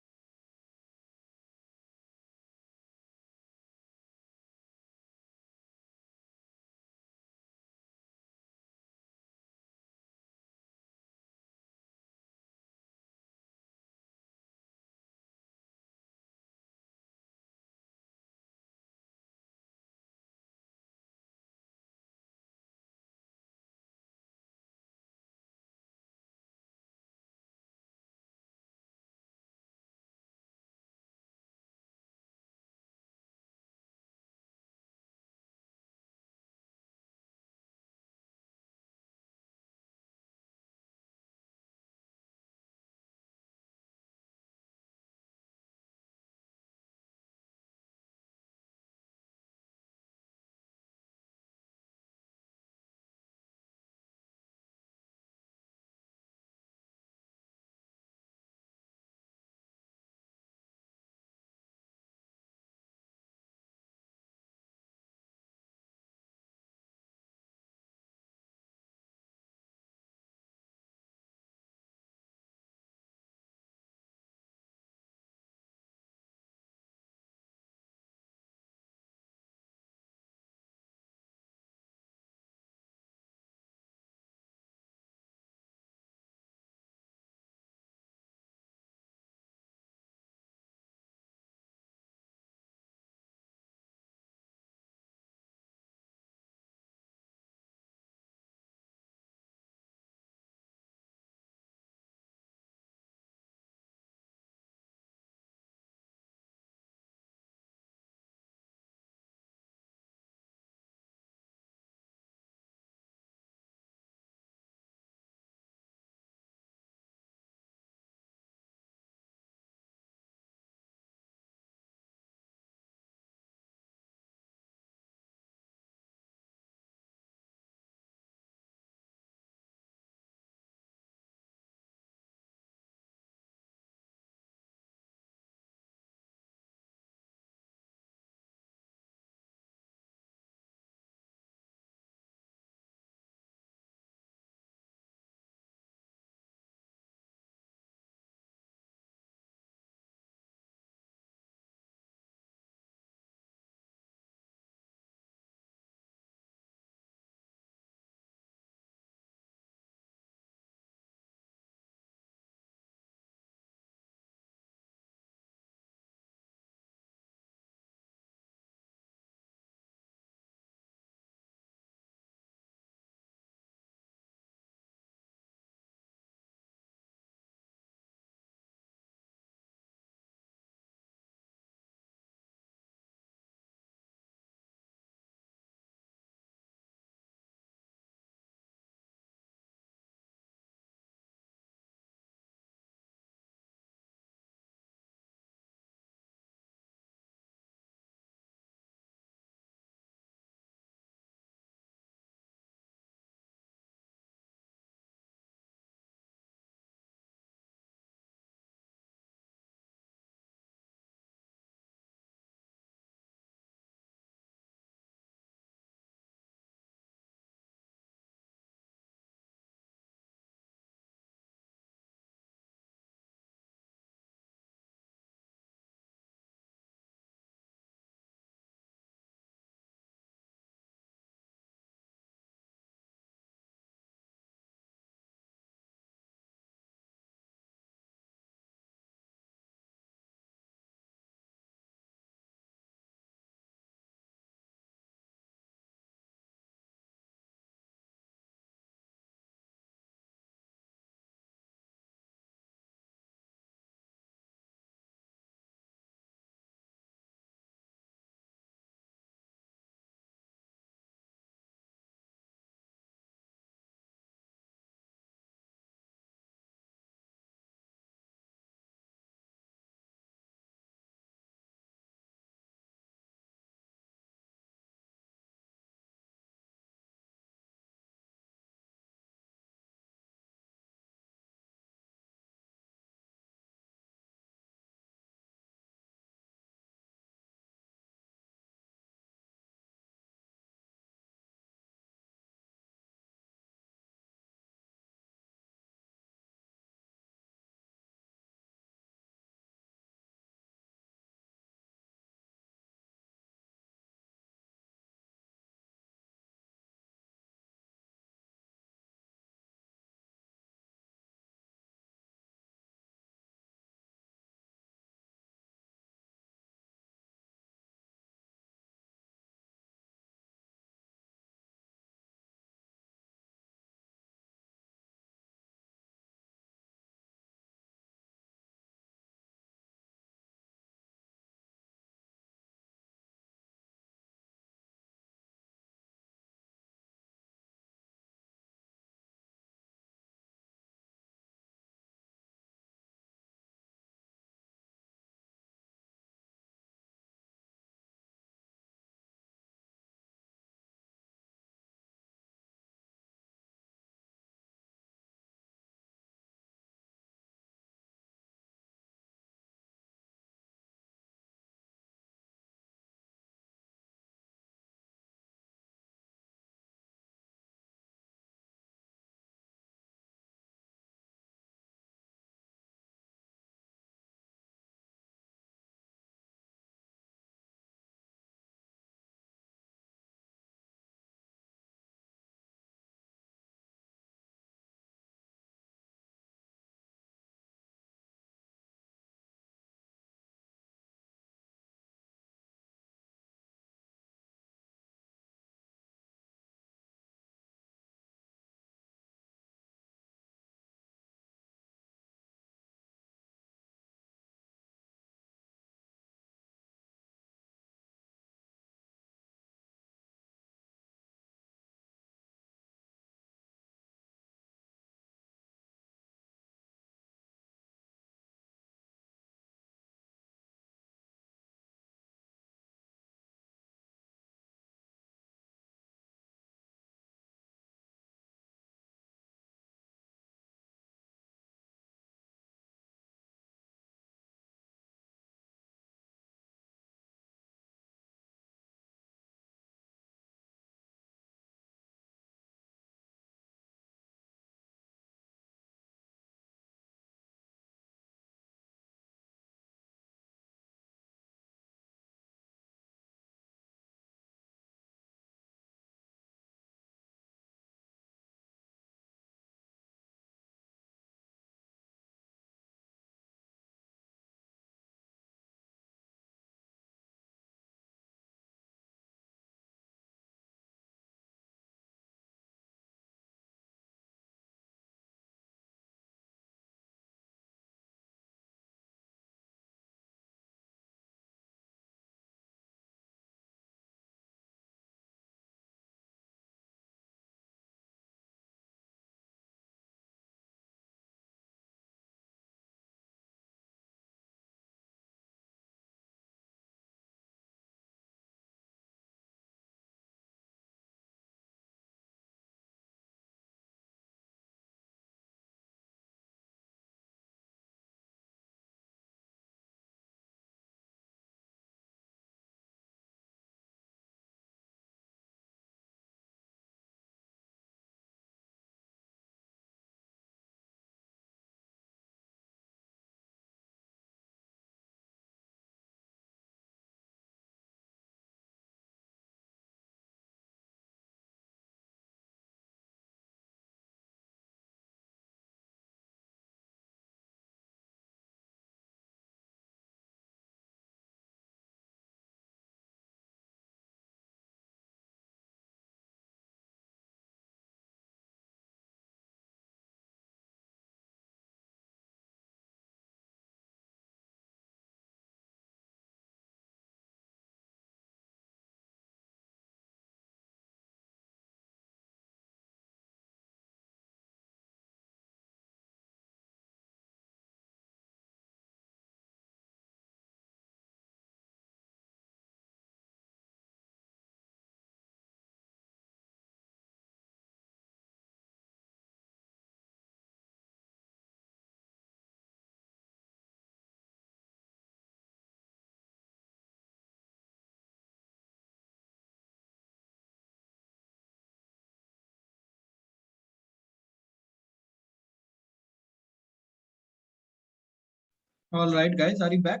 All right, guys, are you back?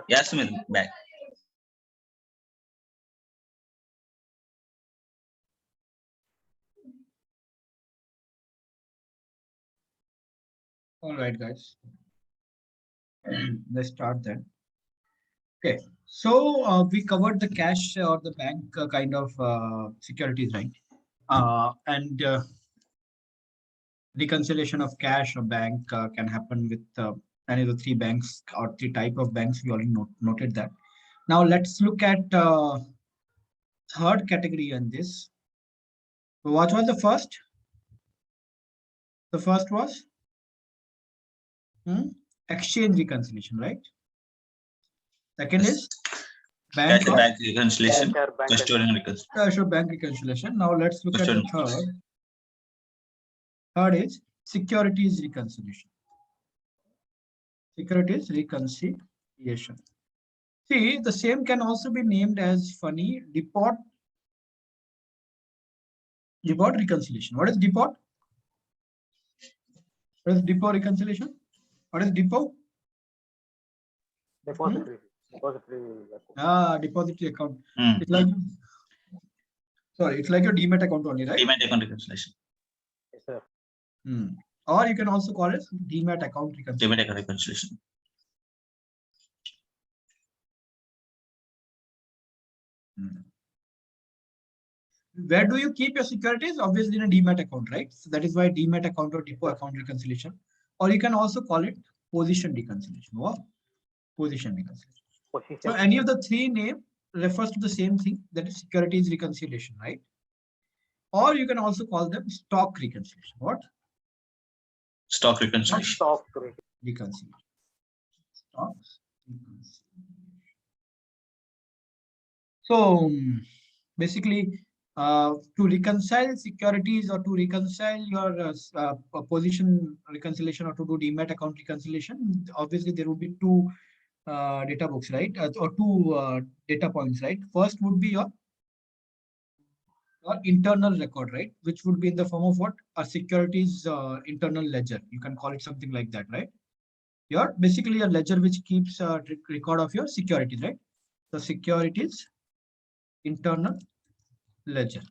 Yes, Sumit, back. All right, guys. Let's start then. Okay, so we covered the cash or the bank kind of securities, right? And reconciliation of cash or bank can happen with any of the three banks or three type of banks. We already noted that. Now let's look at third category in this. So what was the first? The first was exchange reconciliation, right? Second is bank Cash of bank reconciliation, custodian reconciliation. sure, bank reconciliation. Now let's look at the third. Third is securities reconciliation. Securities reconciliation. See, the same can also be named as funny depot reconciliation. What is depot? What is depot reconciliation? What is depot? Depository. Depository account. It's like, sorry, it's like your demat account only, right? Demat account reconciliation. Yes, sir. Or you can also call it demat account reconciliation. Demat account reconciliation. Where do you keep your securities? Obviously in a demat account, right? So that is why demat account or depot account reconciliation. Or you can also call it position reconciliation. What? Position reconciliation. So any of the three name refers to the same thing, that is securities reconciliation, right? Or you can also call them stock reconciliation. What? Stock reconciliation. Stock reconciliation. Stocks reconciliation. So basically, to reconcile securities or to reconcile your position reconciliation or to do demat account reconciliation, obviously there would be two data books, right? Or two data points, right? First would be your internal record, right? Which would be in the form of what? A securities internal ledger. You can call it something like that, right? Your basically a ledger which keeps a record of your securities, right? The securities internal ledger.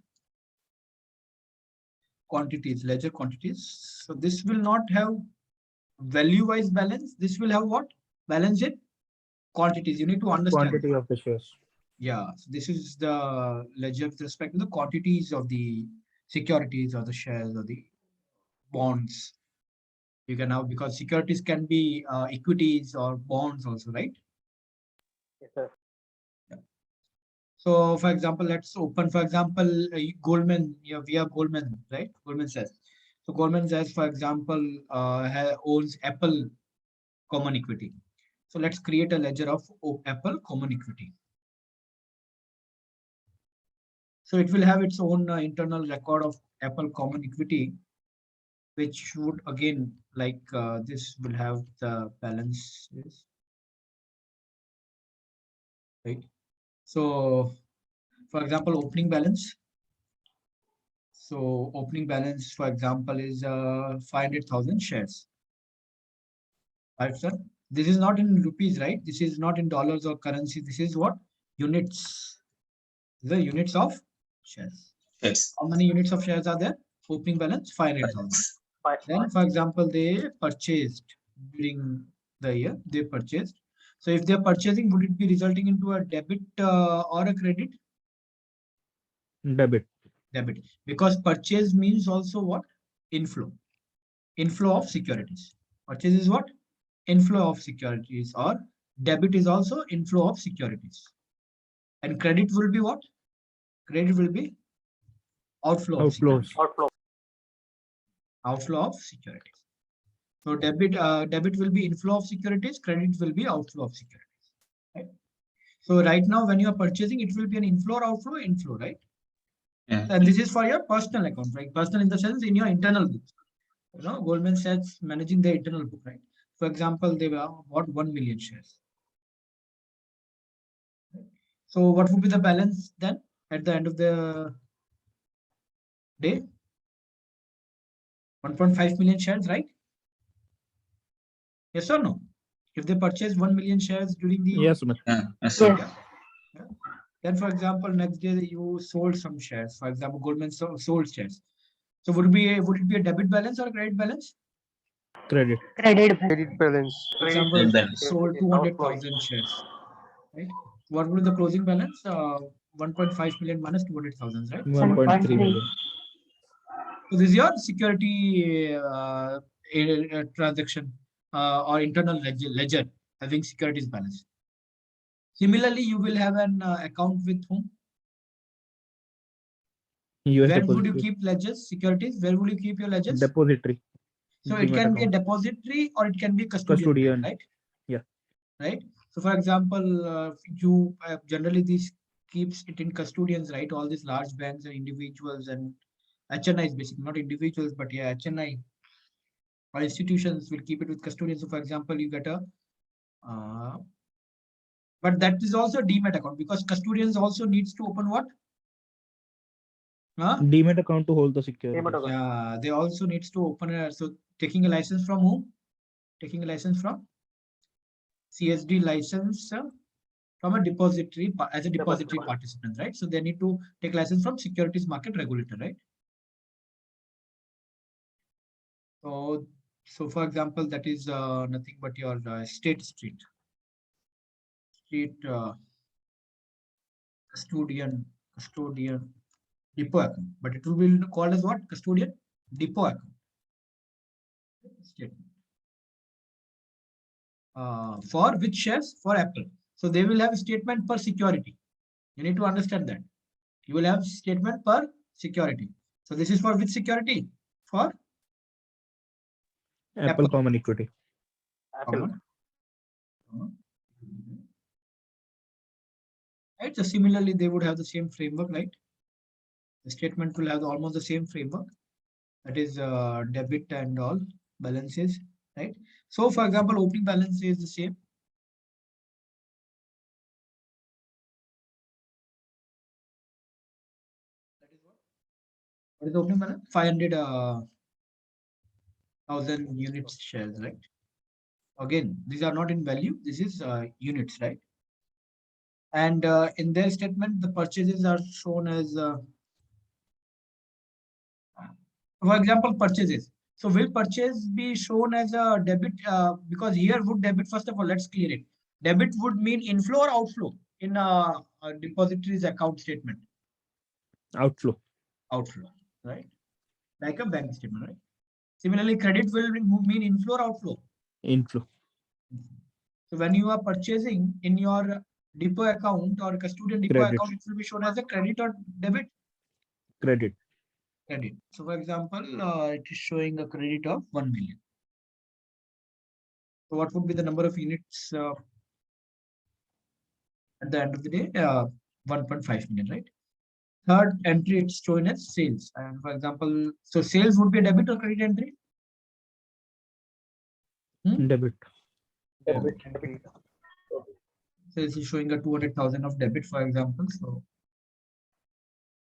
Quantities, ledger quantities. So this will not have value-wise balance. This will have what? Balance it? Quantities. You need to understand. Quantity of the shares. Yeah, so this is the ledger with respect to the quantities of the securities or the shares or the bonds. You can have, because securities can be equities or bonds also, right? Yes, sir. Yeah. So for example, let's open, for example, Goldman, we have Goldman, right? Goldman Sachs. So Goldman Sachs, for example, owns Apple common equity. So let's create a ledger of Apple common equity. So it will have its own internal record of Apple common equity, which would again, like this will have the balances, right? So for example, opening balance. So opening balance, for example, is 500,000 shares. Right, sir? This is not in rupees, right? This is not in dollars or currency. This is what? Units. The units of shares. Yes. How many units of shares are there? Opening balance 500,000. Then, for example, they purchased during the year. They purchased. So, if they are purchasing, would it be resulting into a debit or a credit? Debit. Debit. Because purchase means also what? Inflow. Inflow of securities. Purchase is what? Inflow of securities, or debit is also inflow of securities. And credit will be what? Credit will be outflow of securities. Outflow of securities. So debit will be inflow of securities, credit will be outflow of securities. Right? So right now, when you are purchasing, it will be an inflow or outflow, inflow, right? Yeah. And this is for your personal account, right? Personal in the sense in your internal book. You know, Goldman Sachs managing their internal book, right? For example, they bought 1 million shares. So what would be the balance then at the end of the day? 1.5 million shares, right? Yes or no? If they purchase 1 million shares during the Yes, Sumit. Yes, sir. Yeah. Then, for example, next day you sold some shares. For example, Goldman sold shares. So would it be a debit balance or a credit balance? Credit. Credit balance. For example, Credit balance. sold 200,000 shares. Right? What would be the closing balance? 1.5 million minus 200,000, right? 1.3 million. So this is your security transaction or internal ledger having securities balance. Similarly, you will have an account with whom? US Where would you depository. keep ledgers, securities? Where would you keep your ledgers? Depository. So it Demat can be a account. depository or it can be custodian, Custodian. right? Yeah. Right. So for example, you generally this keeps it in custodians, right? All these large banks and individuals and HNI is basically not individuals, but yeah, HNI or institutions will keep it with custodians. So for example, you get a but that is also a demat account because custodians also needs to open what? Demat account to hold the security. Yeah, they also needs to open a, so taking a license from whom? Taking a license from CSD license from a depository as a depository participant, right? So they need to take license from securities market regulator, right? So for example, that is nothing but your State Street custodian depot account, but it will be called as what? Custodian depot account. Statement. For which shares? For Apple. So they will have a statement per security. You need to understand that. You will have statement per security. So this is for which security? For Apple common equity. Common. Right. So similarly, they would have the same framework, right? The statement will have almost the same framework. That is debit and all balances, right? So for example, opening balance is the same. That is what is the opening balance? 500,000 units shares, right? Again, these are not in value. This is units, right? And in their statement, the purchases are shown as, for example, purchases. So will purchase be shown as a debit? Because here would debit, first of all, let's clear it. Debit would mean inflow or outflow in a depository's account statement? Outflow. Outflow, right? Like a bank statement, right? Similarly, credit will mean inflow or outflow? Inflow. So when you are purchasing in your depot account or custodian depot Credit. account, it will be shown as a credit or debit? Credit. Credit. So for example, it is showing a credit of 1 million. So what would be the number of units at the end of the day? 1.5 million, right? Third entry, it's shown as sales. And for example, so sales would be a debit or credit entry? Debit. Debit. So this is showing a 200,000 of debit, for example. So,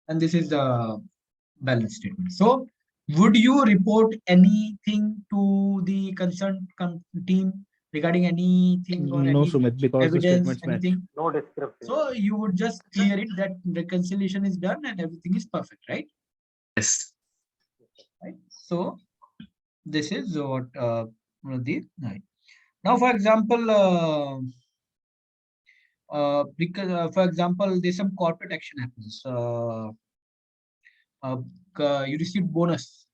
and this is the balance statement. So would you report anything to the concerned team regarding anything or No, any Sumit, because the evidence, statements match. anything? No description. So you would just clear it that reconciliation is done and everything is perfect, right? Yes. Right. So this is what the right. Now, for example, because for example, there's some corporate action happens. You receive bonus.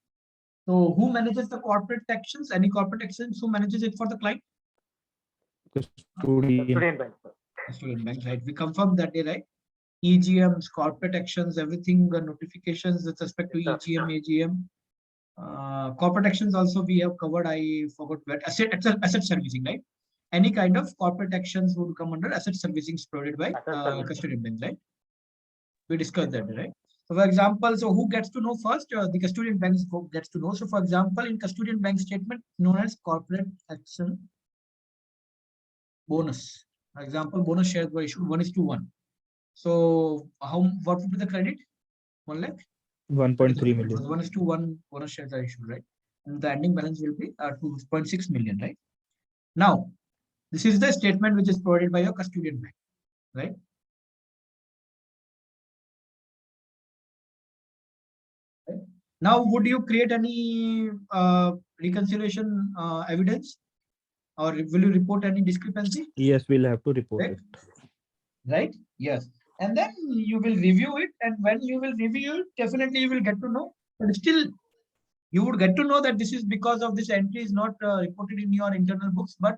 So who manages the corporate actions? Any corporate actions? Who manages it for the client? Custodian. Bank. Custodian bank, right? We confirmed that day, right? EGMs, corporate actions, everything, the notifications with respect to EGM, AGM. Corporate actions also we have covered. I forgot where asset servicing, right? Any kind of corporate actions would come under asset servicing provided by custodian bank, right? We discussed that, right? So for example, so who gets to know first? The custodian bank gets to know. So for example, in custodian bank statement known as corporate action bonus. For example, bonus shares were issued 1:1. So what would be the credit? 1 lakh? 1.3 million. 1:1 bonus shares are issued, right? And the ending balance will be 2.6 million, right? Now, this is the statement which is provided by your custodian bank, right? Now, would you create any reconciliation evidence, or will you report any discrepancy? Yes, we'll have to report Right? it. Right? Yes. And then you will review it, and when you will review it, definitely you will get to know. But still, you would get to know that this is because of this entry is not reported in your internal books. But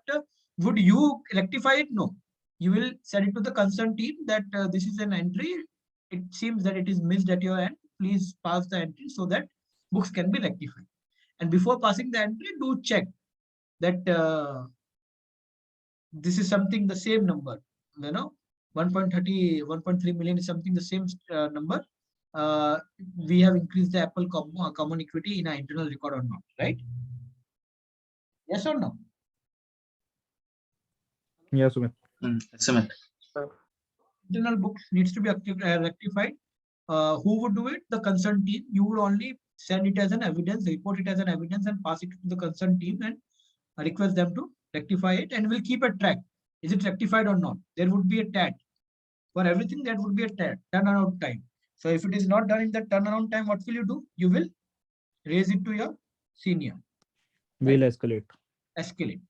would you rectify it? No. You will send it to the concerned team that this is an entry. It seems that it is missed at your end. Please pass the entry so that books can be rectified. And before passing the entry, do check that this is something the same number. 1.3 million is something the same number. We have increased the Apple common equity in our internal record or not, right? Yes or no? Yes, Sumit. Sumit. Internal books needs to be rectified. Who would do it? The concerned team. You would only send it as an evidence, report it as an evidence, and pass it to the concerned team and request them to rectify it, and we'll keep a track. Is it rectified or not? There would be a tag. For everything, there would be a tag, turnaround time. So if it is not done in the turnaround time, what will you do? You will raise it to your senior. We'll escalate. Escalate.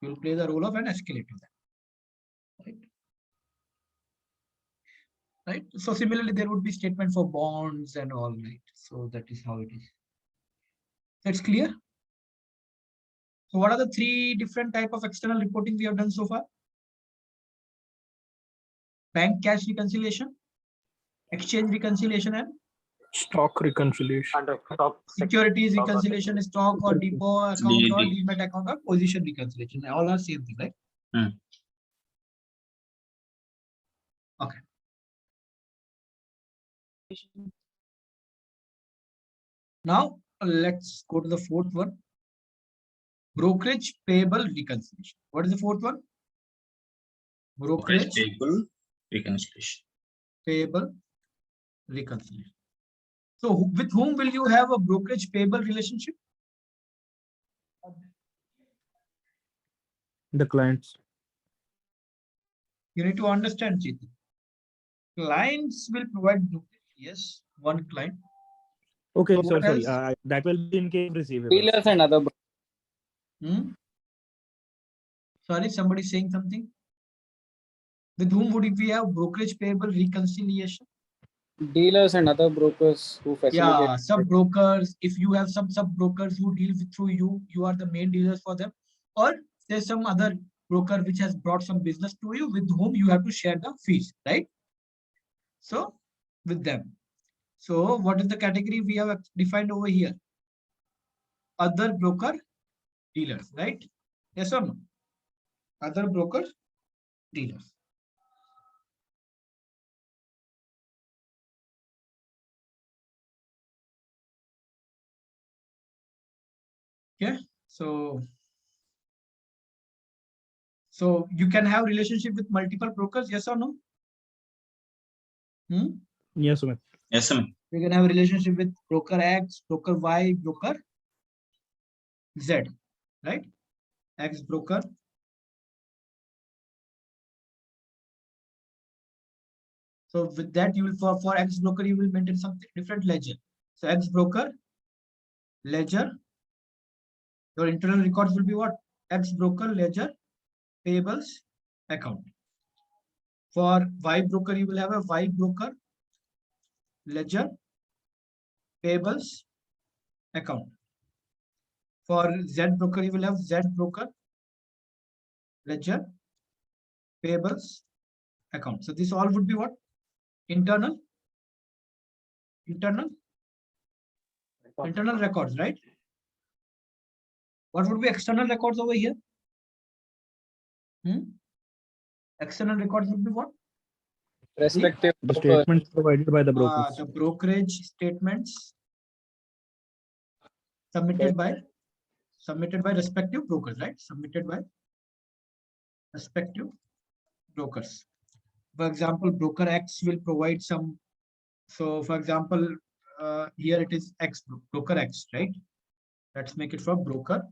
You will play the role of an escalator. Right? Right. So similarly, there would be statement for bonds and all, right? So that is how it is. That's clear. So what are the three different type of external reporting we have done so far? Bank cash reconciliation, exchange reconciliation, and Stock reconciliation. Under stock securities stock reconciliation, stock or depot account or demat account or position reconciliation. All are same thing, right? Okay. Now let's go to the fourth one. Brokerage payable reconciliation. What is the fourth one? Brokerage payable reconciliation. Payable reconciliation. So with whom will you have a brokerage payable relationship? The clients. You need to understand, Chetan. Clients will provide brokerage. Yes, one client. Okay, So sorry. else? That will be in case of receivables. Dealers and other. Sorry, somebody saying something. With whom would we have brokerage payable reconciliation? Dealers and other brokers who facilitate. Yeah, sub brokers. If you have some sub brokers who deal with through you, you are the main dealers for them. Or there's some other broker which has brought some business to you with whom you have to share the fees, right? So with them. So what is the category we have defined over here? Other broker dealers, right? Yes or no? Other brokers dealers. Okay, so you can have relationship with multiple brokers, yes or no? Yes, Sumit. Yes, Sumit. You can have a relationship with broker X, broker Y, broker Z, right? X broker. So with that, you will for X broker, you will maintain something different ledger. So X broker ledger. Your internal records will be what? X broker ledger payables account. For Y broker, you will have a Y broker ledger payables account. For Z broker, you will have Z broker ledger payables account. So this all would be what? Internal records, right? What would be external records over here? External records would be what? Respective the statements provided by the brokers. The brokerage statements submitted by respective brokers, right? Submitted by respective brokers. For example, broker X will provide some. So for example, here it is X broker X, right? Let's make it for broker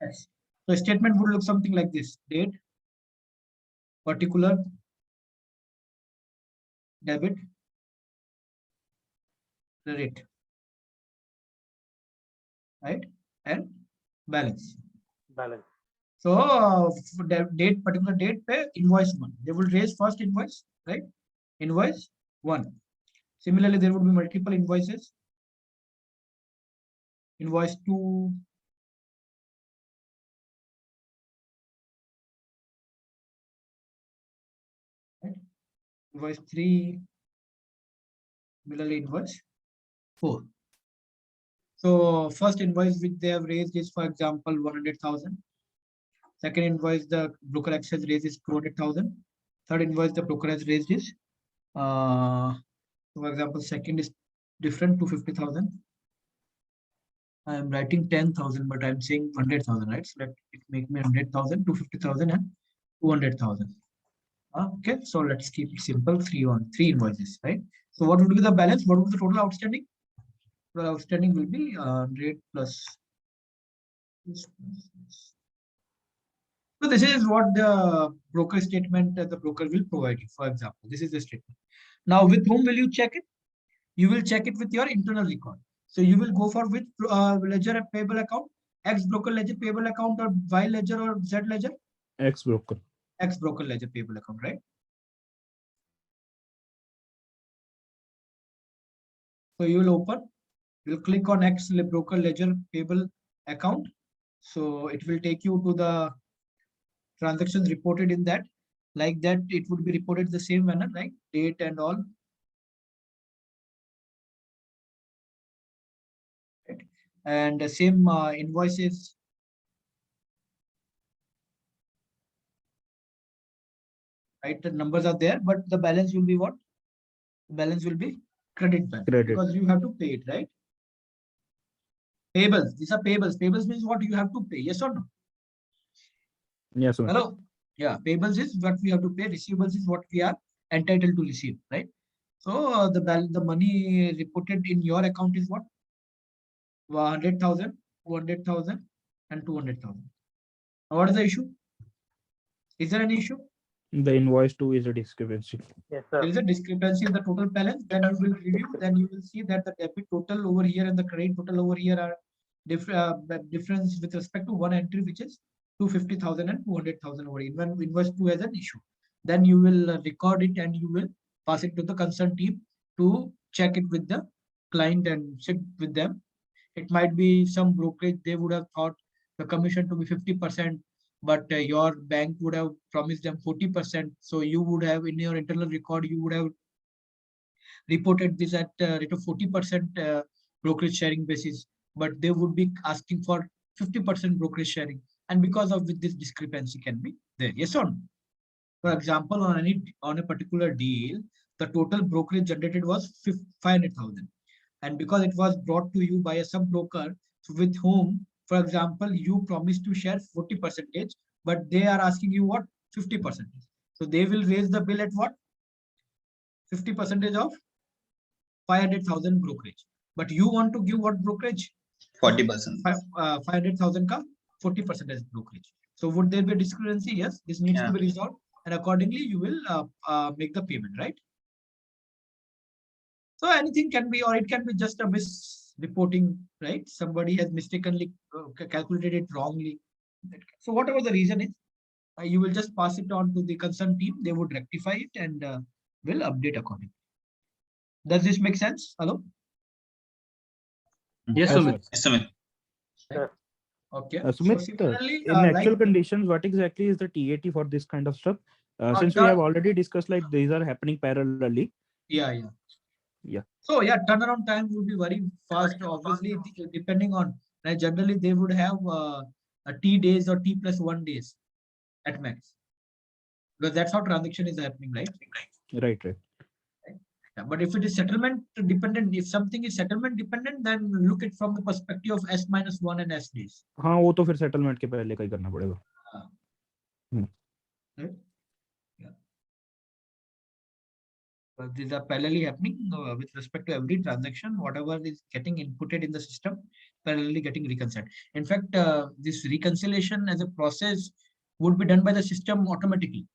X. So a statement would look something like this: date, particular, debit, credit, right, and balance. Balance. So for date, particular date, pay invoice 1. They will raise first invoice, right? Invoice 1. Similarly, there would be multiple invoices. Invoice 2, right? Invoice 3, similarly invoice 4. So first invoice which they have raised is, for example, 100,000. Second invoice the broker X has raised is 200,000. Third invoice the broker has raised is, for example, second is different, 250,000. I am writing 10,000, but I'm saying 100,000, right? So let it make me 100,000, 250,000, and 200,000. Okay, so let's keep it simple. Three invoices, right? So what would be the balance? What would be the total outstanding? The outstanding will be 100 plus. So this is what the broker statement the broker will provide you. For example, this is the statement. Now, with whom will you check it? You will check it with your internal record. So you will go for which ledger payable account? X broker ledger payable account, or Y ledger, or Z ledger? X broker. X broker ledger payable account, right? So you will open, you will click on X broker ledger payable account. So it will take you to the transactions reported in that. Like that, it would be reported the same manner, like date and all. Right? And the same invoices. Right, the numbers are there, but the balance will be what? The balance will be credit balance, because you have to pay it, right? Payables, these are payables. Payables means what you have to pay, yes or no? Yes, sir. Hello? Yeah, payables is what we have to pay. Receivables is what we are entitled to receive, right? So the money reported in your account is what? 100,000, 200,000, and 200,000. What is the issue? Is there any issue? The invoice 2 is a discrepancy. Yes, sir. There is a discrepancy in the total balance. Then you will review. Then you will see that the debit total over here and the credit total over here are difference with respect to one entry, which is 250,000 and 200,000 over here. When invoice 2 has an issue, then you will record it and you will pass it to the concerned team to check it with the client and sit with them. It might be some brokerage, they would have thought the commission to be 50%, but your bank would have promised them 40%. So you would have in your internal record, you would have reported this at rate of 40% brokerage sharing basis, but they would be asking for 50% brokerage sharing. And because of this discrepancy can be there. Yes or no? For example, on a particular deal, the total brokerage generated was 500,000. And because it was brought to you by a sub broker with whom, for example, you promised to share 40%, but they are asking you what? 50%. So they will raise the bill at what? 50% of 500,000 brokerage. But you want to give what brokerage? 40%. 500,000 ka 40% as brokerage. So would there be a discrepancy? Yes, this needs to be resolved, and accordingly you will make the payment, right? So anything can be, or it can be just a misreporting, right? Somebody has mistakenly calculated it wrongly. So whatever the reason is, you will just pass it on to the concerned team. They would rectify it and will update accordingly. Does this make sense? Hello? Yes, Sumit. Yes, Sumit. Okay. Sumit, in actual conditions, what exactly is the TAT for this kind of stuff? Since we have already discussed, like these are happening parallelly. Yeah. So yeah, turnaround time would be very fast. Obviously, depending on, generally they would have a T days or T plus 1 days at max, because that's how transaction is happening, right? Right. Yeah, but if it is settlement dependent, if something is settlement dependent, then look it from the perspective of S-1 and S days. हाँ, वो तो फिर settlement के पहले का ही करना पड़ेगा. Right? Yeah. But these are parallelly happening with respect to every transaction. Whatever is getting inputted in the system, parallelly getting reconciled. In fact, this reconciliation as a process would be done by the system automatically.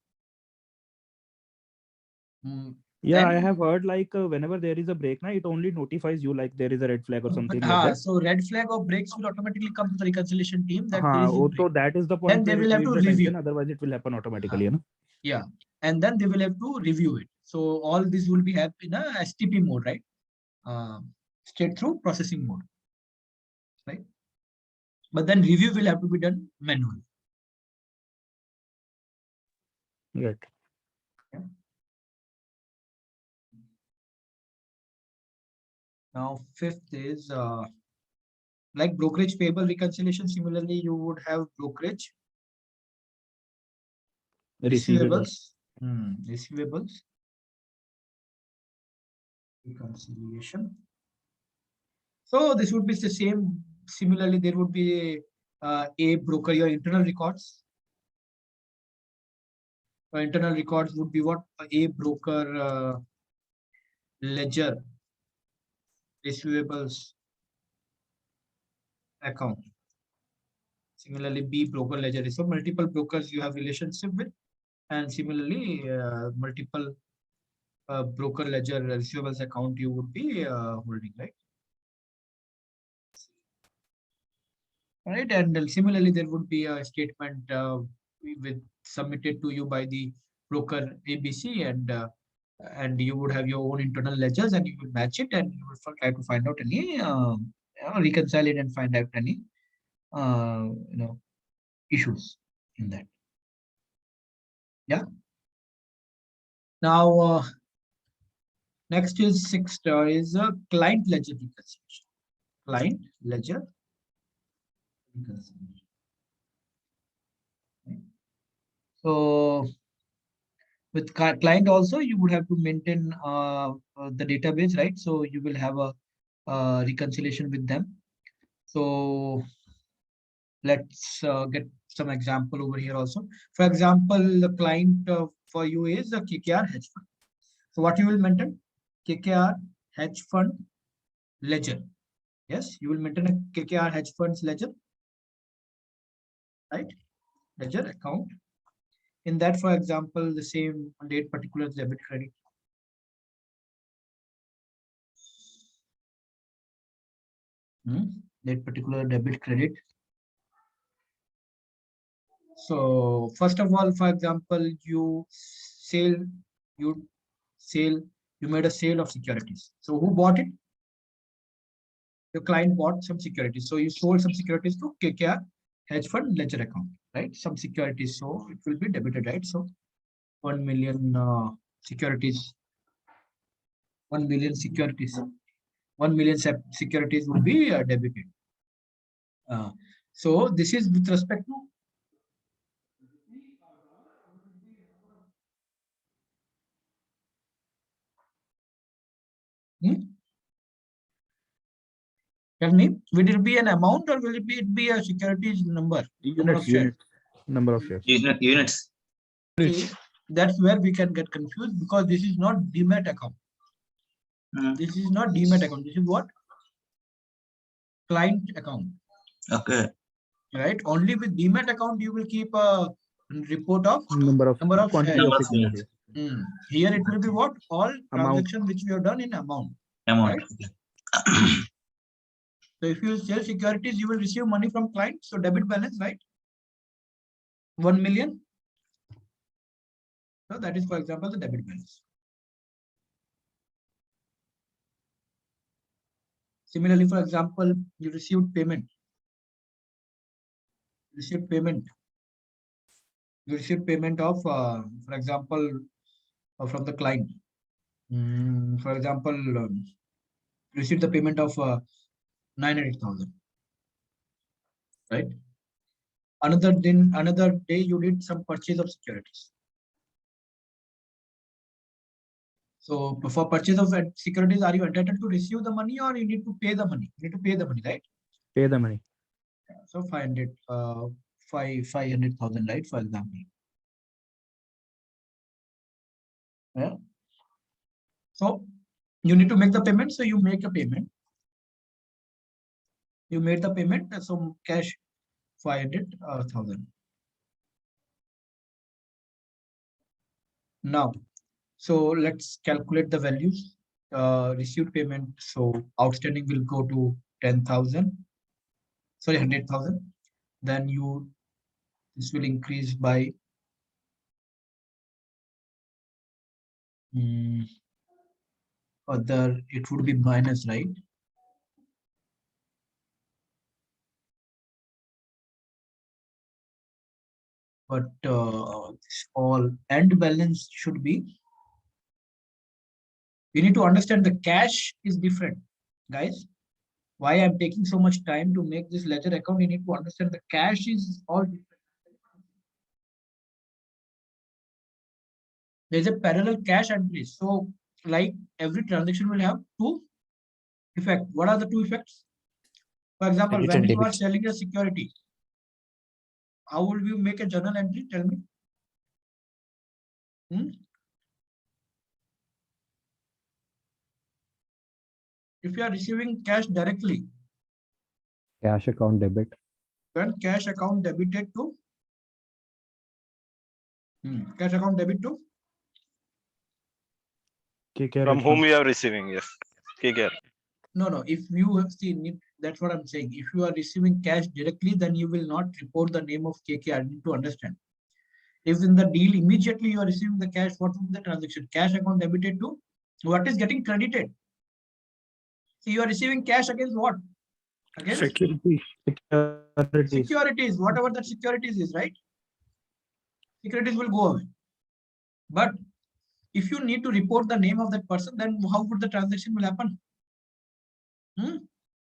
Yeah, I have heard like whenever there is a break, na, it only notifies you like there is a red flag or something like that. So red flag or breaks will automatically come to the reconciliation team that there is a break. So that is the point. Then they where will it have to needs attention, review. otherwise it will happen automatically. Yeah, and then they will have to review it. So all this will be happening in a STP mode, right? Straight through processing mode, right? But then review will have to be done manually. Right. Yeah. Now, fifth is like brokerage payable reconciliation. Similarly, you would have brokerage receivables, receivables reconciliation. So this would be the same. Similarly, there would be a broker, your internal records. Internal records would be what? A broker ledger receivables account. Similarly, B broker ledger. So multiple brokers you have relationship with, and similarly multiple broker ledger receivables account you would be holding, right? Right, and similarly there would be a statement with submitted to you by the broker ABC, and you would have your own internal ledgers, and you will match it, and you will try to find out any reconcile it and find out any issues in that. Yeah. Now next is sixth is a client ledger reconciliation. Client ledger reconciliation. So with client also, you would have to maintain the database, right? So you will have a reconciliation with them. So let's get some example over here also. For example, the client for you is a KKR hedge fund. So what you will maintain? KKR hedge fund ledger. Yes, you will maintain a KKR hedge funds ledger, right? Ledger account. In that, for example, the same date particular debit credit. That particular debit credit. So first of all, for example, you made a sale of securities. So who bought it? Your client bought some securities. So you sold some securities to KKR hedge fund ledger account, right? Some securities. So it will be debited, right? So 1 million securities. 1 million securities. 1 million securities will be debited. So this is with respect to tell me, will it be an amount or will it be a securities number? Number of shares. Units. See, that's where we can get confused because this is not demat account. This is not demat account. This is what? Client account. Okay. Right. Only with demat account you will keep a report of number of shares. Number of units. Here it will be what? All transactions which we have done in amount. Right? So if you sell securities, you will receive money from client. So debit balance, right? 1 million. So that is, for example, the debit balance. Similarly, for example, you received payment. You received payment of, for example, from the client. For example, received the payment of 900,000. Right? Another day you did some purchase of securities. So for purchase of securities, are you entitled to receive the money or you need to pay the money? You need to pay the money, right? Pay the money. So 500,000, right? For example. Yeah. So you need to make the payment. So you make a payment. You made the payment, some cash 500,000. Now, so let's calculate the values. Received payment, so outstanding will go to 10,000. Sorry, 100,000. Then this will increase by other, it would be minus, right? But this all end balance should be, we need to understand the cash is different, guys. Why I'm taking so much time to make this ledger account, you need to understand the cash is all different. There's a parallel cash entry. So like every transaction will have two effects. What are the two effects? For example, Credit when and you are debit. selling a security, how will you make a journal entry? Tell me. If you are receiving cash directly, Cash account debit. when cash account debited to cash account debit to From whom we are receiving, yes. KKR. no, if you have seen, that's what I'm saying. If you are receiving cash directly, then you will not report the name of KKR. I need to understand. If in the deal immediately you are receiving the cash, what would be the transaction? Cash account debited to what is getting credited? So you are receiving cash against what? Against securities, whatever that securities is, right? Securities will go away. But if you need to report the name of that person, then how would the transaction will happen?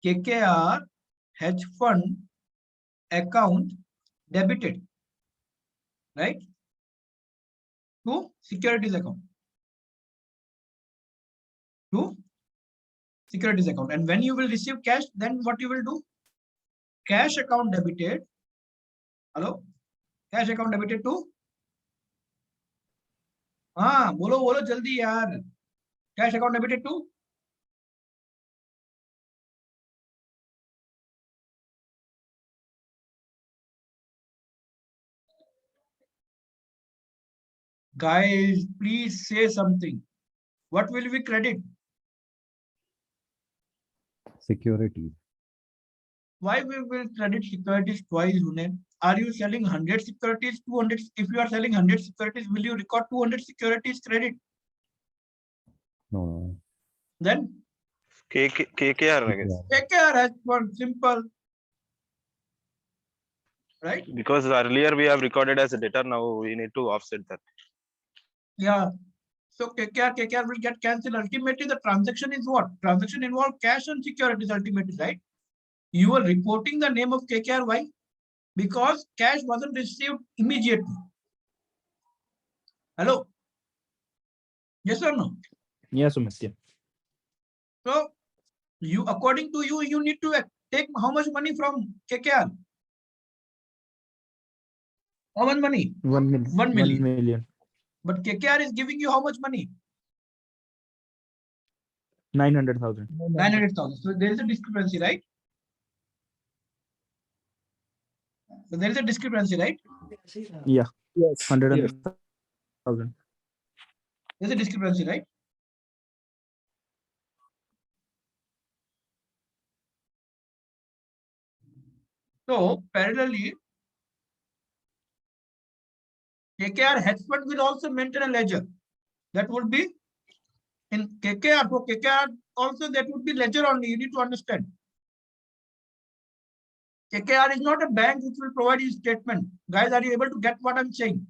KKR hedge fund account debited, right? To securities account. To securities account. And when you will receive cash, then what you will do? Cash account debited. Hello? Cash account debited to? बोलो जल्दी यार. Cash account debited to? Guys, please say something. What will we credit? Securities. Why we will credit securities twice, Hunain? Are you selling 100 securities, 200? If you are selling 100 securities, will you record 200 securities credit? No. Then? KKR, I guess. KKR has one simple. Right? Because earlier we have recorded as a debtor, now we need to offset that. Yeah. So KKR will get cancelled. Ultimately, the transaction is what? Transaction involve cash and securities ultimately, right? You are reporting the name of KKR. Why? Because cash wasn't received immediately. Hello? Yes or no? Yes, Sumit. So, according to you, you need to take how much money from KKR? How much money? 1 million. 1 million. 1 million. But KKR is giving you how much money? 900,000. 900,000. So there is a discrepancy, right? So there is a discrepancy, right? Yeah. Yes. 100,000. There's a discrepancy, right? So parallelly, KKR hedge fund will also maintain a ledger. That would be in KKR. For KKR also that would be ledger only. You need to understand. KKR is not a bank which will provide you statement. Guys, are you able to get what I'm saying?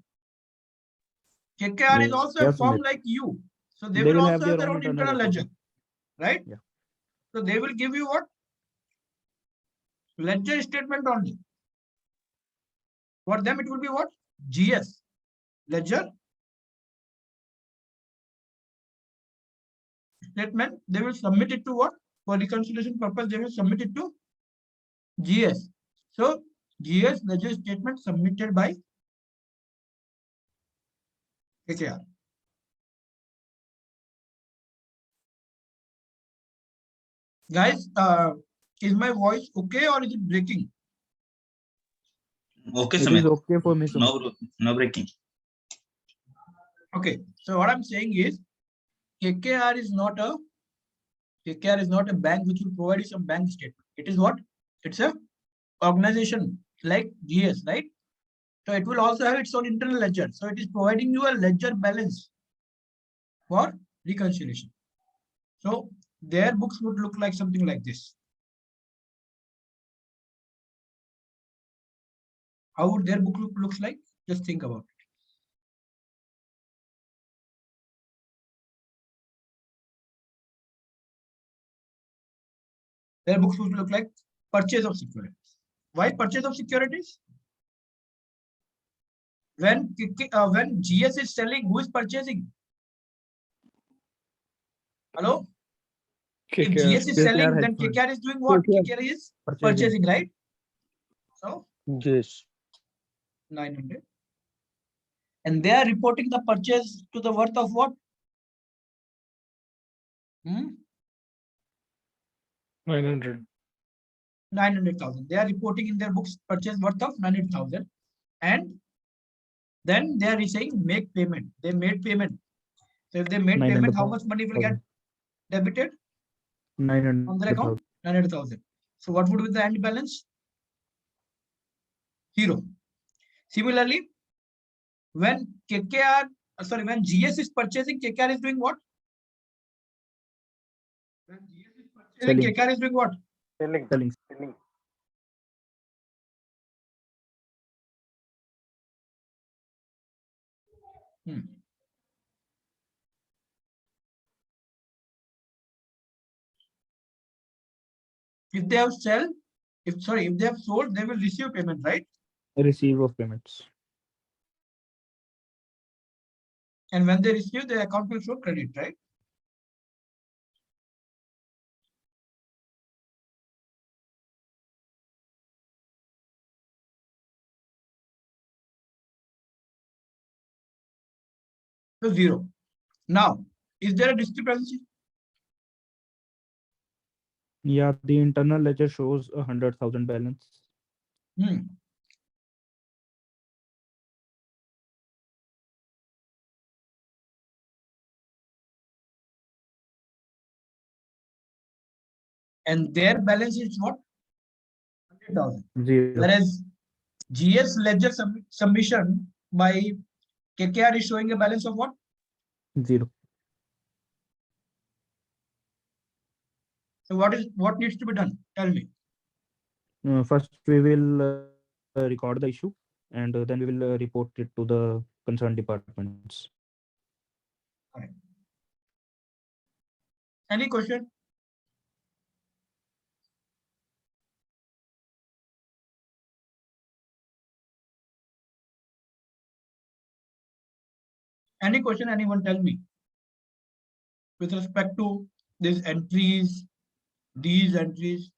KKR is also a firm like you. So they will also have their own internal ledger. Right? Yeah. So they will give you what? Ledger statement only. For them, it will be what? GS. Ledger statement. They will submit it to what? For reconciliation purpose, they will submit it to GS. So GS ledger statement submitted by KKR. Guys, Is my voice okay or is it breaking? Okay, It is Sumit. okay for me, Sumit. No breaking. Okay, so what I'm saying is KKR is not a bank which will provide you some bank statement. It is what? It's a organization like GS, right? So it will also have its own internal ledger. So it is providing you a ledger balance for reconciliation. So their books would look like something like this. How would their book looks like? Just think about it. Their books would look like purchase of securities. Why purchase of securities? When GS is selling, who is purchasing? Hello? If GS is selling, then KKR is doing what? KKR is purchasing, right? So Yes. 900. And they are reporting the purchase to the worth of what? 900. 900,000. They are reporting in their books purchase worth of 900,000. And then they are saying make payment. They made payment. So if they made payment, how much money will get debited? 900,000. On their account? 900,000. So what would be the end balance? 0. Similarly, when when GS is purchasing, KKR is doing what? When GS is purchasing, Selling. KKR is doing what? Selling. If they have if they have sold, they will receive payment, right? Receive of payments. And when they receive, their account will show credit, right? So 0. Now, is there a discrepancy? Yeah, the internal ledger shows 100,000 balance. And their balance is what? 100,000. 0. Whereas GS ledger submission by KKR is showing a balance of what? 0. So what needs to be done? Tell me. First, we will record the issue, and then we will report it to the concerned departments. All right. Any question? Any question? Anyone tell me? With respect to these entries, these entries.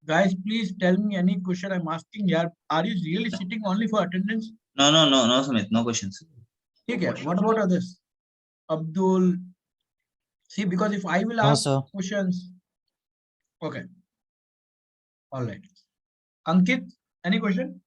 Guys, please tell me any question I'm asking here. Are you really sitting only for attendance? No, Sumit. No questions. Okay. What about others? Abdul. See, because if I will ask questions. Okay. All right. Ankit, any question?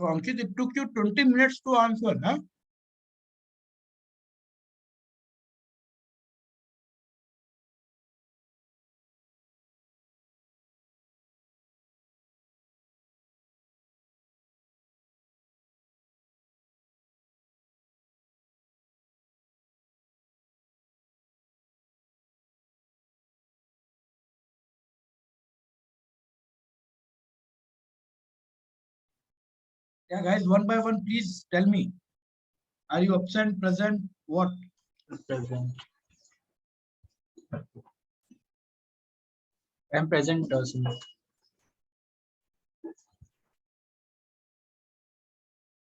So Ankit, it took you 20 minutes to answer, huh? Yeah, guys, one by one, please tell me. Are you absent, present, what? Present. I'm present, Sumit.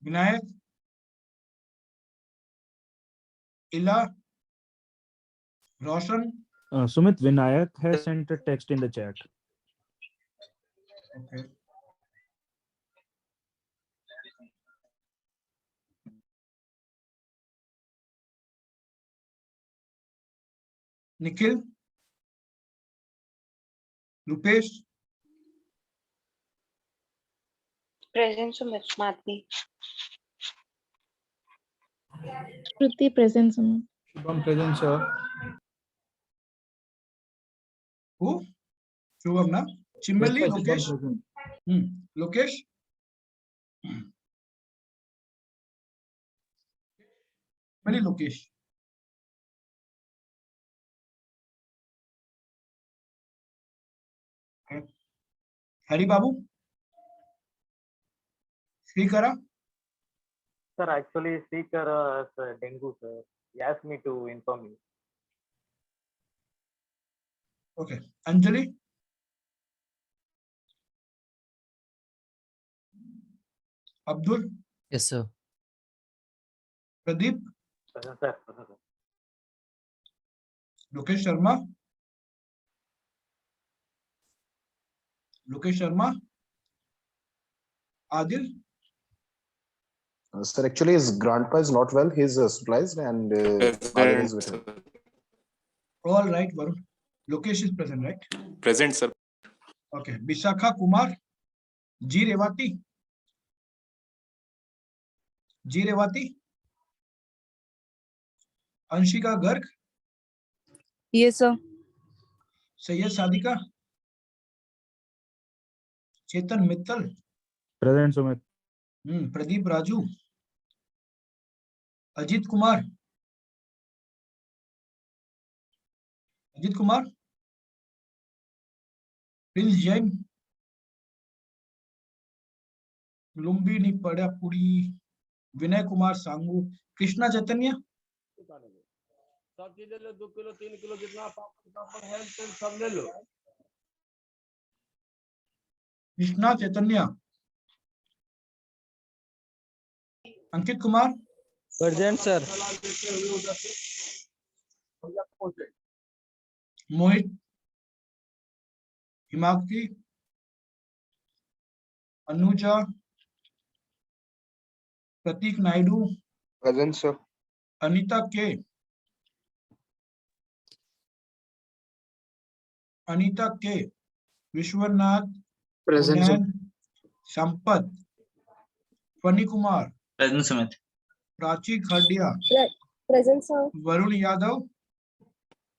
Vinayak? Ila? Roshan? Sumit, Vinayak has sent a text in the chat. Okay. Nikhil? Rupesh? Present Sumit. Madhvi. Shruti present, Sumit. Shubham present, sir. Who? Shubham, na? Chimali, Yes, sir, Lokesh? Shubham present. Lokesh? Chimali, Lokesh. Okay. Hari Babu? Srikara? Sir, actually, speaker has dengue, sir. He asked me to inform you. Okay. Anjali? Abdul? Yes, sir. Pradeep? Present, sir. Present, sir. Lokesh Sharma? Lokesh Sharma? Adil? Sir, actually, his grandpa is not well. He's hospitalized and Adil is with him. All right, Varun. Lokesh is present, right? Present, sir. Okay. Bisakha Kumar? G. Revati? G. Revati? Anshika Garg? Yes, sir. Sayyid Sadika? Chetan Mittal? Present, Sumit. Pradeep Raju? Ajit Kumar? Ajit Kumar? Prince Jain? Lumbi ni pada puri. Vinay Kumar Sangu? Krishna Chaitanya? सब चीज ले लो 2 kilo 3 kilo जितना पापड़ है सब ले लो Krishna Chaitanya? Ankit Kumar? Present, sir. Mohit? Himakti? Anuja? Pratik Naidu? Present, sir. Anita K? Anita K? Vishwanath? Present, sir. Unayan? Sampath? Fani Kumar? Present, Sumit. Prachi Khadia? Present sir. Varun Yadav?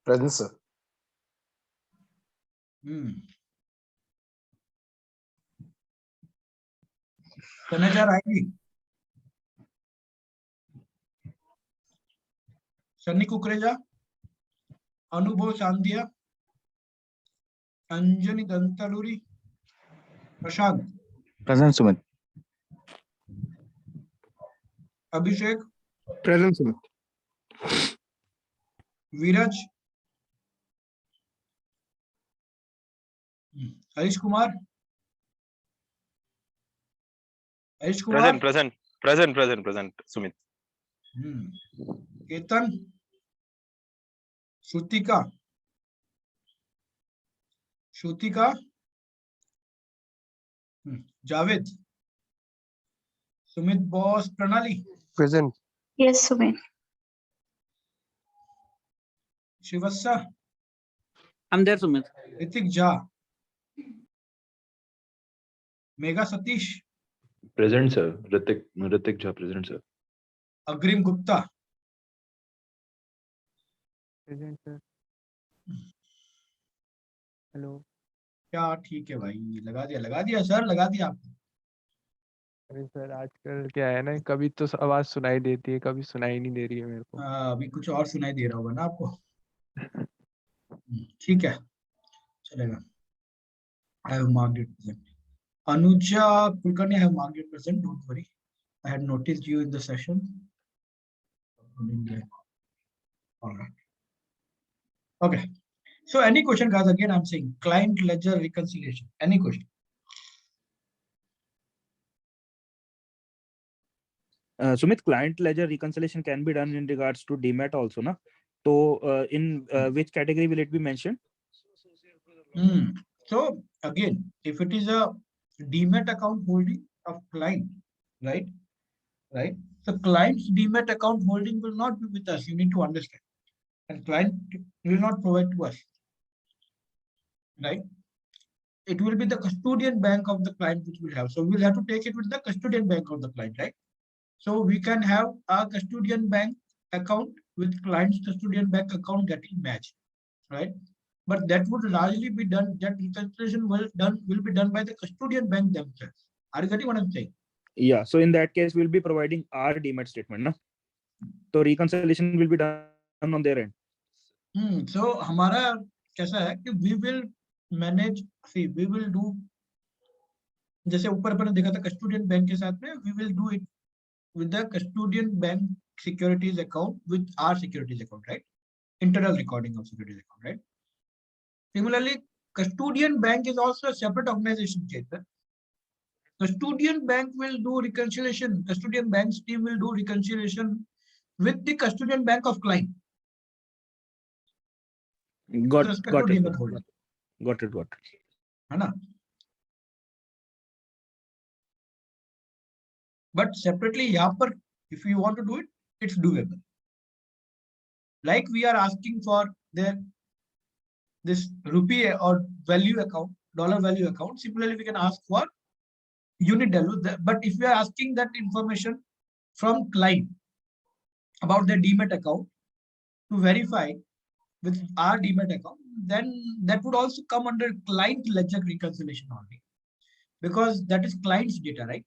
Present, sir. Taneja Raigi? Sunny Kukreja? Anubhav Sandhya? Anjani Dantaluri? Prashant? Present, Sumit. Abhishek? Present, sir. Viraj? Harish Kumar? Harish Kumar? Present, Sumit. Ketan? Shrutika? Javed? Sumit Boss Pranali? Present. Yes, Sumit. Shivassa? I'm there, Sumit. Ritik Jha? Mega Satish? Present, sir. Ritik Jha, present, sir. Agrim Gupta. Present, sir. Hello. क्या ठीक है भाई, लगा दिया sir, लगा दिया आपने। अरे सर आजकल क्या है ना, कभी तो आवाज सुनाई देती है, कभी सुनाई नहीं दे रही है मेरे को। अभी कुछ और सुनाई दे रहा होगा ना आपको। ठीक है, चलेगा। I have marked it present. Anuja Kulkarni, I have marked it present. Don't worry. I had noticed you in the session. All right. Okay. So any question, guys? Again, I'm saying client ledger reconciliation. Any question? Sumit, client ledger reconciliation can be done in regards to DMAT also, na? So in which category will it be mentioned? So again, if it is a DMAT account holding of client, right? So client's DMAT account holding will not be with us. You need to understand. And client will not provide to us, right? It will be the custodian bank of the client which will have. So we'll have to take it with the custodian bank of the client, right? So we can have a custodian bank account with client's custodian bank account getting matched, right? But that would largely be done, that reconciliation will be done by the custodian bank themselves. Are you getting what I'm saying? Yeah, so in that case, we'll be providing our DMAT statement, na? So reconciliation will be done on their end. So हमारा कैसा है कि we will manage, see, we will do, जैसे ऊपर अपन ने देखा था custodian bank के साथ में, we will do it with the custodian bank securities account with our securities account, right? Internal recording of securities account, right? Similarly, custodian bank is also a separate organization, Chetan. Custodian bank will do reconciliation. Custodian bank's team will do reconciliation with the custodian bank of client. Got it. है ना? But separately, यहाँ पर, if you want to do it, it's doable. Like we are asking for this rupee or value account, dollar value account. Similarly, we can ask for unit value. But if we are asking that information from client about their DMAT account to verify with our DMAT account, then that would also come under client ledger reconciliation only, because that is client's data, right?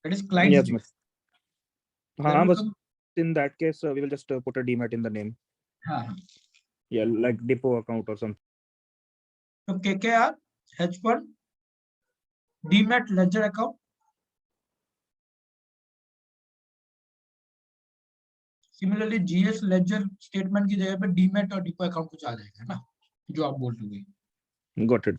That is client's data. But in that case, we will just put a DMAT in the name. Yeah, like depot account or something. So KKR, hedge fund, DMAT ledger account. Similarly, GS ledger statement की जगह पे DMAT और depot account कुछ आ जाएगा ना, जो आप बोल रहे हो। Got it.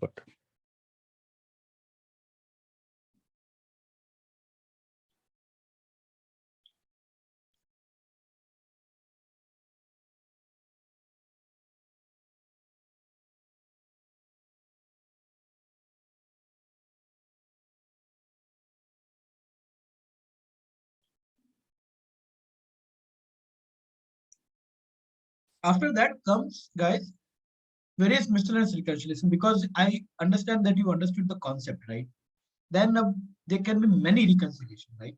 After that comes, guys, various miscellaneous reconciliation, because I understand that you understood the concept, right? Then there can be many reconciliation, right?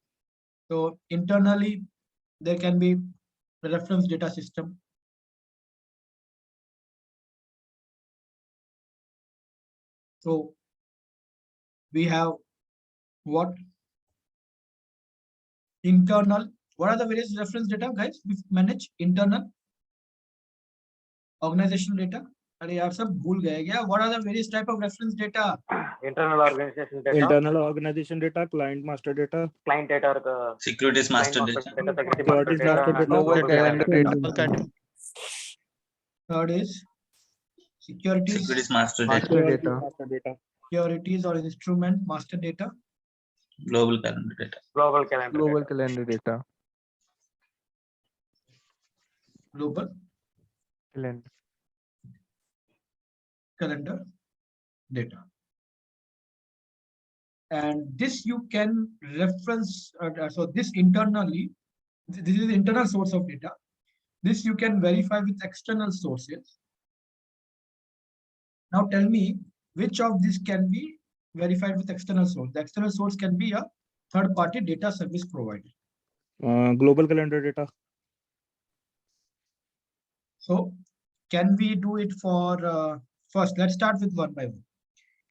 So internally, there can be the reference data system. So we have what? Internal. What are the various reference data, guys? We manage internal organizational data. अरे यार सब भूल गए क्या? What are the various type of reference data? Internal organization data. Internal organization data, client master data. Client data or securities master data. Securities master data. Global calendar data. Third is securities master data. Securities or instrument master data. Global calendar data. Global calendar Global data. calendar data. Global calendar data. And this you can reference, so this internally, this is the internal source of data. This you can verify with external sources. Now tell me which of these can be verified with external source. The external source can be a third-party data service provider. Global calendar data. So can we do it for, first, let's start with one by one.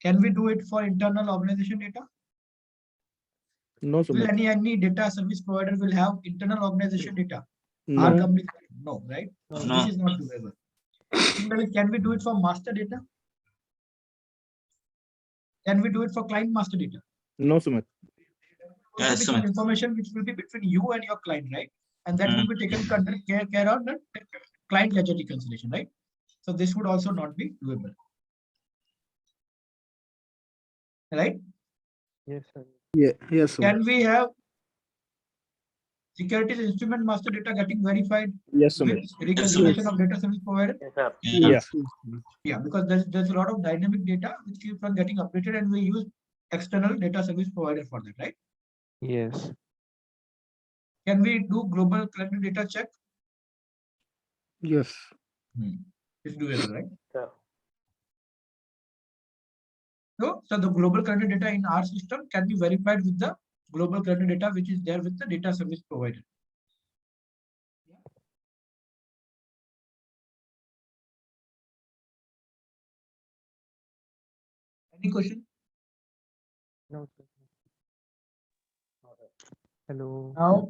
Can we do it for internal organization data? No, Will Sumit. any data service provider will have internal organization data? No. Our company, no, right? No. This is not doable. Similarly, can we do it for master data? Can we do it for client master data? No, Sumit. Also be some information which will be between you and your client, right? And that will be taken care of the client ledger reconciliation, right? So this would also not be doable. Right? Yes, sir. Yeah, yes, sir. Can we have securities instrument master data getting verified Yes, with Sumit. reconciliation of data service provider? Yes, sir. Yeah. Yeah, because there's a lot of dynamic data which keeps on getting updated, and we use external data service provider for that, right? Yes. Can we do global calendar data check? Yes. It's doable, right? Sir. So the global calendar data in our system can be verified with the global calendar data which is there with the data service provider. Any question? No, sir. Hello. Now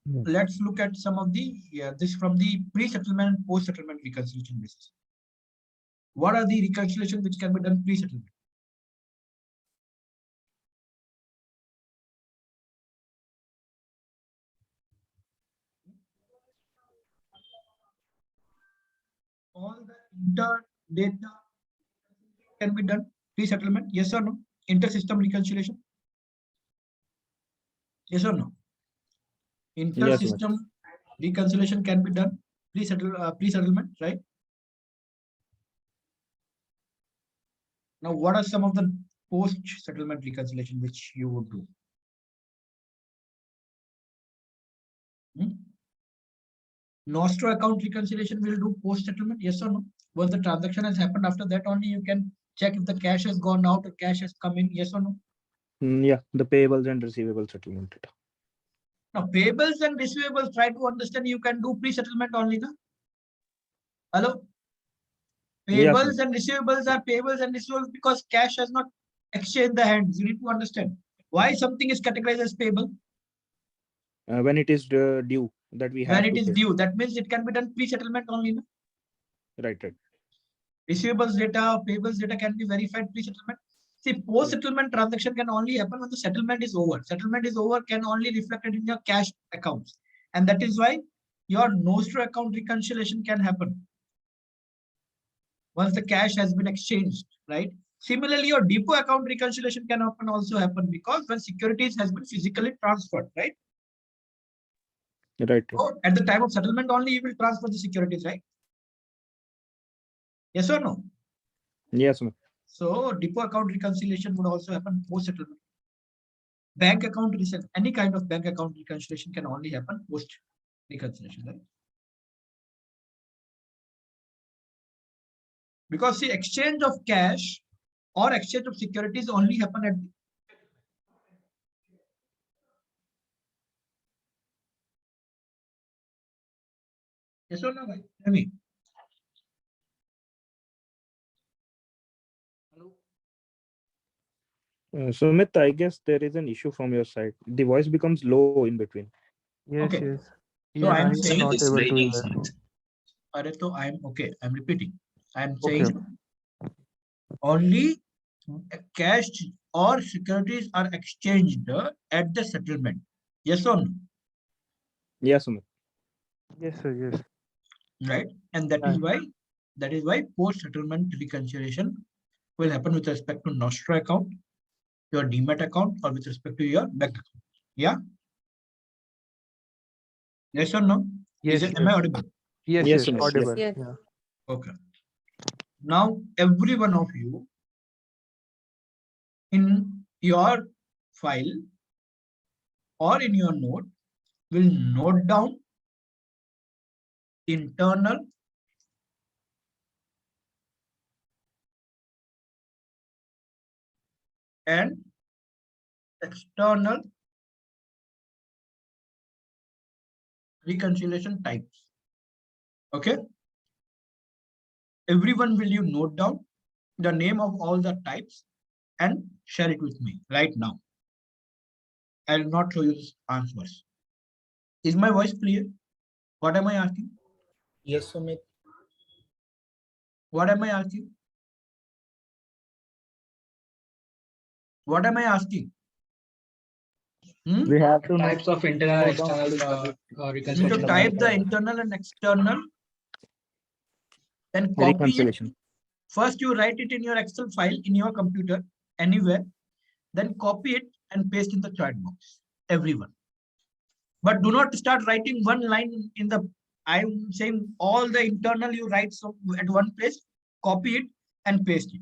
let's look at some of the this from the pre-settlement and post-settlement reconciliation basis. What are the reconciliation which can be done pre-settlement? All the inter data can be done pre-settlement, yes or no? Inter-system reconciliation, yes or no? Inter-system reconciliation can be done pre-settlement, right? Now, what are some of the post-settlement reconciliation which you would do? Nostro account reconciliation will do post-settlement, yes or no? Once the transaction has happened, after that only you can check if the cash has gone out or cash has come in, yes or no? Yeah, the payables and receivables settlement data. Now, payables and receivables, try to understand, you can do pre-settlement only, na? Hello? Payables and receivables are payables and receivables because cash has not exchanged the hands. You need to understand why something is categorized as payable. When it is due that we have When it to is pay. due, that means it can be done pre-settlement only, na? Right. Receivables data, payables data can be verified pre-settlement. See, post-settlement transaction can only happen when the settlement is over. Settlement is over can only reflected in your cash accounts. And that is why your Nostro account reconciliation can happen once the cash has been exchanged, right? Similarly, your depot account reconciliation can also happen because when securities has been physically transferred, right? Right. So at the time of settlement only you will transfer the securities, right? Yes or no? Yes, ma'am. So depot account reconciliation would also happen post settlement. Bank account any kind of bank account reconciliation can only happen post reconciliation, right? Because the exchange of cash or exchange of securities only happen at yes or no, guys? Tell me. Sumit, I guess there is an issue from your side. The voice becomes low in between. Yes, Okay. yes. So I'm He's saying not It's able to breaking. hear. I'm okay. I'm repeating. I'm Okay. saying only cash or securities are exchanged at the settlement. Yes or no? Yes, Sumit. Yes, sir. Yes. Right. And that is why post settlement reconciliation will happen with respect to Nostro account, your demat account, or with respect to your bank account. Yeah. Yes or no? Yes. Am I audible? Yes. Yes, Yes. Sumit. Audible. Yes. Yeah. Okay. Now every one of you in your file or in your note will note down internal and external reconciliation types. Okay. Everyone, will you note down the name of all the types and share it with me right now? I will not show you the answers. Is my voice clear? What am I asking? Yes, Sumit. What am I asking? What am I asking? We have to know Types of internal and note down all external the You need reconciliation to of type the bank. internal and external, then copy it. reconciliation. First, you write it in your Excel file in your computer, anywhere, then copy it and paste in the chat box, everyone. But do not start writing one line in the, I'm saying all the internal you write so at one place, copy it and paste it.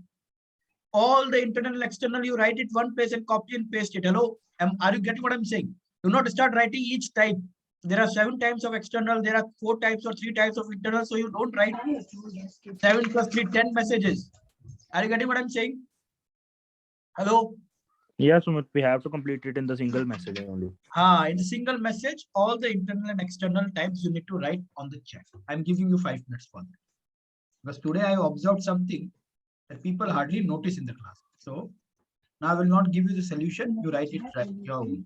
All the internal and external you write it one place and copy and paste it. Hello, are you getting what I'm saying? Do not start writing each type. There are 7 types of external, there are 4 types or 3 types of internal, so you don't write 7 plus 3, 10 messages. Are you getting what I'm saying? Hello? Yeah, Sumit, we have to complete it in the single message only. In the single message, all the internal and external types you need to write on the chat. I'm giving you 5 minutes for that. Because today I observed something that people hardly notice in the class. So now I will not give you the solution. You write it right your own.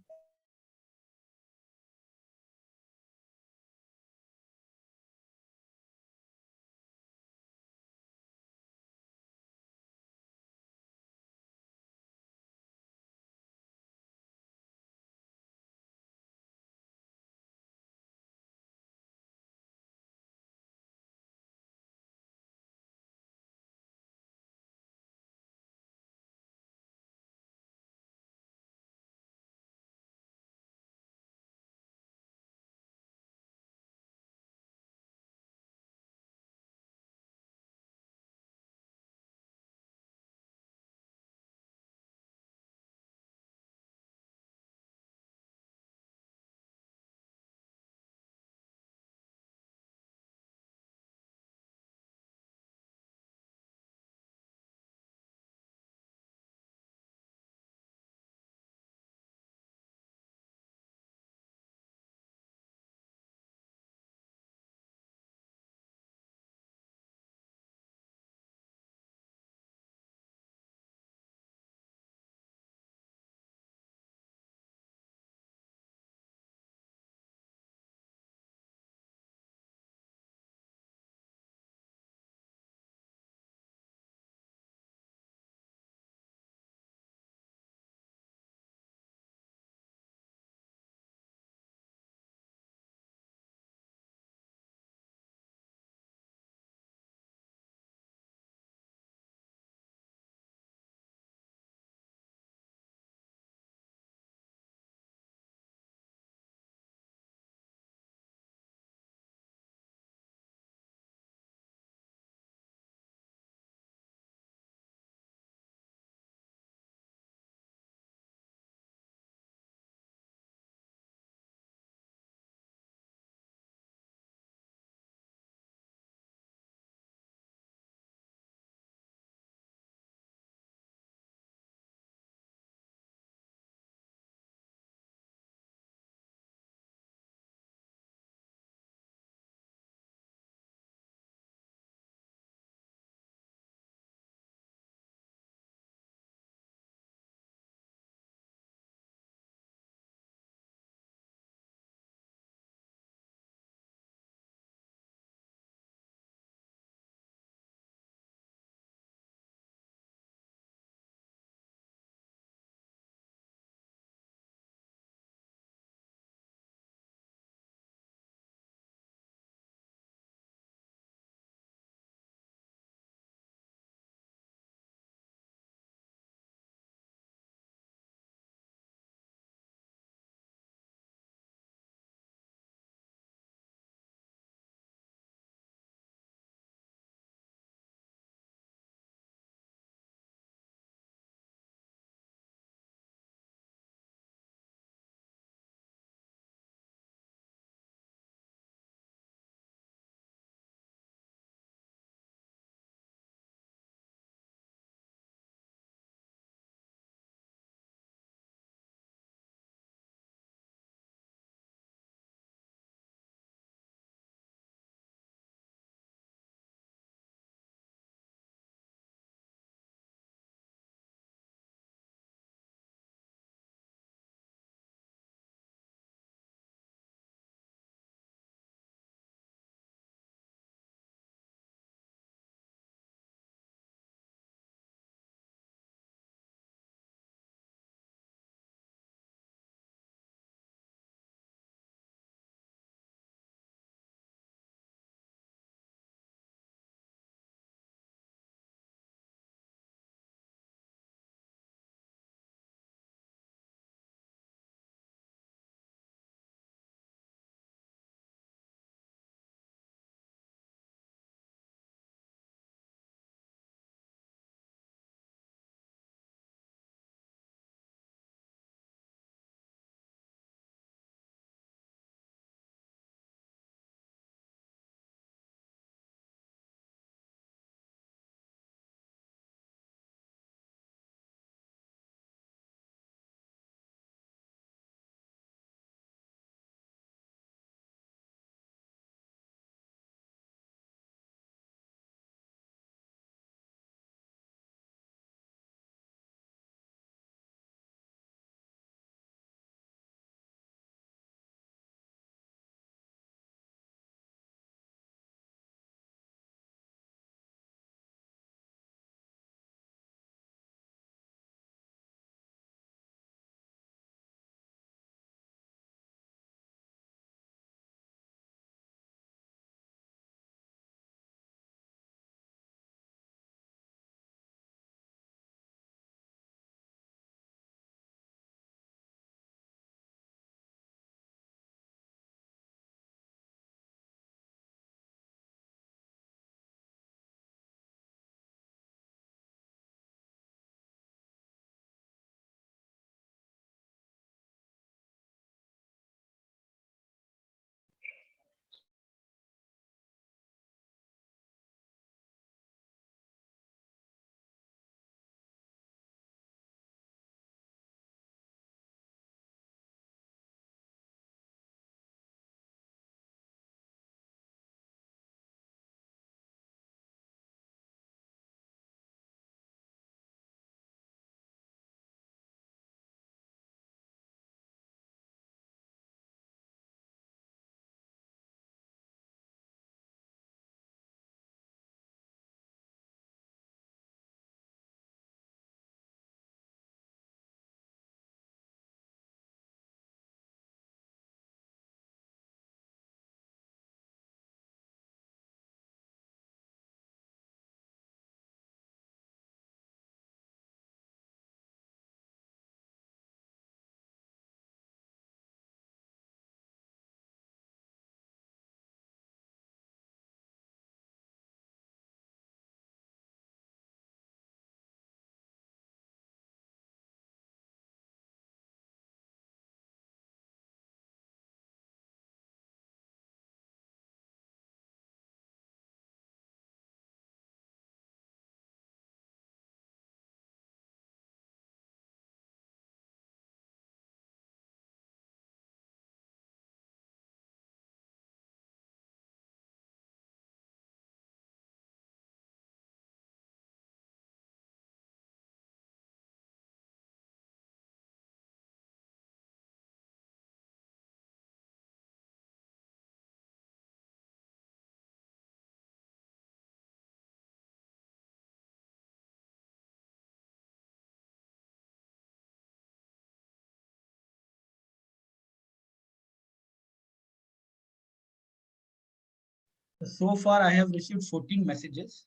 So far, I have received 14 messages.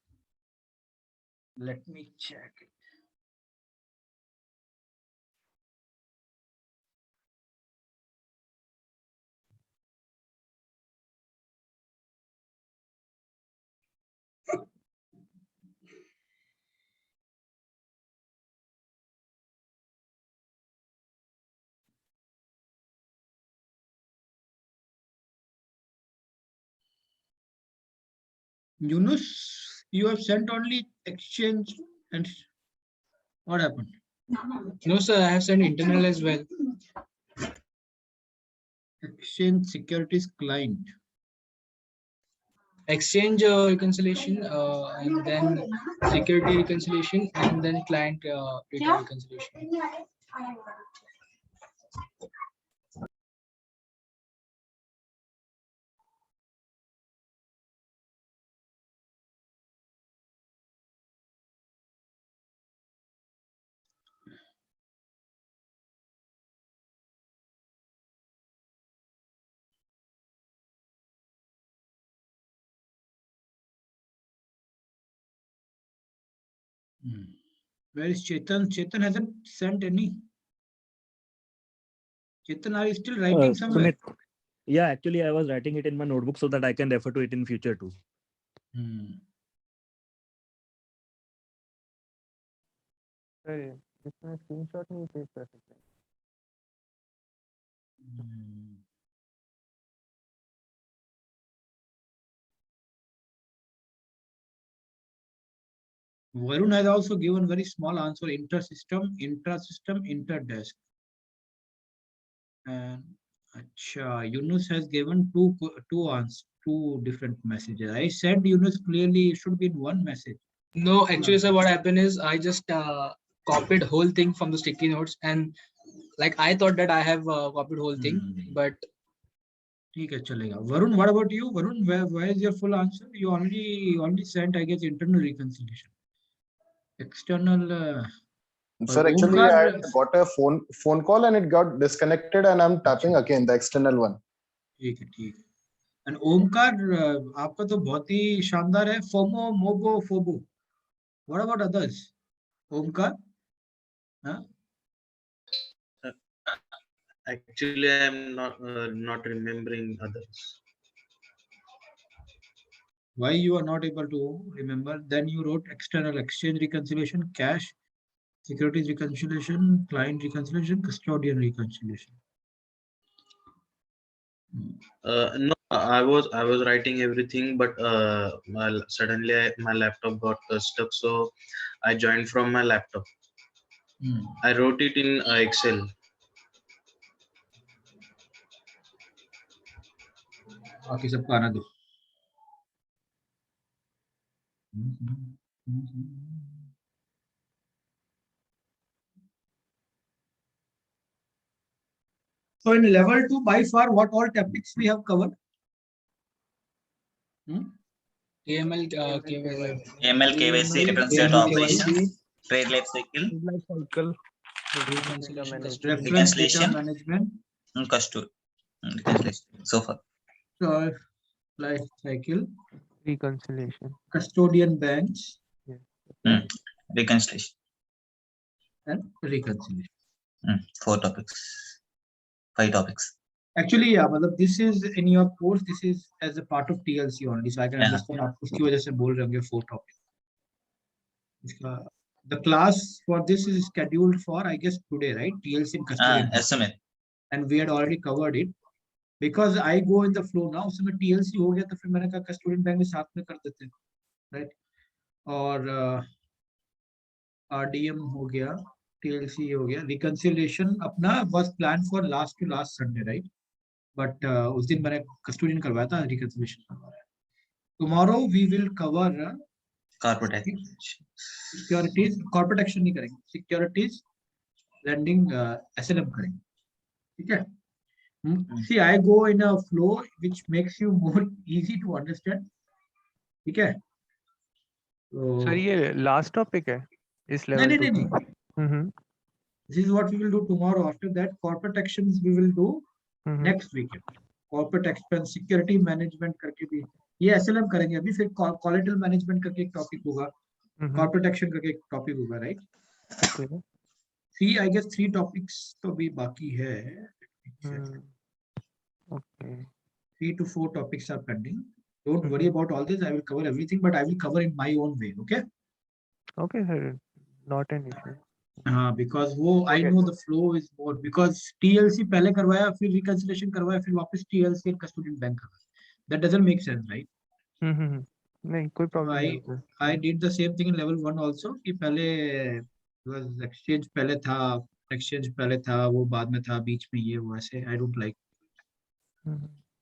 Let me check it. Yunus, you have sent only exchange and what happened? No, sir, I have sent internal as well. Exchange securities client. Exchange reconciliation, and then security reconciliation, and then client data reconciliation. Where is Chetan? Chetan hasn't sent any. Chetan, are you still writing somewhere? Sumit, yeah, actually, I was writing it in my notebook so that I can refer to it in future too. अरे इसमें screenshot नहीं save कर सकते Varun has also given very small answer: inter-system, intra-system, inter-desk. And Yunus has given two answers, two different messages. I said Yunus clearly it should be in one message. No, actually, sir, what happened is I just copied whole thing from the sticky notes, and like I thought that I have copied whole thing, but ठीक है चलेगा. Varun, what about you? Varun, where is your full answer? You only sent, I guess, internal reconciliation. External. Sir, actually, I got a phone call and it got disconnected, and I'm tapping again the external one. ठीक है. And Omkar, आपका तो बहुत ही शानदार है. FOMO, MOBO, FOBO. What about others? Omkar? Huh? Actually, I am not remembering others. Why you are not able to remember? Then you wrote external exchange reconciliation, cash, securities reconciliation, client reconciliation, custodian reconciliation. No, I was writing everything, but suddenly my laptop got stuck, so I joined from my laptop. I wrote it in Excel. बाकी सबको आना दो. So in level 2, by far, what all topics we have covered? AML, KYC, AML, KYC, reconciliation operation, trade life cycle, reference data management, custody, reconciliation, so far. So life cycle, reconciliation, custodian banks, reconciliation, and reconciliation. 4 topics, 5 topics. Actually, yeah, but this is in your course. This is as a part of TLC only, so I can understand. आप उसकी वजह से बोल रहे होंगे 4 topics. The class for this is scheduled for, I guess, today, right? TLC and custodian. Estimate. And we had already covered it. Because I go in the flow now, so मैं TLC हो गया तो फिर मैंने कहा custodian bank में साथ में कर देते हैं, right? और RDM हो गया, TLC हो गया, reconciliation अपना was planned for last Sunday, right? But उस दिन मैंने custodian करवाया था, reconciliation करवाया. Tomorrow we will cover corporate action, securities, corporate action नहीं करेंगे, securities, lending, SLM करेंगे, ठीक है? See, I go in a flow which makes you more easy to understand. Okay. So, sir ये last topic है इस level 2 नहीं. This is what we will do tomorrow. After that, corporate actions we will do next weekend. Corporate expense, security management करके भी ये SLM करेंगे अभी, फिर collateral management करके एक टॉपिक होगा, corporate action करके एक टॉपिक होगा, right? I guess 3 topics तो अभी बाकी है. 3 to 4 topics are pending. Don't worry about all this. I will cover everything, but I will cover in my own way. Okay? Okay, sir. Not an issue. Because वो I know the flow is more, because TLC पहले करवाया, फिर reconciliation करवाया, फिर वापस TLC and custodian bank करवाया. That doesn't make sense, right? नहीं कोई problem नहीं है. I did the same thing in level 1 also. कि पहले was exchange पहले था, वो बाद में था, बीच में ये वो ऐसे. I don't like.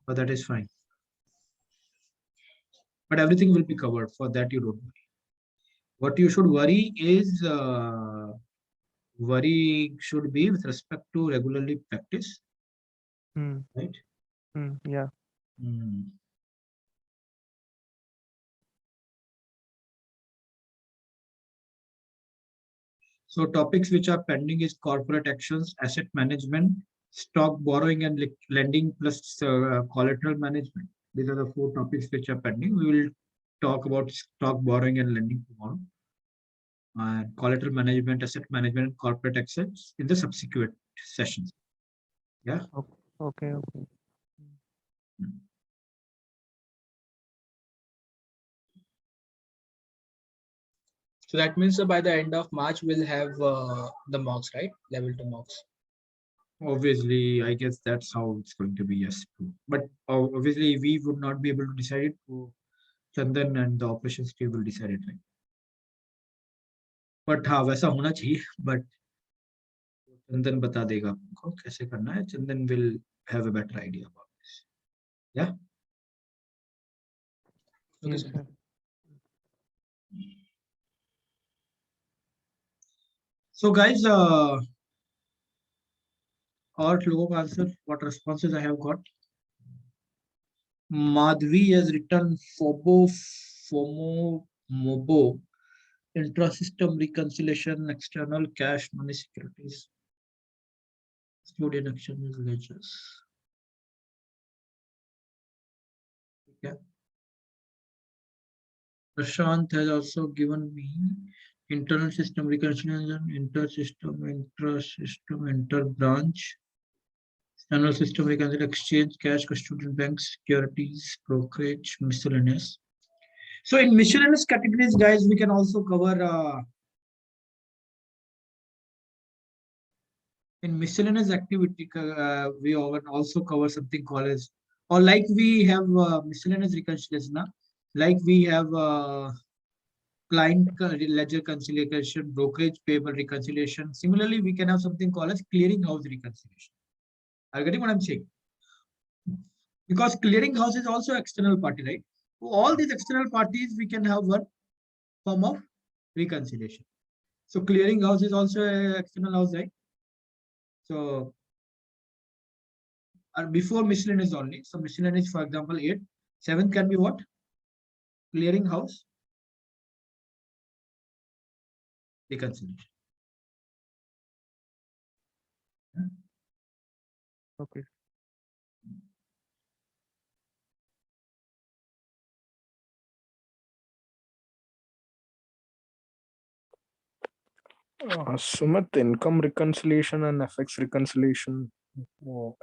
But that is fine. But everything will be covered. For that, you don't worry. What you should worry is worry should be with respect to regularly practice, right? Yeah. So topics which are pending is corporate actions, asset management, stock borrowing and lending plus collateral management. These are the 4 topics which are pending. We will talk about stock borrowing and lending tomorrow. Collateral management, asset management, and corporate actions in the subsequent sessions. Yeah. Okay. So that means by the end of March, we'll have the mocks, right? Level 2 mocks. Obviously, I guess that's how it's going to be, yes. But obviously, we would not be able to decide it. Chandan and the operations team will decide it, right? But हाँ वैसा होना चाहिए. But Chandan बता देगा आपको कैसे करना है. Chandan will have a better idea about this. Yeah. Okay, sir. So guys, और लोगों का answer, what responses I have got. Madhvi has written FOMO, MOBO, intra-system reconciliation, external cash, money securities, custodian action is ledgers. Yeah. Prashant has also given me internal system reconciliation, inter-system, intra-system, inter-branch, external system reconciliation, exchange, cash, custodian, banks, securities, brokerage, miscellaneous. So in miscellaneous categories, guys, we can also cover in miscellaneous activity, we also cover something called as, or like we have miscellaneous reconciliation, like we have client ledger reconciliation, brokerage payable reconciliation. Similarly, we can have something called as clearing house reconciliation. Are you getting what I'm saying? Because clearing house is also external party, right? So all these external parties, we can have one form of reconciliation. So clearing house is also an external house, right? So before miscellaneous only. So miscellaneous, for example, 8. 7 can be what? Clearing house reconciliation. Okay. Sumit, income reconciliation and FX reconciliation,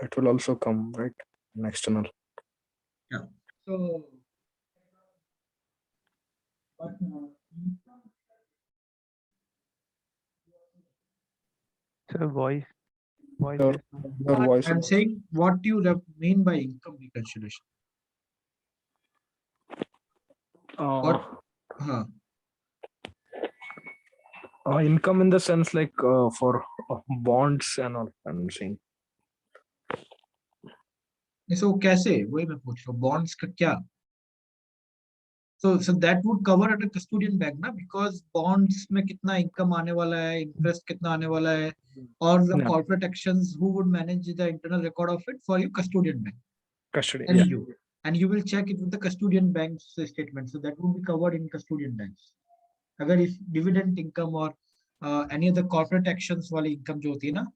it will also come, right? In external. Yeah. So, Sir, voice. I'm saying, what do you mean by income reconciliation? Income in the sense like for bonds and all, I'm saying. So कैसे? वही मैं पूछ रहा हूँ. Bonds का क्या? So that would cover at a custodian bank, ना? Because bonds में कितना income आने वाला है, interest कितना आने वाला है, or the corporate actions, who would manage the internal record of it for you? Custodian bank. Custodian. And you. And you will check it with the custodian bank's statement. So that would be covered in custodian banks. अगर if dividend income or any other corporate actions वाली income जो होती है ना,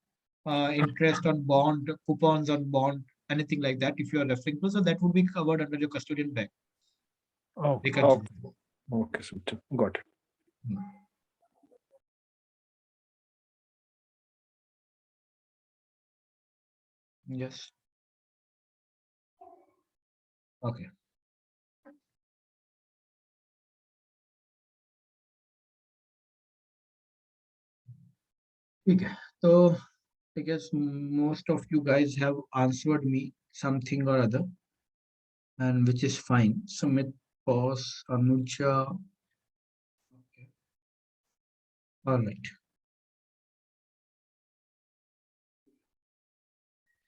interest on bond, coupons on bond, anything like that, if you are referring to, so that would be covered under your custodian bank. Okay. Reconsider. Okay, Sumit. Got it. Yes. Okay. Okay. So I guess most of you guys have answered me something or other, and which is fine. Sumit, Pause, Anuja. Okay. All right.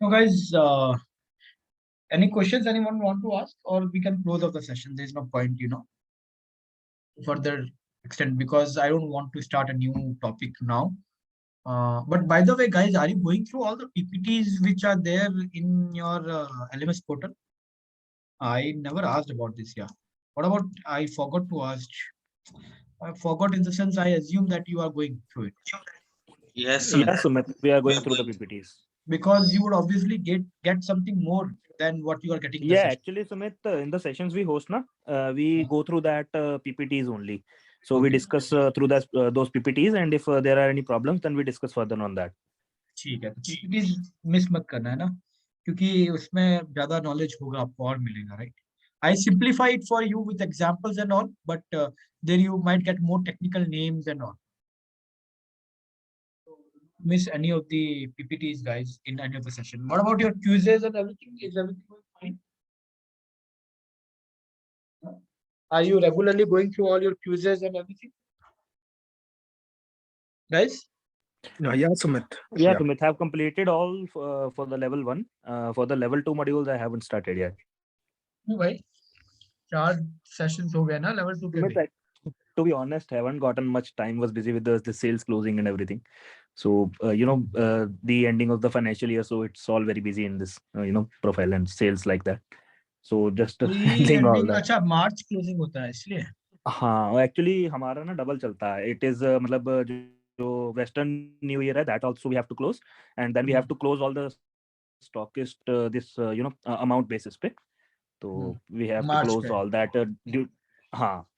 So guys, any questions anyone want to ask, or we can close off the session? There's no point, further extent, because I don't want to start a new topic now. But by the way, guys, are you going through all the PPTs which are there in your LMS portal? I never asked about this. Yeah. What about, I forgot to ask. I forgot in the sense I assume that you are going through it. Yes, Yeah, Sumit. Sumit, we are going through the PPTs. Because you would obviously get something more than what you are getting in the Yeah, session. actually, Sumit, in the sessions we host, we go through that PPTs only. So we discuss through those PPTs, and if there are any problems, then we discuss further on that. ठीक है, तो PPTs miss मत करना है ना, क्योंकि उसमें ज्यादा नॉलेज होगा आपको और मिलेगा, right? I simplify it for you with examples and all, but there you might get more technical names and all. Miss any of the PPTs, guys, in any of the session. What about your quizzes and everything? Is everything fine? Are you regularly going through all your quizzes and everything, guys? Yeah, Sumit. Yeah, Sumit, have completed all for the level 1. For the level 2 modules, I haven't started yet. No, bhai. 4 sessions हो गए ना level 2 के Sumit, भी. to be honest, haven't gotten much time. Was busy with the sales closing and everything. So the ending of the financial year, so it's all very busy in this profile and sales like that. So just handling all Ending that. अच्छा March closing होता है इसलिए. हाँ, actually हमारा ना double चलता है. It is मतलब जो वेस्टर्न न्यू ईयर है, that also we have to close, and then we have to close all the stockist this amount basis पे. तो we have to close all that. हाँ,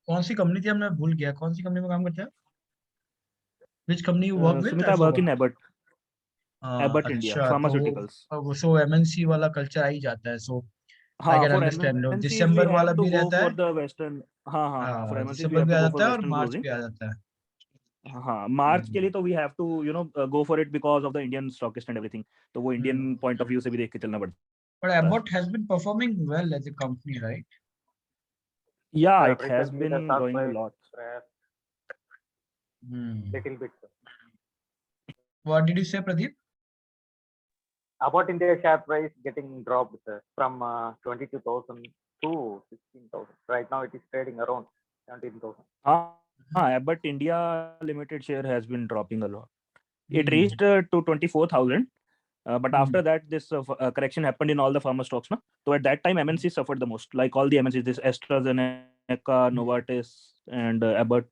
कौन सी कंपनी थी, हमने भूल गया कौन सी कंपनी में काम करते हैं? Which company you work with? Sumit, I work in Abbott. Abbott India अच्छा, फार्मास्यूटिकल्स. तो सो MNC वाला कल्चर आ ही जाता है, सो I हाँ, can for understand. MNCs we December वाला हैव टू भी गो रहता है. For the western. हाँ हाँ हाँ, for MNCs we December have भी टू आ गो जाता फॉर है और वेस्टर्न मार्च क्लोजिंग. भी आ जाता है. हाँ, मार्च के लिए तो we have to go for it because of the Indian stockist and everything. तो वो इंडियन पॉइंट ऑफ व्यू से भी देख के चलना पड़ता है. But Abbott has been performing well as a company, right? Yeah, it has Recently, the been stock growing a price lot. crashed little bit, sir. What did you say, Pradeep? About India share price getting dropped, sir, from 22,000 to 16,000. Right now, it is trading around 17,000. But India Limited share has been dropping a lot. It reached to 24,000. But after that, this correction happened in all the pharma stocks. No? So at that time, MNC suffered the most. Like all the MNCs, this AstraZeneca, Novartis, and Abbott,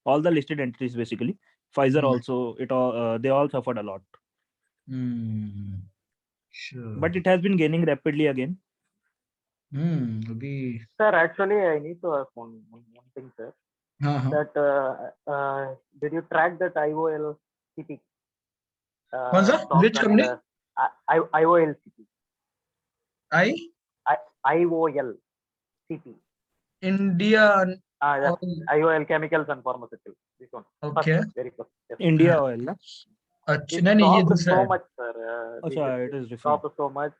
all the listed entities basically. Pfizer also, they all suffered a lot. Sure. But it has been gaining rapidly again. Sir, actually, I need to ask one thing, sir. That did you track that IOL CP? Which company? IOL CP. IOL CP. India. IOL Chemicals and Pharmaceuticals. This one. Okay. First, very first. Yes. India Oil, na? It dropped so much, sir. It is different. Dropped so much.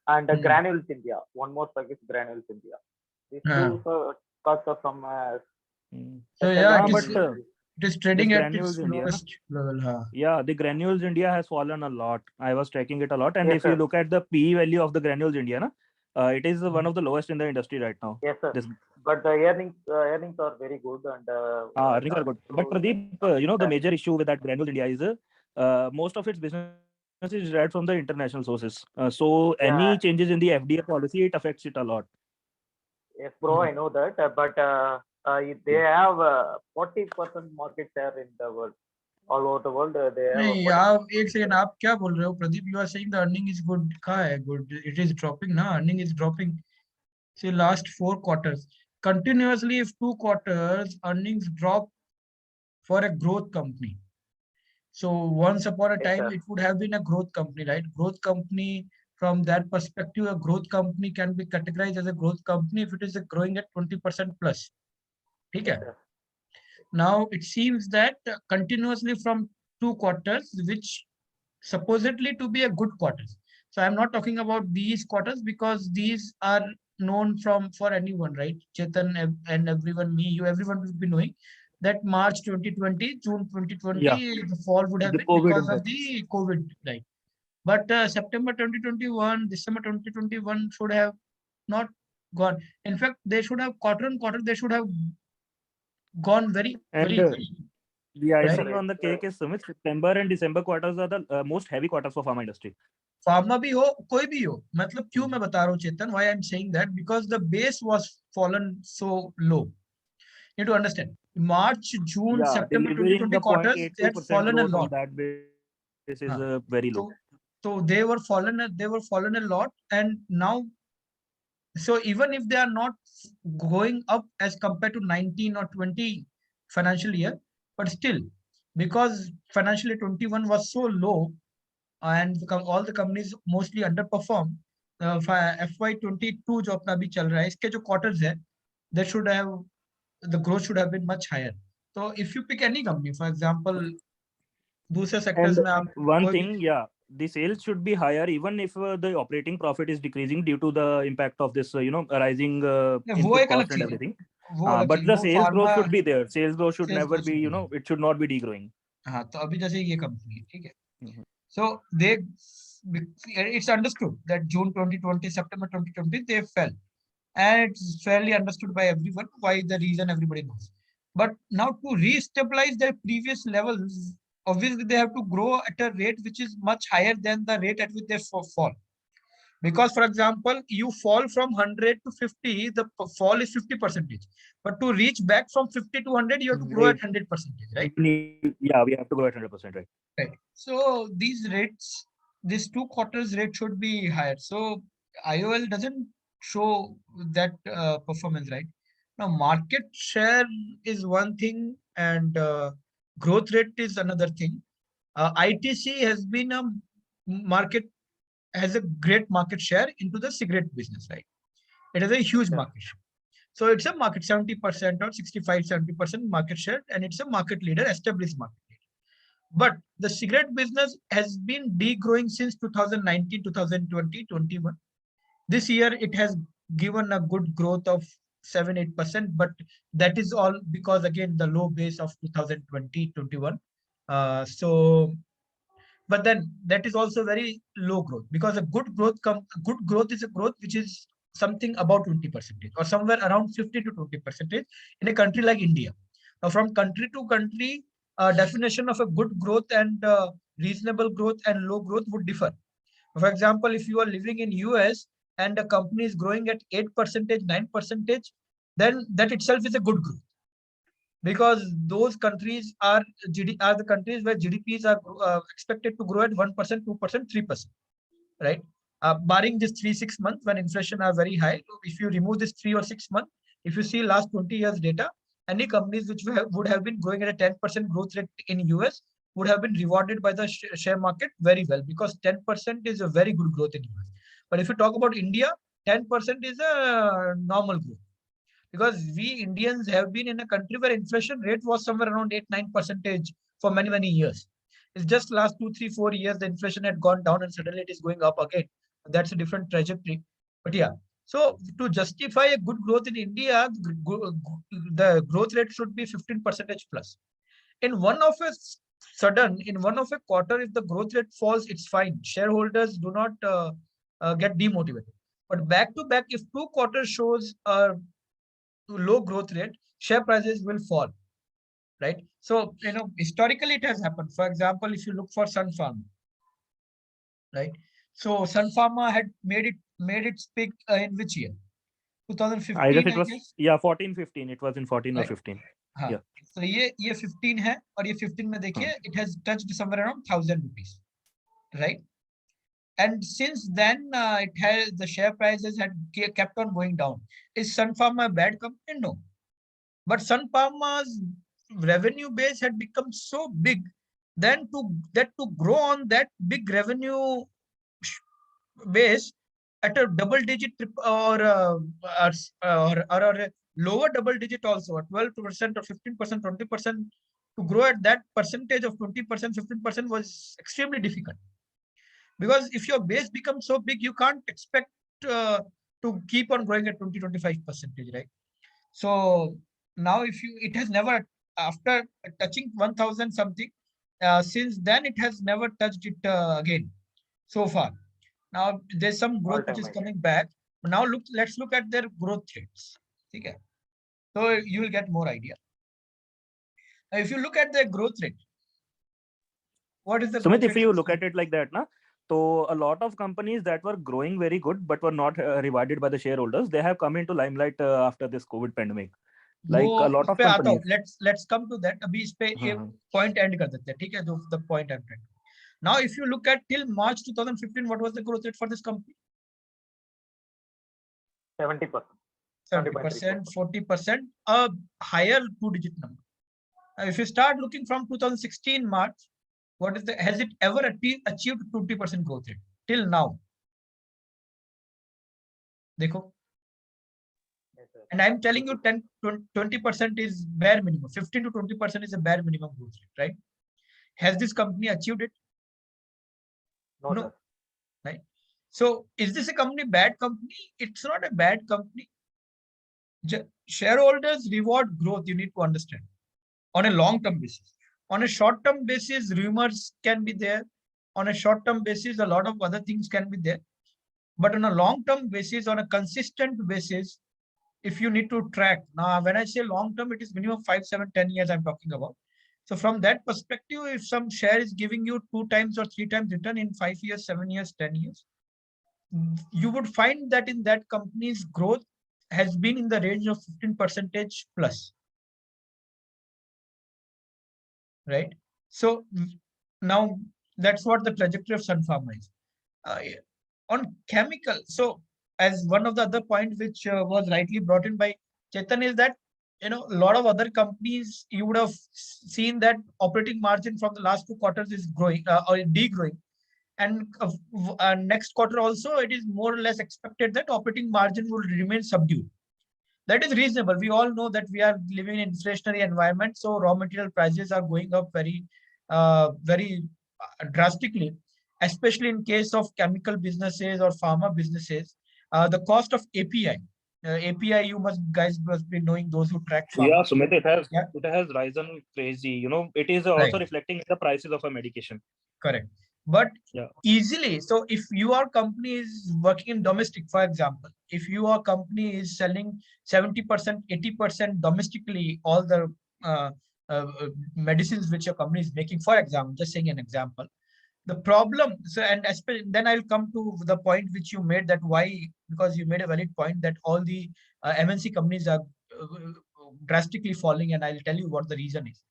And Granules India. One more stock is Granules India. These two stocks are from. So yeah, it is trading at its lowest level. Yeah, the Granules India has fallen a lot. I was tracking it a lot, and Yes, if sir. you look at the PE value of the Granules India, it is one of the lowest in the industry right now. Yes, sir. But the earnings are very good, and earnings are good. But Pradeep, the major issue with that Granules India is most of its business is derived from the international sources. So any changes in the FDA policy, it affects it a lot. Yes, bro, I know that. But they have 40% market share in the world. All over the world, they have. नहीं, आप एक second, आप क्या बोल रहे हो Pradeep? You are saying the earning is good. कहाँ है good? It is dropping ना, earning is dropping. See, last 4 quarters. Continuously, if 2 quarters earnings drop for a growth company. So once upon a time, it would have been a growth company, right? Growth company, from that perspective, a growth company can be categorized as a growth company if it is growing at 20% plus. Okay. Now it seems that continuously from 2 quarters, which supposedly to be a good quarters. So I'm not talking about these quarters because these are known for anyone, right? Chetan and everyone, me, you, everyone will be knowing that March 2020, June 2020, Yeah. the fall would have The been COVID because of impact. the COVID, right? But September 2021, December 2021 should have not gone. In fact, they should have quarter on quarter, they should have gone very, And very the icing right? on the cake is Sumit, September and December quarters are the most heavy quarters for pharma industry. Pharma भी हो कोई भी हो मतलब क्यों मैं बता रहा हूँ चेतन why I'm saying that because the base was fallen so low. You need to understand March, June, Yeah, September delivering 2020 the quarters they had 0.82% fallen a growth on lot. that basis is very low. So they were fallen a lot, and now so even if they are not going up as compared to 19 or 20 financial year, but still because financial year 21 was so low and all the companies mostly underperform. FY22 जो अपना अभी चल रहा है इसके जो quarters है they should have the growth should have been much higher. So if you pick any company, for example, दूसरे sectors And में आप one कोई भी thing, yeah, the sales should be higher even if the operating profit is decreasing due to the impact of this, rising वो input एक अलग cost and चीज है everything. वो अलग But चीज the वो sales growth pharma should be there. Sales growth should sales never growth be, should be it should not be degrowing. हाँ तो अभी जैसे ये कंपनी है ठीक है so they it's understood that June 2020 September 2020 they fell and it's fairly understood by everyone why the reason everybody knows. But now to re-stabilize their previous levels, obviously they have to grow at a rate which is much higher than the rate at which they fall. Because for example, you fall from 100 to 50, the fall is 50%. But to reach back from 50 to 100, you have to grow at 100%, right? Yeah, we have to go at 100%, right? Right. So these rates, this 2 quarters rate should be higher. So IOL doesn't show that performance, right? Now market share is one thing and growth rate is another thing. ITC has been a market, has a great market share into the cigarette business, right? It has a huge market share. So it's a market 70% or 65-70% market share, and it's a market leader, established market. But the cigarette business has been degrowing since 2019, 2020, 21. This year, it has given a good growth of 7-8%, but that is all because again, the low base of 2020, 21. But then that is also very low growth because a good growth is a growth which is something about 20% or somewhere around 50 to 20% in a country like India. Now, from country to country, definition of a good growth and reasonable growth and low growth would differ. For example, if you are living in US and a company is growing at 8%, 9%, then that itself is a good growth. Because those countries are the countries where GDPs are expected to grow at 1%, 2%, 3%, right? Barring this 3-6 months when inflation are very high. If you remove this 3 or 6 months, if you see last 20 years data, any companies which would have been growing at a 10% growth rate in US would have been rewarded by the share market very well because 10% is a very good growth in US. But if you talk about India, 10% is a normal growth. Because we Indians have been in a country where inflation rate was somewhere around 8-9% for many, many years. It's just last 2-3-4 years, the inflation had gone down and suddenly it is going up again. That's a different trajectory. But yeah, so to justify a good growth in India, the growth rate should be 15% plus. In one of a quarter, if the growth rate falls, it's fine. Shareholders do not get demotivated. But back to back, if 2 quarters shows low growth rate, share prices will fall, right? So, historically it has happened. For example, if you look for Sun Pharma, right? So Sun Pharma had made its peak in which year? 2015, I guess it was, yeah, 14, 15. It was in 14 or right? 15. हाँ. Yeah. So ये 15 है और ये 15 में देखिए it has touched somewhere around 1,000 rupees, right? And since then, the share prices had kept on going down. Is Sun Pharma a bad company? No. But Sun Pharma's revenue base had become so big, then to grow on that big revenue base at a double digit or a lower double digit also, 12% or 15%, 20%, to grow at that percentage of 20%, 15% was extremely difficult. Because if your base becomes so big, you can't expect to keep on growing at 20-25%, right? So now it has never, after touching 1000 something, since then it has never touched it again so far. Now there's some growth which is coming back. Now let's look at their growth rates. Okay. So you will get more idea. Now, if you look at their growth rate, what is the Sumit, if you look at it like that, so a lot of companies that were growing very good but were not rewarded by the shareholders, they have come into limelight after this COVID pandemic. Like a lot of companies. Let's come to that. अभी इस पे एक point end कर देते हैं, ठीक है? जो the point I'm trying. Now, if you look at till March 2015, what was the growth rate for this company? 70%. 70%, 40%, a higher two-digit number. Now, if you start looking from 2016 March, has it ever achieved 20% growth rate till now? देखो. And I'm telling you 20% is bare minimum. 15 to 20% is a bare minimum growth rate, right? Has this company achieved it? No. Right? So is this a bad company? It's not a bad company. Shareholders reward growth, you need to understand, on a long-term basis. On a short-term basis, rumors can be there. On a short-term basis, a lot of other things can be there. But on a long-term basis, on a consistent basis, if you need to track, now when I say long-term, it is minimum 5, 7, 10 years I'm talking about. So from that perspective, if some share is giving you 2 times or 3 times return in 5 years, 7 years, 10 years, you would find that in that company's growth has been in the range of 15% plus. Right? So now that's what the trajectory of Sun Pharma is. On chemical, so as one of the other points which was rightly brought in by Chetan is that, a lot of other companies, you would have seen that operating margin from the last 2 quarters is growing or degrowing. And next quarter also, it is more or less expected that operating margin will remain subdued. That is reasonable. We all know that we are living in an inflationary environment, so raw material prices are going up very drastically, especially in case of chemical businesses or pharma businesses. The cost of API, you guys must be knowing, those who track pharma. Yeah, Sumit, it has risen crazy. It is also reflecting the prices of a medication. Correct. But easily, so if your company is working in domestic, for example, if your company is selling 70%, 80% domestically, all the medicines which your company is making, for example, just saying an example, the problem, so and especially, then I'll come to the point which you made, that why, because you made a valid point that all the MNC companies are drastically falling, and I'll tell you what the reason is.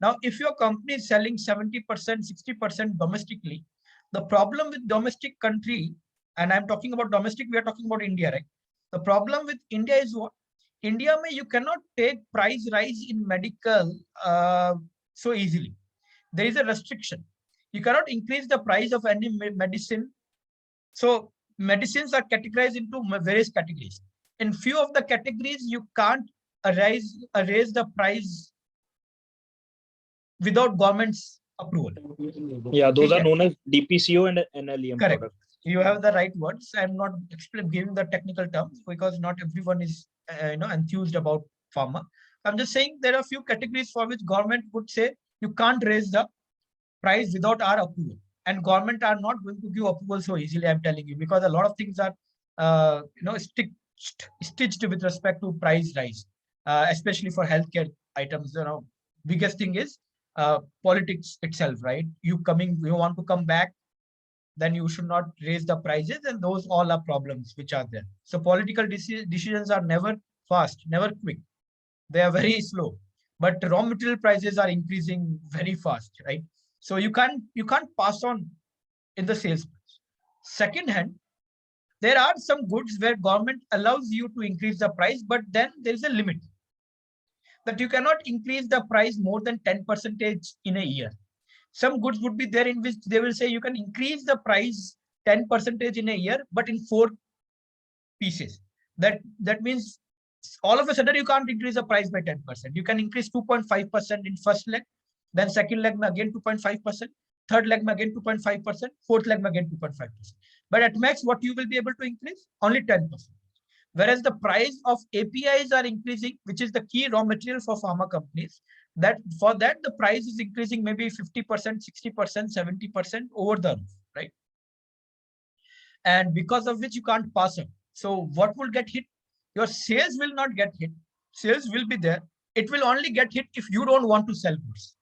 Now, if your company is selling 70%, 60% domestically, the problem with domestic country, and I'm talking about domestic, we are talking about India, right? The problem with India is what? India, you cannot take price rise in medical so easily. There is a restriction. You cannot increase the price of any medicine. So medicines are categorized into various categories. In few of the categories, you can't raise the price without government's approval. Yeah, those are known as DPCO and NLEM Correct. products. You have the right words. I'm not giving the technical terms because not everyone is enthused about pharma. I'm just saying there are a few categories for which government would say you can't raise the price without our approval, and government are not going to give approval so easily. I'm telling you, because a lot of things are stitched with respect to price rise, especially for healthcare items. Biggest thing is politics itself, right? You want to come back, then you should not raise the prices, and those all are problems which are there. So political decisions are never fast, never quick. They are very slow, but raw material prices are increasing very fast, right? So you can't pass on in the sales price. Second hand, there are some goods where government allows you to increase the price, but then there is a limit that you cannot increase the price more than 10% in a year. Some goods would be there in which they will say you can increase the price 10% in a year, but in 4 pieces. That means all of a sudden you can't increase the price by 10%. You can increase 2.5% in first leg, then second leg again 2.5%, third leg again 2.5%, fourth leg again 2.5%. But at max, what you will be able to increase? Only 10%. Whereas the price of APIs are increasing, which is the key raw material for pharma companies, that for that the price is increasing maybe 50%, 60%, 70% over the roof, right? And because of which you can't pass it. So what will get hit? Your sales will not get hit. Sales will be there. It will only get hit if you don't want to sell goods.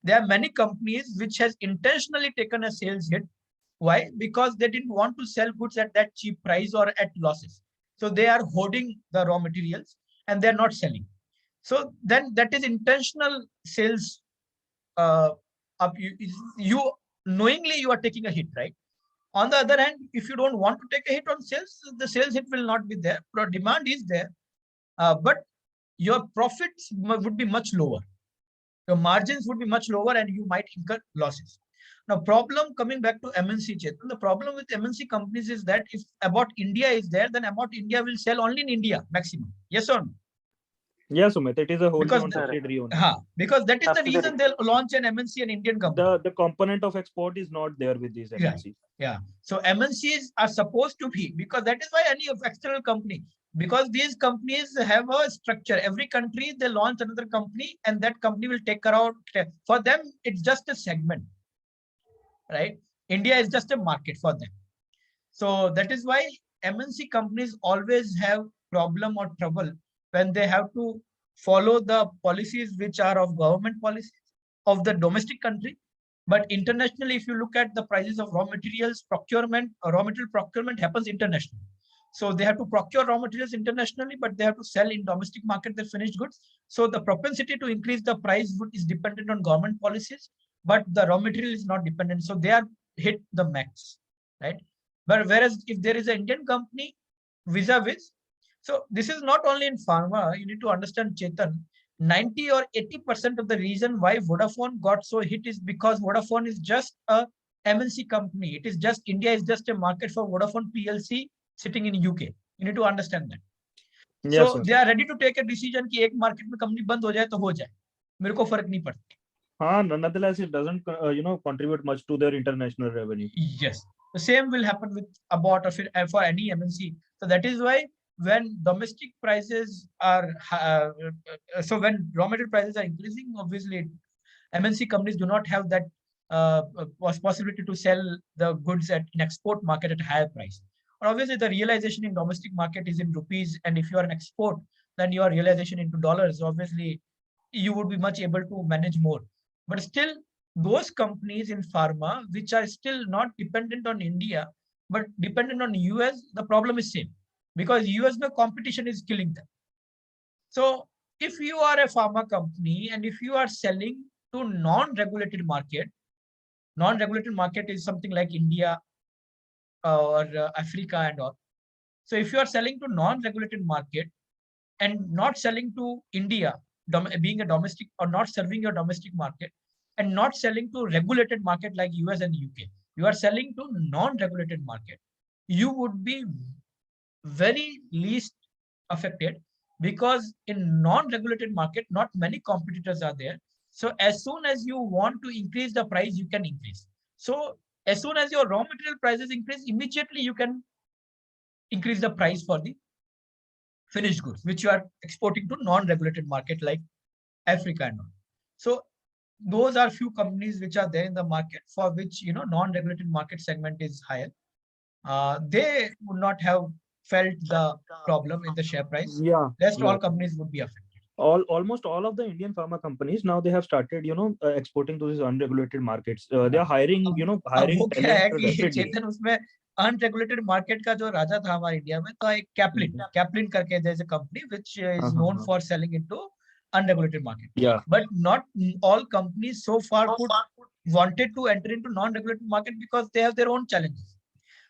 There are many companies which has intentionally taken a sales hit. Why? Because they didn't want to sell goods at that cheap price or at losses. So they are hoarding the raw materials and they're not selling. So then that is intentional sales. You knowingly you are taking a hit, right? On the other hand, if you don't want to take a hit on sales, the sales hit will not be there. Demand is there, but your profits would be much lower. Your margins would be much lower and you might incur losses. Now, problem coming back to MNC, Chetan, the problem with MNC companies is that if About India is there, then About India will sell only in India maximum. Yes or no? Yes, Sumit, it is a wholly owned subsidiary only. Because that is the reason they'll launch an MNC, an Indian company. The component of export is not there with these MNCs. Yeah. So MNCs are supposed to be, because that is why any of external company, because these companies have a structure. Every country they launch another company and that company will take care of. For them, it's just a segment, right? India is just a market for them. So that is why MNC companies always have problem or trouble when they have to follow the policies which are of government policies of the domestic country. But internationally, if you look at the prices of raw materials procurement, raw material procurement happens internationally. So they have to procure raw materials internationally, but they have to sell in domestic market their finished goods. So the propensity to increase the price is dependent on government policies, but the raw material is not dependent. So they are hit the max, right? But whereas if there is an Indian company vis-a-vis, so this is not only in pharma, you need to understand, Chetan, 90 or 80% of the reason why Vodafone got so hit is because Vodafone is just a MNC company. It is just, India is just a market for Vodafone PLC sitting in UK. You need to understand that. Yes, so they are ready to take a decision कि एक market में company बंद हो जाए तो हो जाए. मेरे को फर्क नहीं पड़ता. Nonetheless, it doesn't contribute much to their international revenue. Yes, the same will happen with About or for any MNC. So that is why when domestic prices are so when raw material prices are increasing, obviously MNC companies do not have that possibility to sell the goods in export market at a higher price. Or obviously the realization in domestic market is in rupees, and if you are an export, then your realization into dollars, obviously you would be much able to manage more. But still, those companies in pharma which are still not dependent on India but dependent on US, the problem is same, because US the competition is killing them. So if you are a pharma company and if you are selling to non-regulated market is something like India or Africa and all. So if you are selling to non-regulated market and not selling to India, being a domestic, or not serving your domestic market, and not selling to regulated market like US and UK, you are selling to non-regulated market, you would be very least affected, because in non-regulated market, not many competitors are there. So as soon as you want to increase the price, you can increase. So as soon as your raw material prices increase, immediately you can increase the price for the finished goods, which you are exporting to non-regulated market like Africa and all. So those are few companies which are there in the market for which, non-regulated market segment is higher. They would not have felt the problem in the share price. Rest all companies would be affected. Almost all of the Indian pharma companies now they have started, exporting to these unregulated markets. They are hiring, hiring चेतन उसमें unregulated market का जो राजा था हमारे India में, तो एक Kaplan करके there's a company which is known for selling into unregulated market. Yeah. But not all companies so far wanted to enter into non-regulated market because they have their own challenges.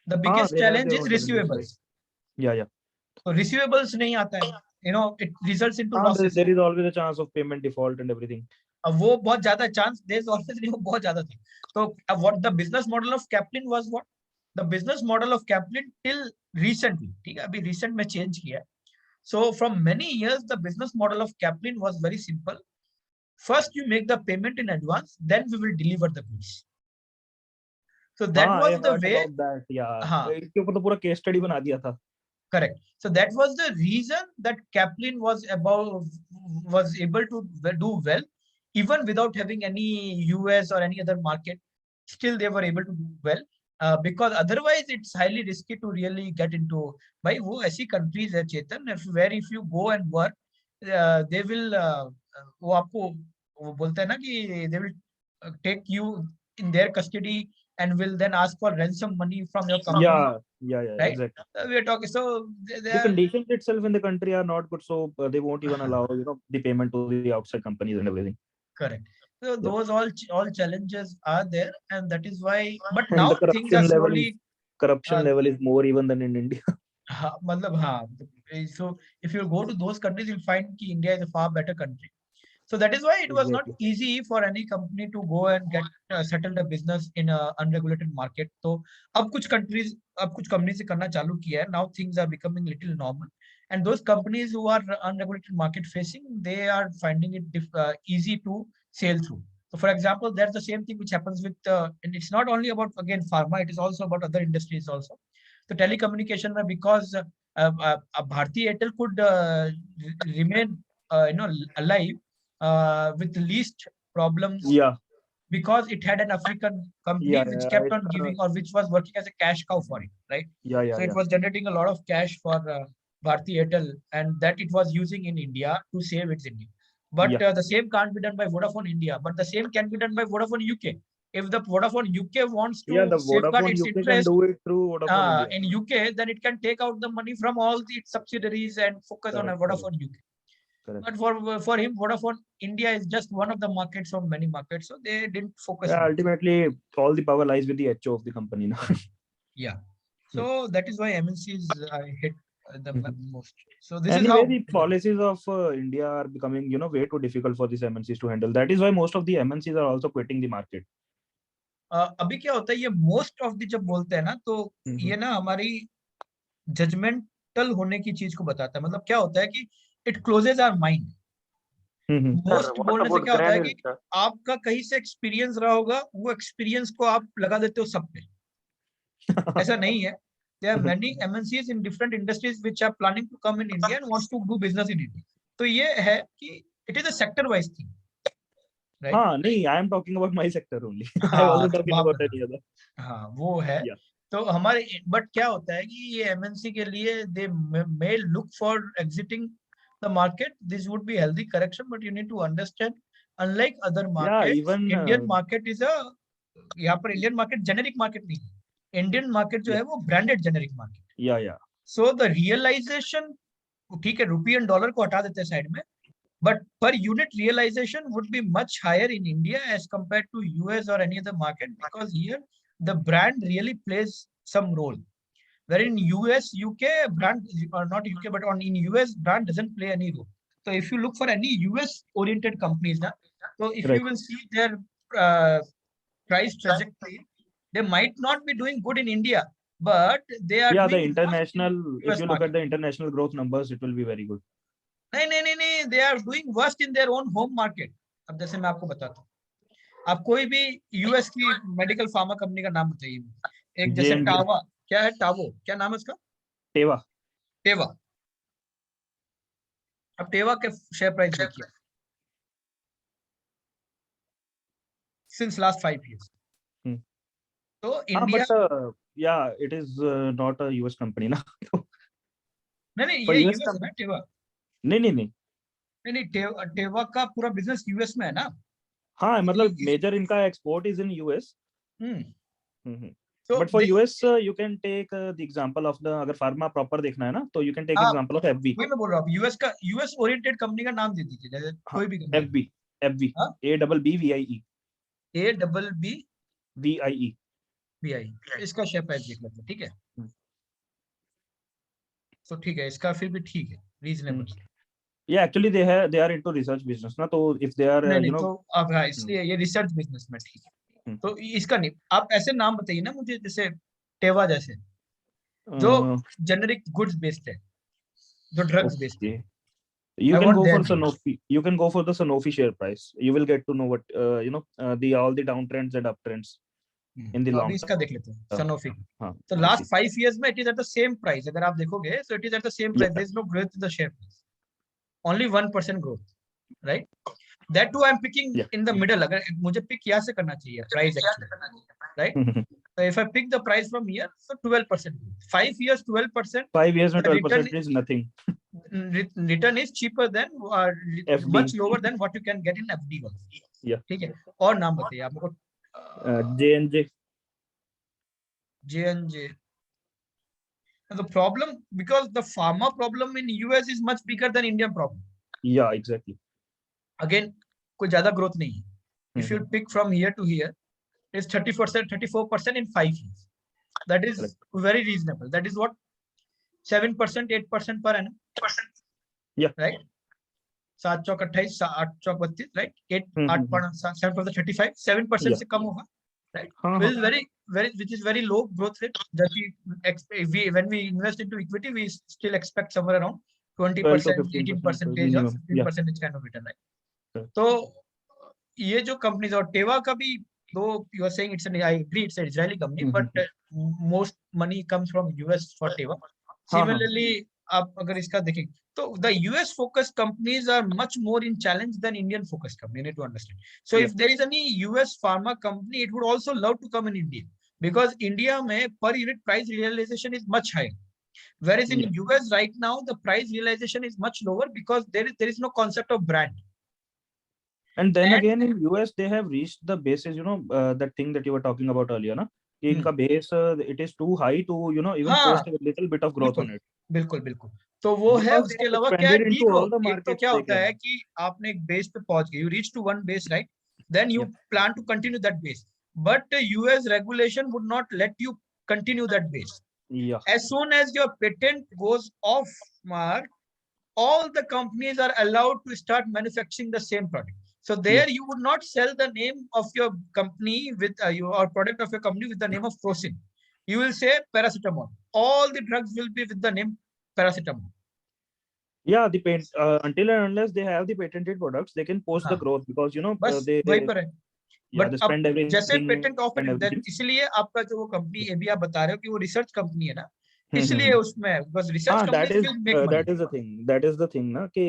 The biggest they have challenge their is own challenges, right? receivables. Yeah. So receivables नहीं आता है, it results into losses. There is always a chance of payment default and everything. वो बहुत ज्यादा chance, there's always नहीं, वो बहुत ज्यादा था. So what the business model of Kaplan was what? The business model of Kaplan till recently, ठीक है, अभी recent में change किया. So from many years, the business model of Kaplan was very simple. First, you make the payment in advance, then we will deliver the goods. So that was the way. That, yeah. इसके ऊपर तो पूरा case study बना दिया था. Correct. So that was the reason that Kaplan was able to do well, even without having any US or any other market. Still, they were able to do well. Because otherwise it's highly risky to really get into. भाई वो ऐसी countries है चेतन, where if you go and work, they will वो आपको वो बोलते हैं ना कि they will take you in their custody and will then ask for ransom money from your company. Yeah, right? exactly. We are talking, so the conditions itself in the country are not good, so they won't even allow the payment to the outside companies and everything. Correct. So those all challenges are there, and that is why. But and now the things are slowly. Corruption level is more even than in India. So if you go to those countries, you'll find that India is a far better country. So that is why it was not easy for any company to go and get settled a business in a unregulated market. So अब कुछ companies से करना चालू किया है. Now things are becoming little normal, and those companies who are unregulated market facing, they are finding it easy to sail through. So for example, that's the same thing which happens with, and it's not only about again pharma, it is also about other industries also. The telecommunication, because Bharti Airtel could remain alive with least problems, because it had an African company which kept on giving, or which was working as a cash cow for it, right? So it was generating a lot of cash for Bharti Airtel, and that it was using in India to save its India. But the same can't be done by Vodafone India, but the same can be done by Vodafone UK. If the Vodafone UK wants to safeguard its interest can do it through Vodafone in UK, then it can take out the money from all its subsidiaries and focus on Vodafone UK. But for him, Vodafone India is just one of the markets from many markets, so they didn't focus. Ultimately, all the power lies with the HO of the company now. So that is why MNCs hit the most. So this is anyway, how the policies of India are becoming, way too difficult for these MNCs to handle. That is why most of the MNCs are also quitting the market. अभी क्या होता है, ये most of the जब बोलते हैं ना, तो ये ना हमारी judgmental होने की चीज को बताता है. मतलब क्या होता है कि it closes our mind. Most बोलने से क्या होता है कि आपका कहीं से एक्सपीरियंस रहा होगा, वो एक्सपीरियंस को आप लगा देते हो सब पे. ऐसा नहीं है. There are many MNCs in different industries which are planning to come in India and wants to do business in India. तो ये है कि it is a sector wise thing. हाँ नहीं, I am talking about my sector only. I wasn't talking about any other. हाँ वो है. तो हमारे बट क्या होता है कि ये MNC के लिए they may look for exiting the market. This would be healthy correction, but you need to understand, unlike other markets, even Indian market is a, यहाँ पर Indian market generic market नहीं है. Indian market जो है वो branded generic market. So the realization, ठीक है, रुपये and dollar को हटा देते हैं साइड में, but per unit realization would be much higher in India as compared to US or any other market, because here the brand really plays some role. Where in US, UK brand, or not UK, but in US brand doesn't play any role. So if you look for any US oriented companies now, so if you will see their price trajectory, they might not be doing good in India, but they are doing the international, if you look at the international growth numbers, it will be very good. नहीं, they are doing worst in their own home market. अब जैसे मैं आपको बताता हूँ, आप कोई भी यूएस की मेडिकल फार्मा कंपनी का नाम बताइए. एक जैसे टावा, क्या है टावो, क्या नाम है उसका? टेवा. अब टेवा के शेयर प्राइस देखिए since last 5 years. So India, but it is not a US company ना. नहीं ये यूएस है ना टेवा. नहीं टेवा का पूरा बिजनेस यूएस में है ना. हाँ मतलब मेजर इनका export is in US. But for US, you can take the example of the, अगर फार्मा प्रॉपर देखना है ना, तो you can take example of FV. वही मैं बोल रहा हूँ, यूएस का, यूएस ओरिएंटेड कंपनी का नाम दे दीजिए, जैसे कोई भी company. FV ABBVIE. ABBVIE. PI, इसका शेयर प्राइस देख लेते हैं, ठीक है। तो ठीक है, इसका फिर भी ठीक है, reasonable. Yeah, actually they are into research business ना, तो if they are नहीं तो अब हाँ, इसलिए ये रिसर्च बिजनेस में ठीक है। तो इसका नहीं, आप ऐसे नाम बताइए ना मुझे, जैसे टेवा जैसे जो जेनेरिक गुड्स बेस्ड है, जो ड्रग्स बेस्ड है। You I can want go their for names. Sanofi. You can go for the Sanofi share price. You will get to know what the all the downtrends and uptrends in the तो long अभी इसका देख लेते हैं, Sanofi. तो I last see. 5 years में it is at the same price, अगर आप देखोगे तो it is at the same price, there is no growth in the share price, only 1% growth, right. That too I am picking in the middle, अगर मुझे pick यहाँ से करना चाहिए price actually, right. So if I pick the price from here, so 12%. 5 years, 12%. 5 years में The return 12% is nothing. Return is cheaper than FD. much lower than what you can get in FD also. Yeah. ठीक है, और नाम बताइए आप मेरे को। J&J. J&J. The problem, because the pharma problem in US is much bigger than Indian problem. Yeah, exactly. Again, कोई ज्यादा growth नहीं है. If you pick from here to here, it's 30%, 34% in 5 years. That is very reasonable. That is what 7%, 8% per annum. Yeah. Right. 7 Chowk 28, 8 Chowk 32, right? 7% 7% से कम होगा, right? Which is which is very low growth rate. That when we invest into equity, we still expect somewhere around 20%, 18% or 15% kind of return, right? So ये जो companies और टेवा का भी, though you are saying it's an, I agree, it's an Israeli company, but most money comes from US for टेवा. Similarly, आप अगर इसका देखें तो the US focused companies are much more in challenge than Indian focused company. You need to understand. So if there is any US pharma company, it would also love to come in India, because India में per unit price realization is much higher, whereas in US right now the price realization is much lower because there is no concept of brand. And then again in US they have reached the basis, that thing that you were talking about earlier, na? कि इनका base it is too high to even post a little bit of growth on it. बिल्कुल बिल्कुल, तो वो है। उसके अलावा क्या है, into all the एक तो क्या होता है कि आपने एक बेस पे पहुंच गए, you reach to one base, right? Then you plan to continue that base, but US regulation would not let you continue that base. Yeah. As soon as your patent goes off mark, all the companies are allowed to start manufacturing the same product. So there you would not sell the name of your company with or product of your company with the name of Procin. You will say paracetamol. All the drugs will be with the name paracetamol. Yeah, the patent until and unless they have the patented products, they can post the growth, because बस they वही पर है. yeah, they spend everything. जैसे patent of इसलिए आपका जो वो company अभी आप बता रहे हो कि वो रिसर्च कंपनी है ना, इसलिए उसमें बस research companies will make money. That is the thing. That is the thing, na, कि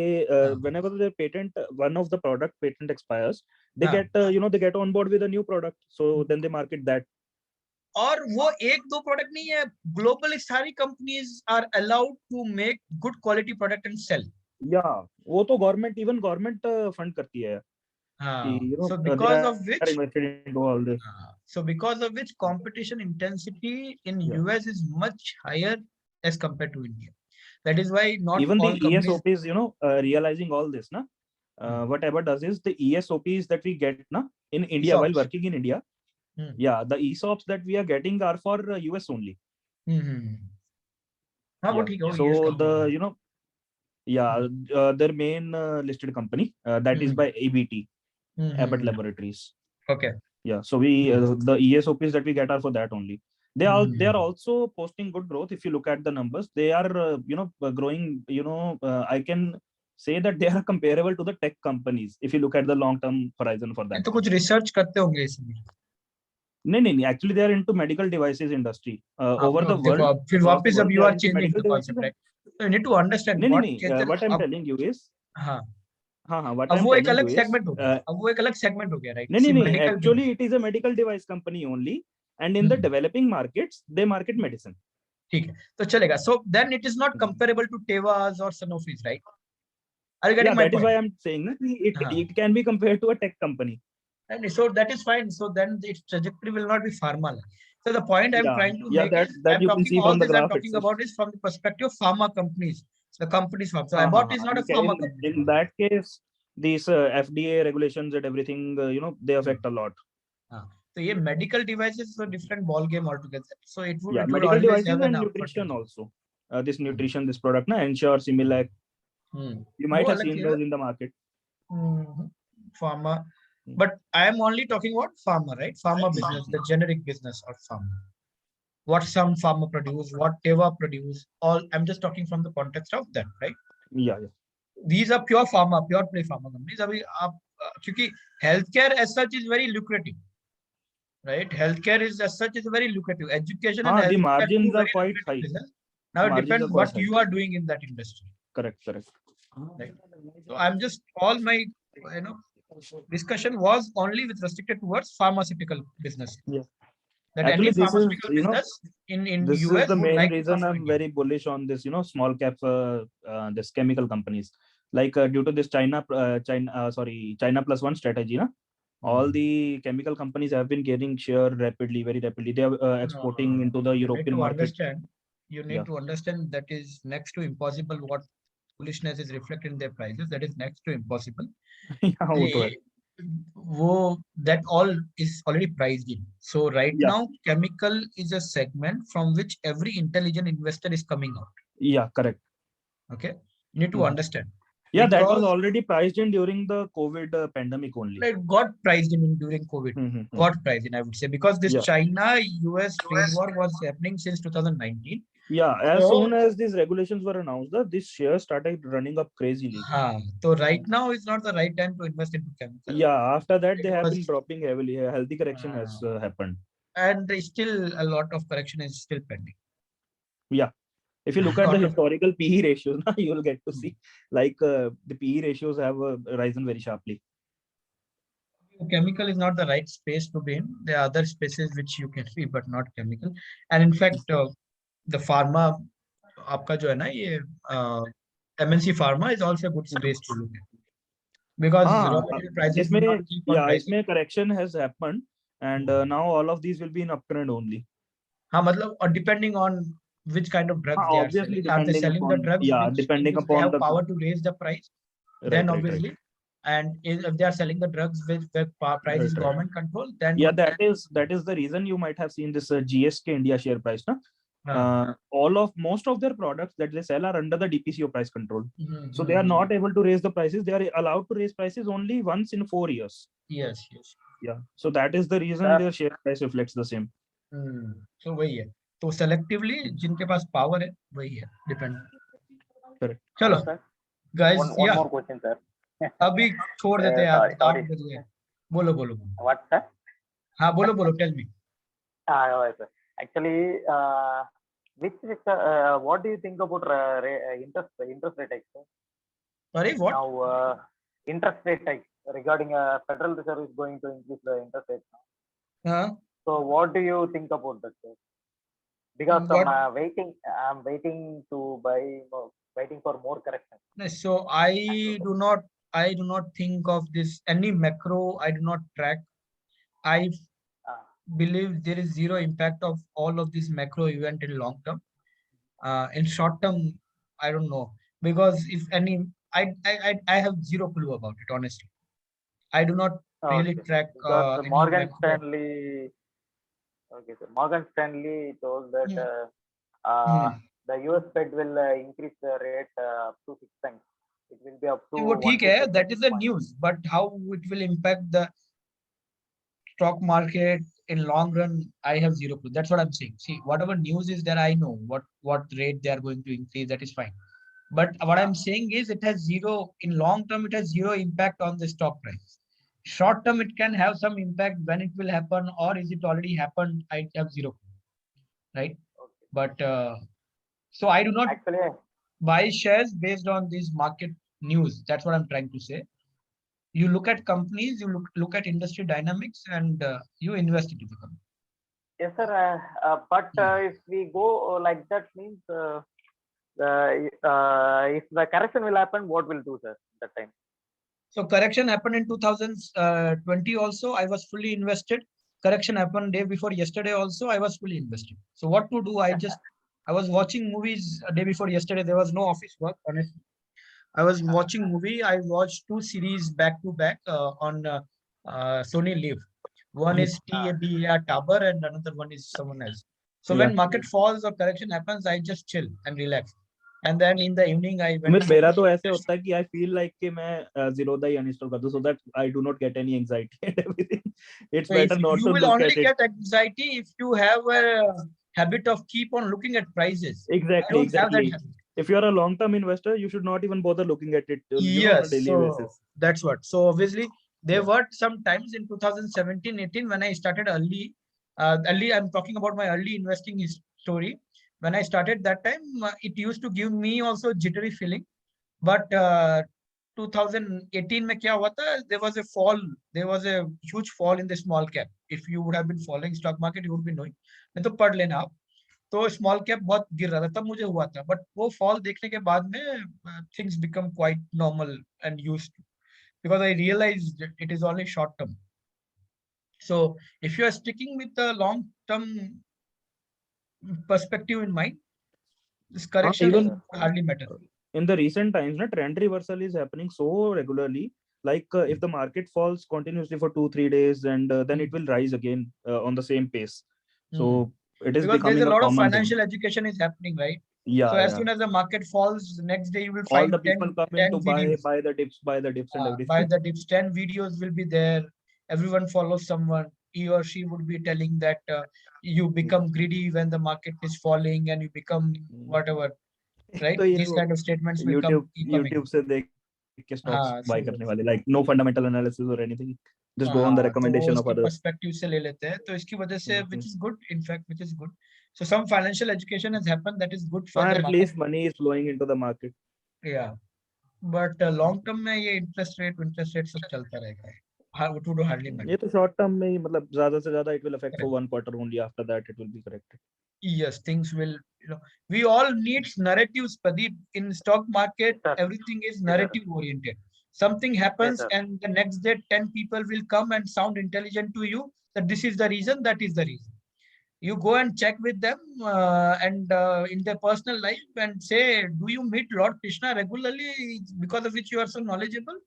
whenever the patent, one of the product patent expires, they get they get on board with a new product, so then they market that. और वो एक दो product नहीं है, global सारी companies are allowed to make good quality product and sell. या वो तो गवर्नमेंट फंड करती है. So because of which competition intensity in US is much higher as compared to India. That is why not even all the ESOPs, realizing all this, na, whatever does is the ESOPs that we get, na, in India ESOPs. while working in India. Yeah, the ESOPs that we are getting are for US only. So the their main listed company that is by ABT, Abbott Laboratories. Okay. Yeah, so we the ESOPs that we get are for that only. They are also posting good growth. If you look at the numbers, they are growing. I can say that they are comparable to the tech companies if you look at the long term horizon for that. तो कुछ research करते होंगे इसमें. नहीं, actually they are into medical devices industry over the world. फिर वापस अब you are changing the concept, right? So you need to understand what I'm telling you is हाँ what अब I'm वो एक telling अलग you सेगमेंट हो is गया, अब वो एक अलग सेगमेंट हो गया, राइट? नहीं, actually it is a medical device company only, and in the developing markets they market medicine. ठीक है, तो चलेगा. So then it is not comparable to Teva's or Sanofi's, right? Are you getting my point? That is why I'm saying it can be compared to a tech company. And so that is fine. So then its trajectory will not be pharma. So the point I'm trying to make is, that I'm you can talking see all from the this I'm graph talking itself. about is from the perspective of pharma companies. The companies farm. So Abbott is not a pharma company. In that case, these FDA regulations and everything, they affect a lot. So yeah, medical devices is a different ball game altogether. So it would, Yeah, it would medical always devices have and an nutrition also. This nutrition, this product, na Ensure, Similac. You might have seen those in the market. Pharma, but I am only talking about pharma, right? Pharma business, the generic business of pharma. What some pharma produce, what Teva produce, all. I'm just talking from the context of that, right? Yeah. These are pure pharma, pure play pharma companies. अभी आप क्योंकि healthcare as such is very lucrative, right? Healthcare is as such is very lucrative. Education and The healthcare margins are are very quite lucrative high. business. Now it Margins depends are what quite you high. are doing in that industry. Correct. Right. So I'm just all my discussion was only with restricted towards pharmaceutical business. Yeah. That Actually, any this is pharmaceutical business in this US is the would main like to reason come I'm very bullish on this, small cap, this chemical companies. Like due to this China plus one strategy, all the chemical companies have been gaining share rapidly, very rapidly. They are exporting into the European market. You need to understand that is next to impossible. What foolishness is reflected in their prices, that is next to impossible. That all is already priced in. So right now, chemical is a segment from which every intelligent investor is coming out. Yeah, correct. Okay, you need to understand. Yeah, that was already priced in during the COVID pandemic only. It got priced in during COVID. Got priced in, I would say, because this China-US trade war was happening since 2019. Yeah, as soon as these regulations were announced, this share started running up crazily. So right now is not the right time to invest into chemical. Yeah, after that they have been dropping heavily. A healthy correction has happened. And still a lot of correction is still pending. Yeah. If you look at the historical PE ratios, you will get to see like the PE ratios have risen very sharply. Chemical is not the right space to be in. There are other spaces which you can be, but not chemical. And in fact, the pharma, आपका जो है ना ये MNC pharma is also a good space to look at. Because raw material prices will not keep on rising. इसमें correction has happened, and now all of these will be in uptrend only. मतलब, or depending on which kind of drugs they are selling. Are they selling the drugs depending upon they have the power to raise the price? Then obviously. And if they are selling the drugs with price is government control, then that is the reason you might have seen this GSK India share price. Most of their products that they sell are under the DPCO price control. So they are not able to raise the prices. They are allowed to raise prices only once in 4 years. Yes. Yeah. So that is the reason their share price reflects the same. So वही है. तो selectively जिनके पास power है वही है. Depend. Correct. चलो. Guys, one more question, sir. अभी छोड़ देते हैं आप. Sorry. बोलो. What, sir? हाँ बोलो. Tell me. Sir. Actually, what do you think about interest rate hike, sir? Sorry, what? Now, interest rate hike regarding Federal Reserve is going to increase the interest rate. So, what do you think about that, sir? Because I'm waiting to buy, waiting for more correction. So I do not think of this any macro. I do not track. I believe there is zero impact of all of this macro event in long term. In short term, I don't know, because if any, I have zero clue about it, honestly. I do not really track Morgan Stanley. Okay, sir. Morgan Stanley told that the US Fed will increase the rate up to 6 times. It will be up to. That is the news, but how it will impact the stock market in long run, I have zero clue. That's what I'm saying. See, whatever news is there, I know what rate they are going to increase. That is fine. But what I'm saying is it has zero, in long term, it has zero impact on the stock price. Short term, it can have some impact when it will happen, or is it already happened? I have zero clue. Right? Okay. But so I do not buy shares based on this market news. That's what I'm trying to say. You look at companies, you look at industry dynamics, and you invest into the company. Yes, sir. But if we go like that, means if the correction will happen, what will do, sir, at that time? So correction happened in 2020 also. I was fully invested. Correction happened day before yesterday also. I was fully invested. So what to do? I was watching movies a day before yesterday. There was no office work, honestly. I was watching movie. I watched 2 series back to back on Sony Live. One is TABA Tabar and another one is someone else. So Yeah. when market falls or correction happens, I just chill and relax. And then in the evening I went Sumit मेरा तो ऐसे होता है कि I feel like कि मैं Zerodha ही uninstall कर दूं so that I do not get any anxiety and everything. It's So better if not you to will look only at it. get anxiety if you have a habit of keep on looking at prices. Exactly, I don't have that exactly. habit. If you are a long-term investor, you should not even bother looking at it, on a Yes, daily so basis. that's what. So obviously there were some times in 2017-18 when I started early. Early, I'm talking about my early investing story. When I started that time, it used to give me also jittery feeling. But 2018 में क्या हुआ था? There was a fall. There was a huge fall in the small cap. If you would have been following stock market, you would be knowing. नहीं तो पढ़ लेना आप. तो स्मॉल कैप बहुत गिर रहा था तब मुझे हुआ था बट वो फॉल देखने के बाद में things become quite normal and used to because I realised it is only short term so if you are sticking with the long term perspective in mind this correction even hardly matter. In the recent times, trend reversal is happening so regularly. Like if the market falls continuously for 2-3 days, and then it will rise again on the same pace. So it is Because there's becoming a lot of common financial thing. education is happening, right? Yeah, so as yeah. soon as the market falls, the next day you will All find the people come in to videos. buy the dips, and everything. By the dips, 10 videos will be there. Everyone follows someone. He or she would be telling that you become greedy when the market is falling and you become whatever, right? तो ये These वो kind of statements will come keep coming. YouTube से देख के stocks हाँ, buy so करने वाले, like no fundamental analysis or anything, just go on the हाँ, तो वो recommendation of उसके others. पर्सपेक्टिव से ले लेते हैं तो इसकी वजह से which is good, in fact, which is good. So some financial education has happened that is good for the At market. least money is flowing into the market. Yeah, but long term में ये interest rate सब चलता रहेगा. It would hardly matter. ये तो short term में ही, मतलब ज़्यादा से ज़्यादा it will affect for 1 quarter only. After that it will be corrected. Yes, things will, we all need narratives, Pradeep. In stock market, everything is narrative oriented. Something happens and the next day 10 people will come and sound intelligent to you that this is the reason, that is the reason. You go and check with them and in their personal life and say, do you meet Lord Krishna regularly because of which you are so knowledgeable?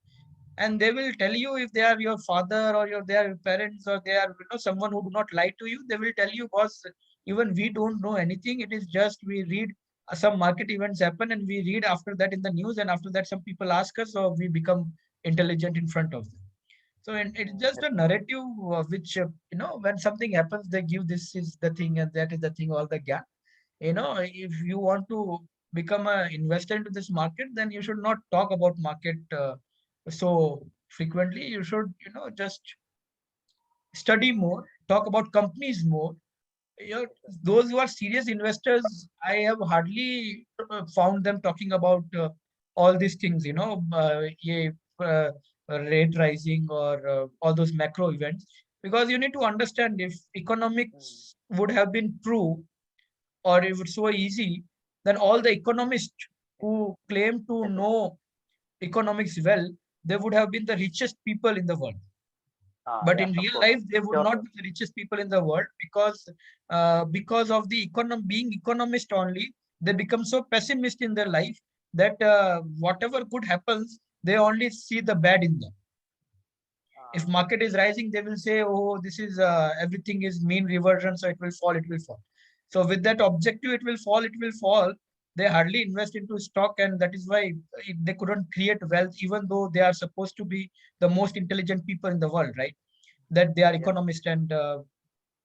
And they will tell you if they are your father or they are your parents or they are someone who do not lie to you. They will tell you, boss, even we don't know anything. It is just we read some market events happen and we read after that in the news, and after that some people ask us, so we become intelligent in front of them. So it's just a narrative which when something happens, they give this is the thing and that is the thing, all the gap. If you want to become an investor into this market, then you should not talk about market so frequently. You should just study more, talk about companies more. Those who are serious investors, I have hardly found them talking about all these things, rate rising or all those macro events, because you need to understand, if economics would have been true or if it's so easy, then all the economists who claim to know economics well, they would have been the richest people in the world. But in real life, they would not be the richest people in the world because of the being economist only, they become so pessimist in their life that whatever good happens, they only see the bad in them. If market is rising, they will say, oh, this is everything is mean reversion, so it will fall, it will fall. So with that objective, it will fall, it will fall. They hardly invest into stock, and that is why they couldn't create wealth, even though they are supposed to be the most intelligent people in the world, right? That they are economists and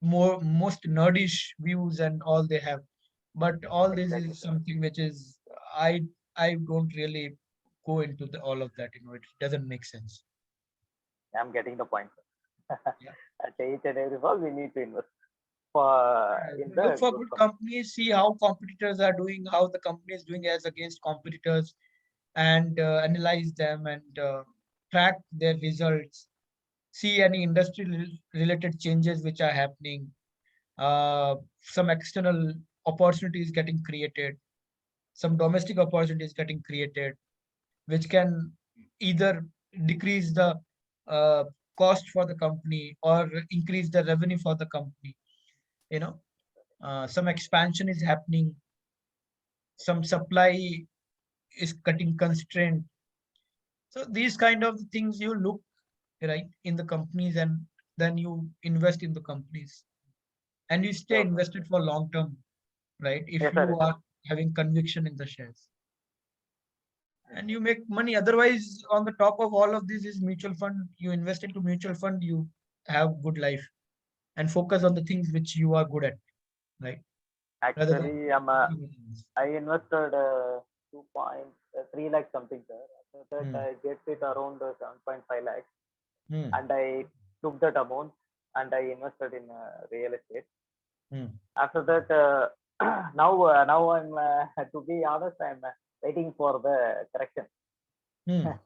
most nerdish views and all they have. But all this is something which is I don't really go into all of that. It doesn't make sense. I'm getting the point. At each and every fall, we need to invest. Look for good companies, see how competitors are doing, how the company is doing as against competitors, and analyze them and track their results. See any industry related changes which are happening. Some external opportunities getting created, some domestic opportunities getting created, which can either decrease the cost for the company or increase the revenue for the company. Some expansion is happening, some supply is cutting constraint. So these kind of things you look right in the companies and then you invest in the companies and you stay invested for long term, right? If you are having conviction in the shares and you make money. Otherwise, on the top of all of this is mutual fund. You invest into mutual fund, you have good life and focus on the things which you are good at, right? Actually, I invested 2.3 lakh something, sir. After that, I get it around 7.5 lakhs, and I took that amount and I invested in real estate. After that, now I'm to be honest, I'm waiting for the correction. Nice.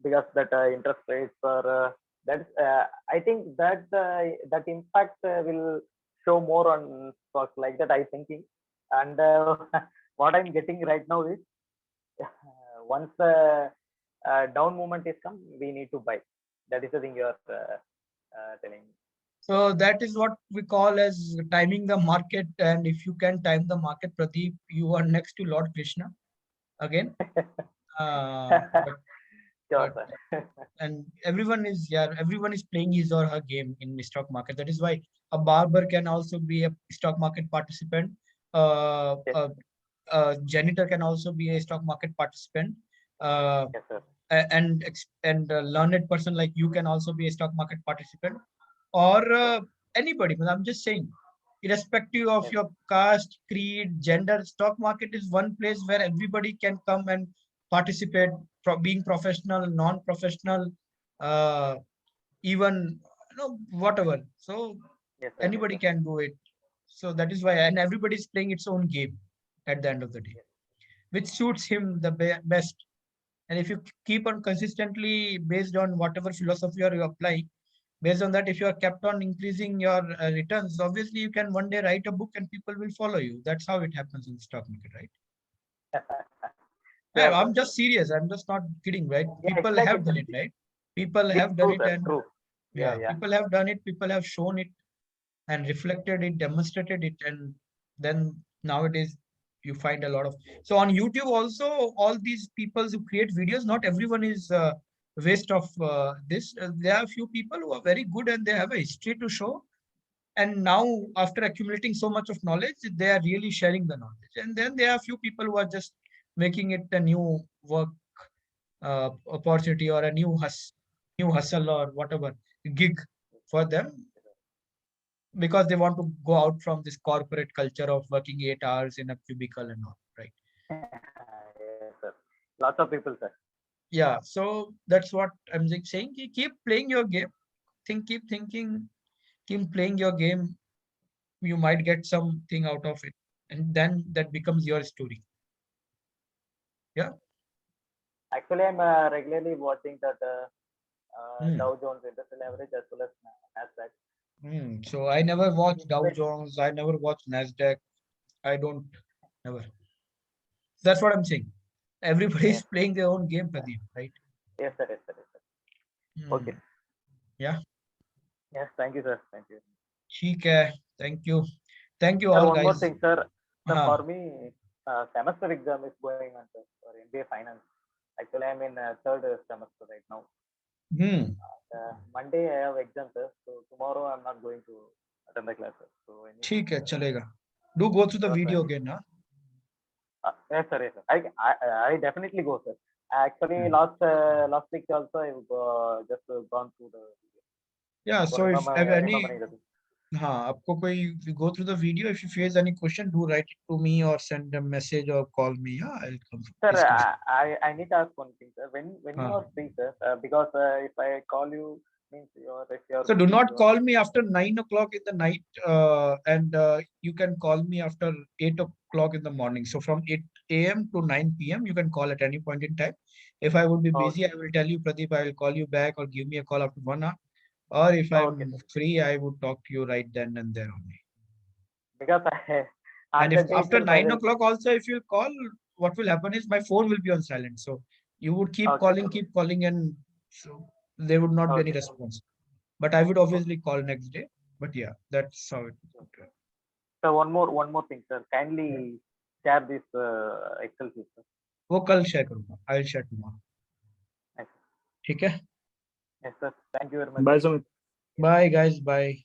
Because that interest rates are I think that that impact will show more on stocks like that. I thinking, and what I'm getting right now is once the down movement is come, we need to buy. That is the thing you are telling me. So that is what we call as timing the market. And if you can time the market, Pradeep, you are next to Lord Krishna again. And everyone is playing his or her game in the stock market. That is why a barber can also be a stock market participant. A janitor can also be a stock market participant. And a learned person like you can also be a stock market participant, or anybody. But I'm just saying, irrespective of your caste, creed, gender, stock market is one place where everybody can come and participate, being professional, non-professional, even whatever. So anybody can do it. So that is why, and everybody is playing its own game at the end of the day, which suits him the best. And if you keep on consistently based on whatever philosophy you apply, based on that, if you are kept on increasing your returns, obviously you can one day write a book and people will follow you. That's how it happens in the stock market, right? I'm just serious. I'm just not kidding, right? People have done it, right? People have done it, and people have done it. People have shown it and reflected it, demonstrated it, and then nowadays you find a lot of. So on YouTube also, all these people who create videos, not everyone is waste of this. There are a few people who are very good and they have a history to show. And now, after accumulating so much of knowledge, they are really sharing the knowledge. And then there are a few people who are just making it a new work opportunity or a new hustle or whatever gig for them, because they want to go out from this corporate culture of working 8 hours in a cubicle and all, right? Yes, sir. Lots of people, sir. Yeah, so that's what I'm saying. Keep playing your game. Keep thinking, keep playing your game. You might get something out of it, and then that becomes your story. Yeah. Actually, I'm regularly watching that Dow Jones Industrial Average as well as Nasdaq. So I never watch Dow Jones. I never watch Nasdaq. I don't never. That's what I'm saying. Everybody is playing their own game, Pradeep, right? Yes, sir. Yes, sir. Yes, sir. Okay. Yeah. Yes, thank you, sir. Thank you. ठीक है. Thank you. Thank you Sir, all, one guys. more thing, sir. Sir, for me, semester exam is going on, sir, for MBA Finance. Actually, I'm in third semester right now. Monday I have exam, sir. So tomorrow I'm not going to attend the classes. So ठीक है, चलेगा. Do go through the video again, huh? Yes, sir. Yes, sir. I definitely go, sir. Actually, last week also I've just gone through the video. Yeah. So if any, आपको कोई, go through the video. If you face any question, do write it to me or send a message or call me. Yeah, I'll come. Sir, I need to ask one thing, sir. When you are free, sir, because if I call you, means if you're. So do not call me after 9 o'clock in the night, and you can call me after 8 o'clock in the morning. So from 8 a.m. to 9 p.m. you can call at any point in time. If I would be busy, I will tell you, Pradeep, I will call you back, or give me a call after 1 hour. Or if I'm free, I would talk to you right then and there only. Because and if after 9 o'clock also, if you call, what will happen is my phone will be on silent. So you would keep calling, and so there would not be any response. But I would obviously call next day. But yeah, that's how it is. So one more thing, sir. Kindly share this Excel sheet, sir. वो कल share करूँगा. I'll share tomorrow. ठीक है? Yes, sir. Thank you very much. Bye, Sumit. Bye, guys. Bye.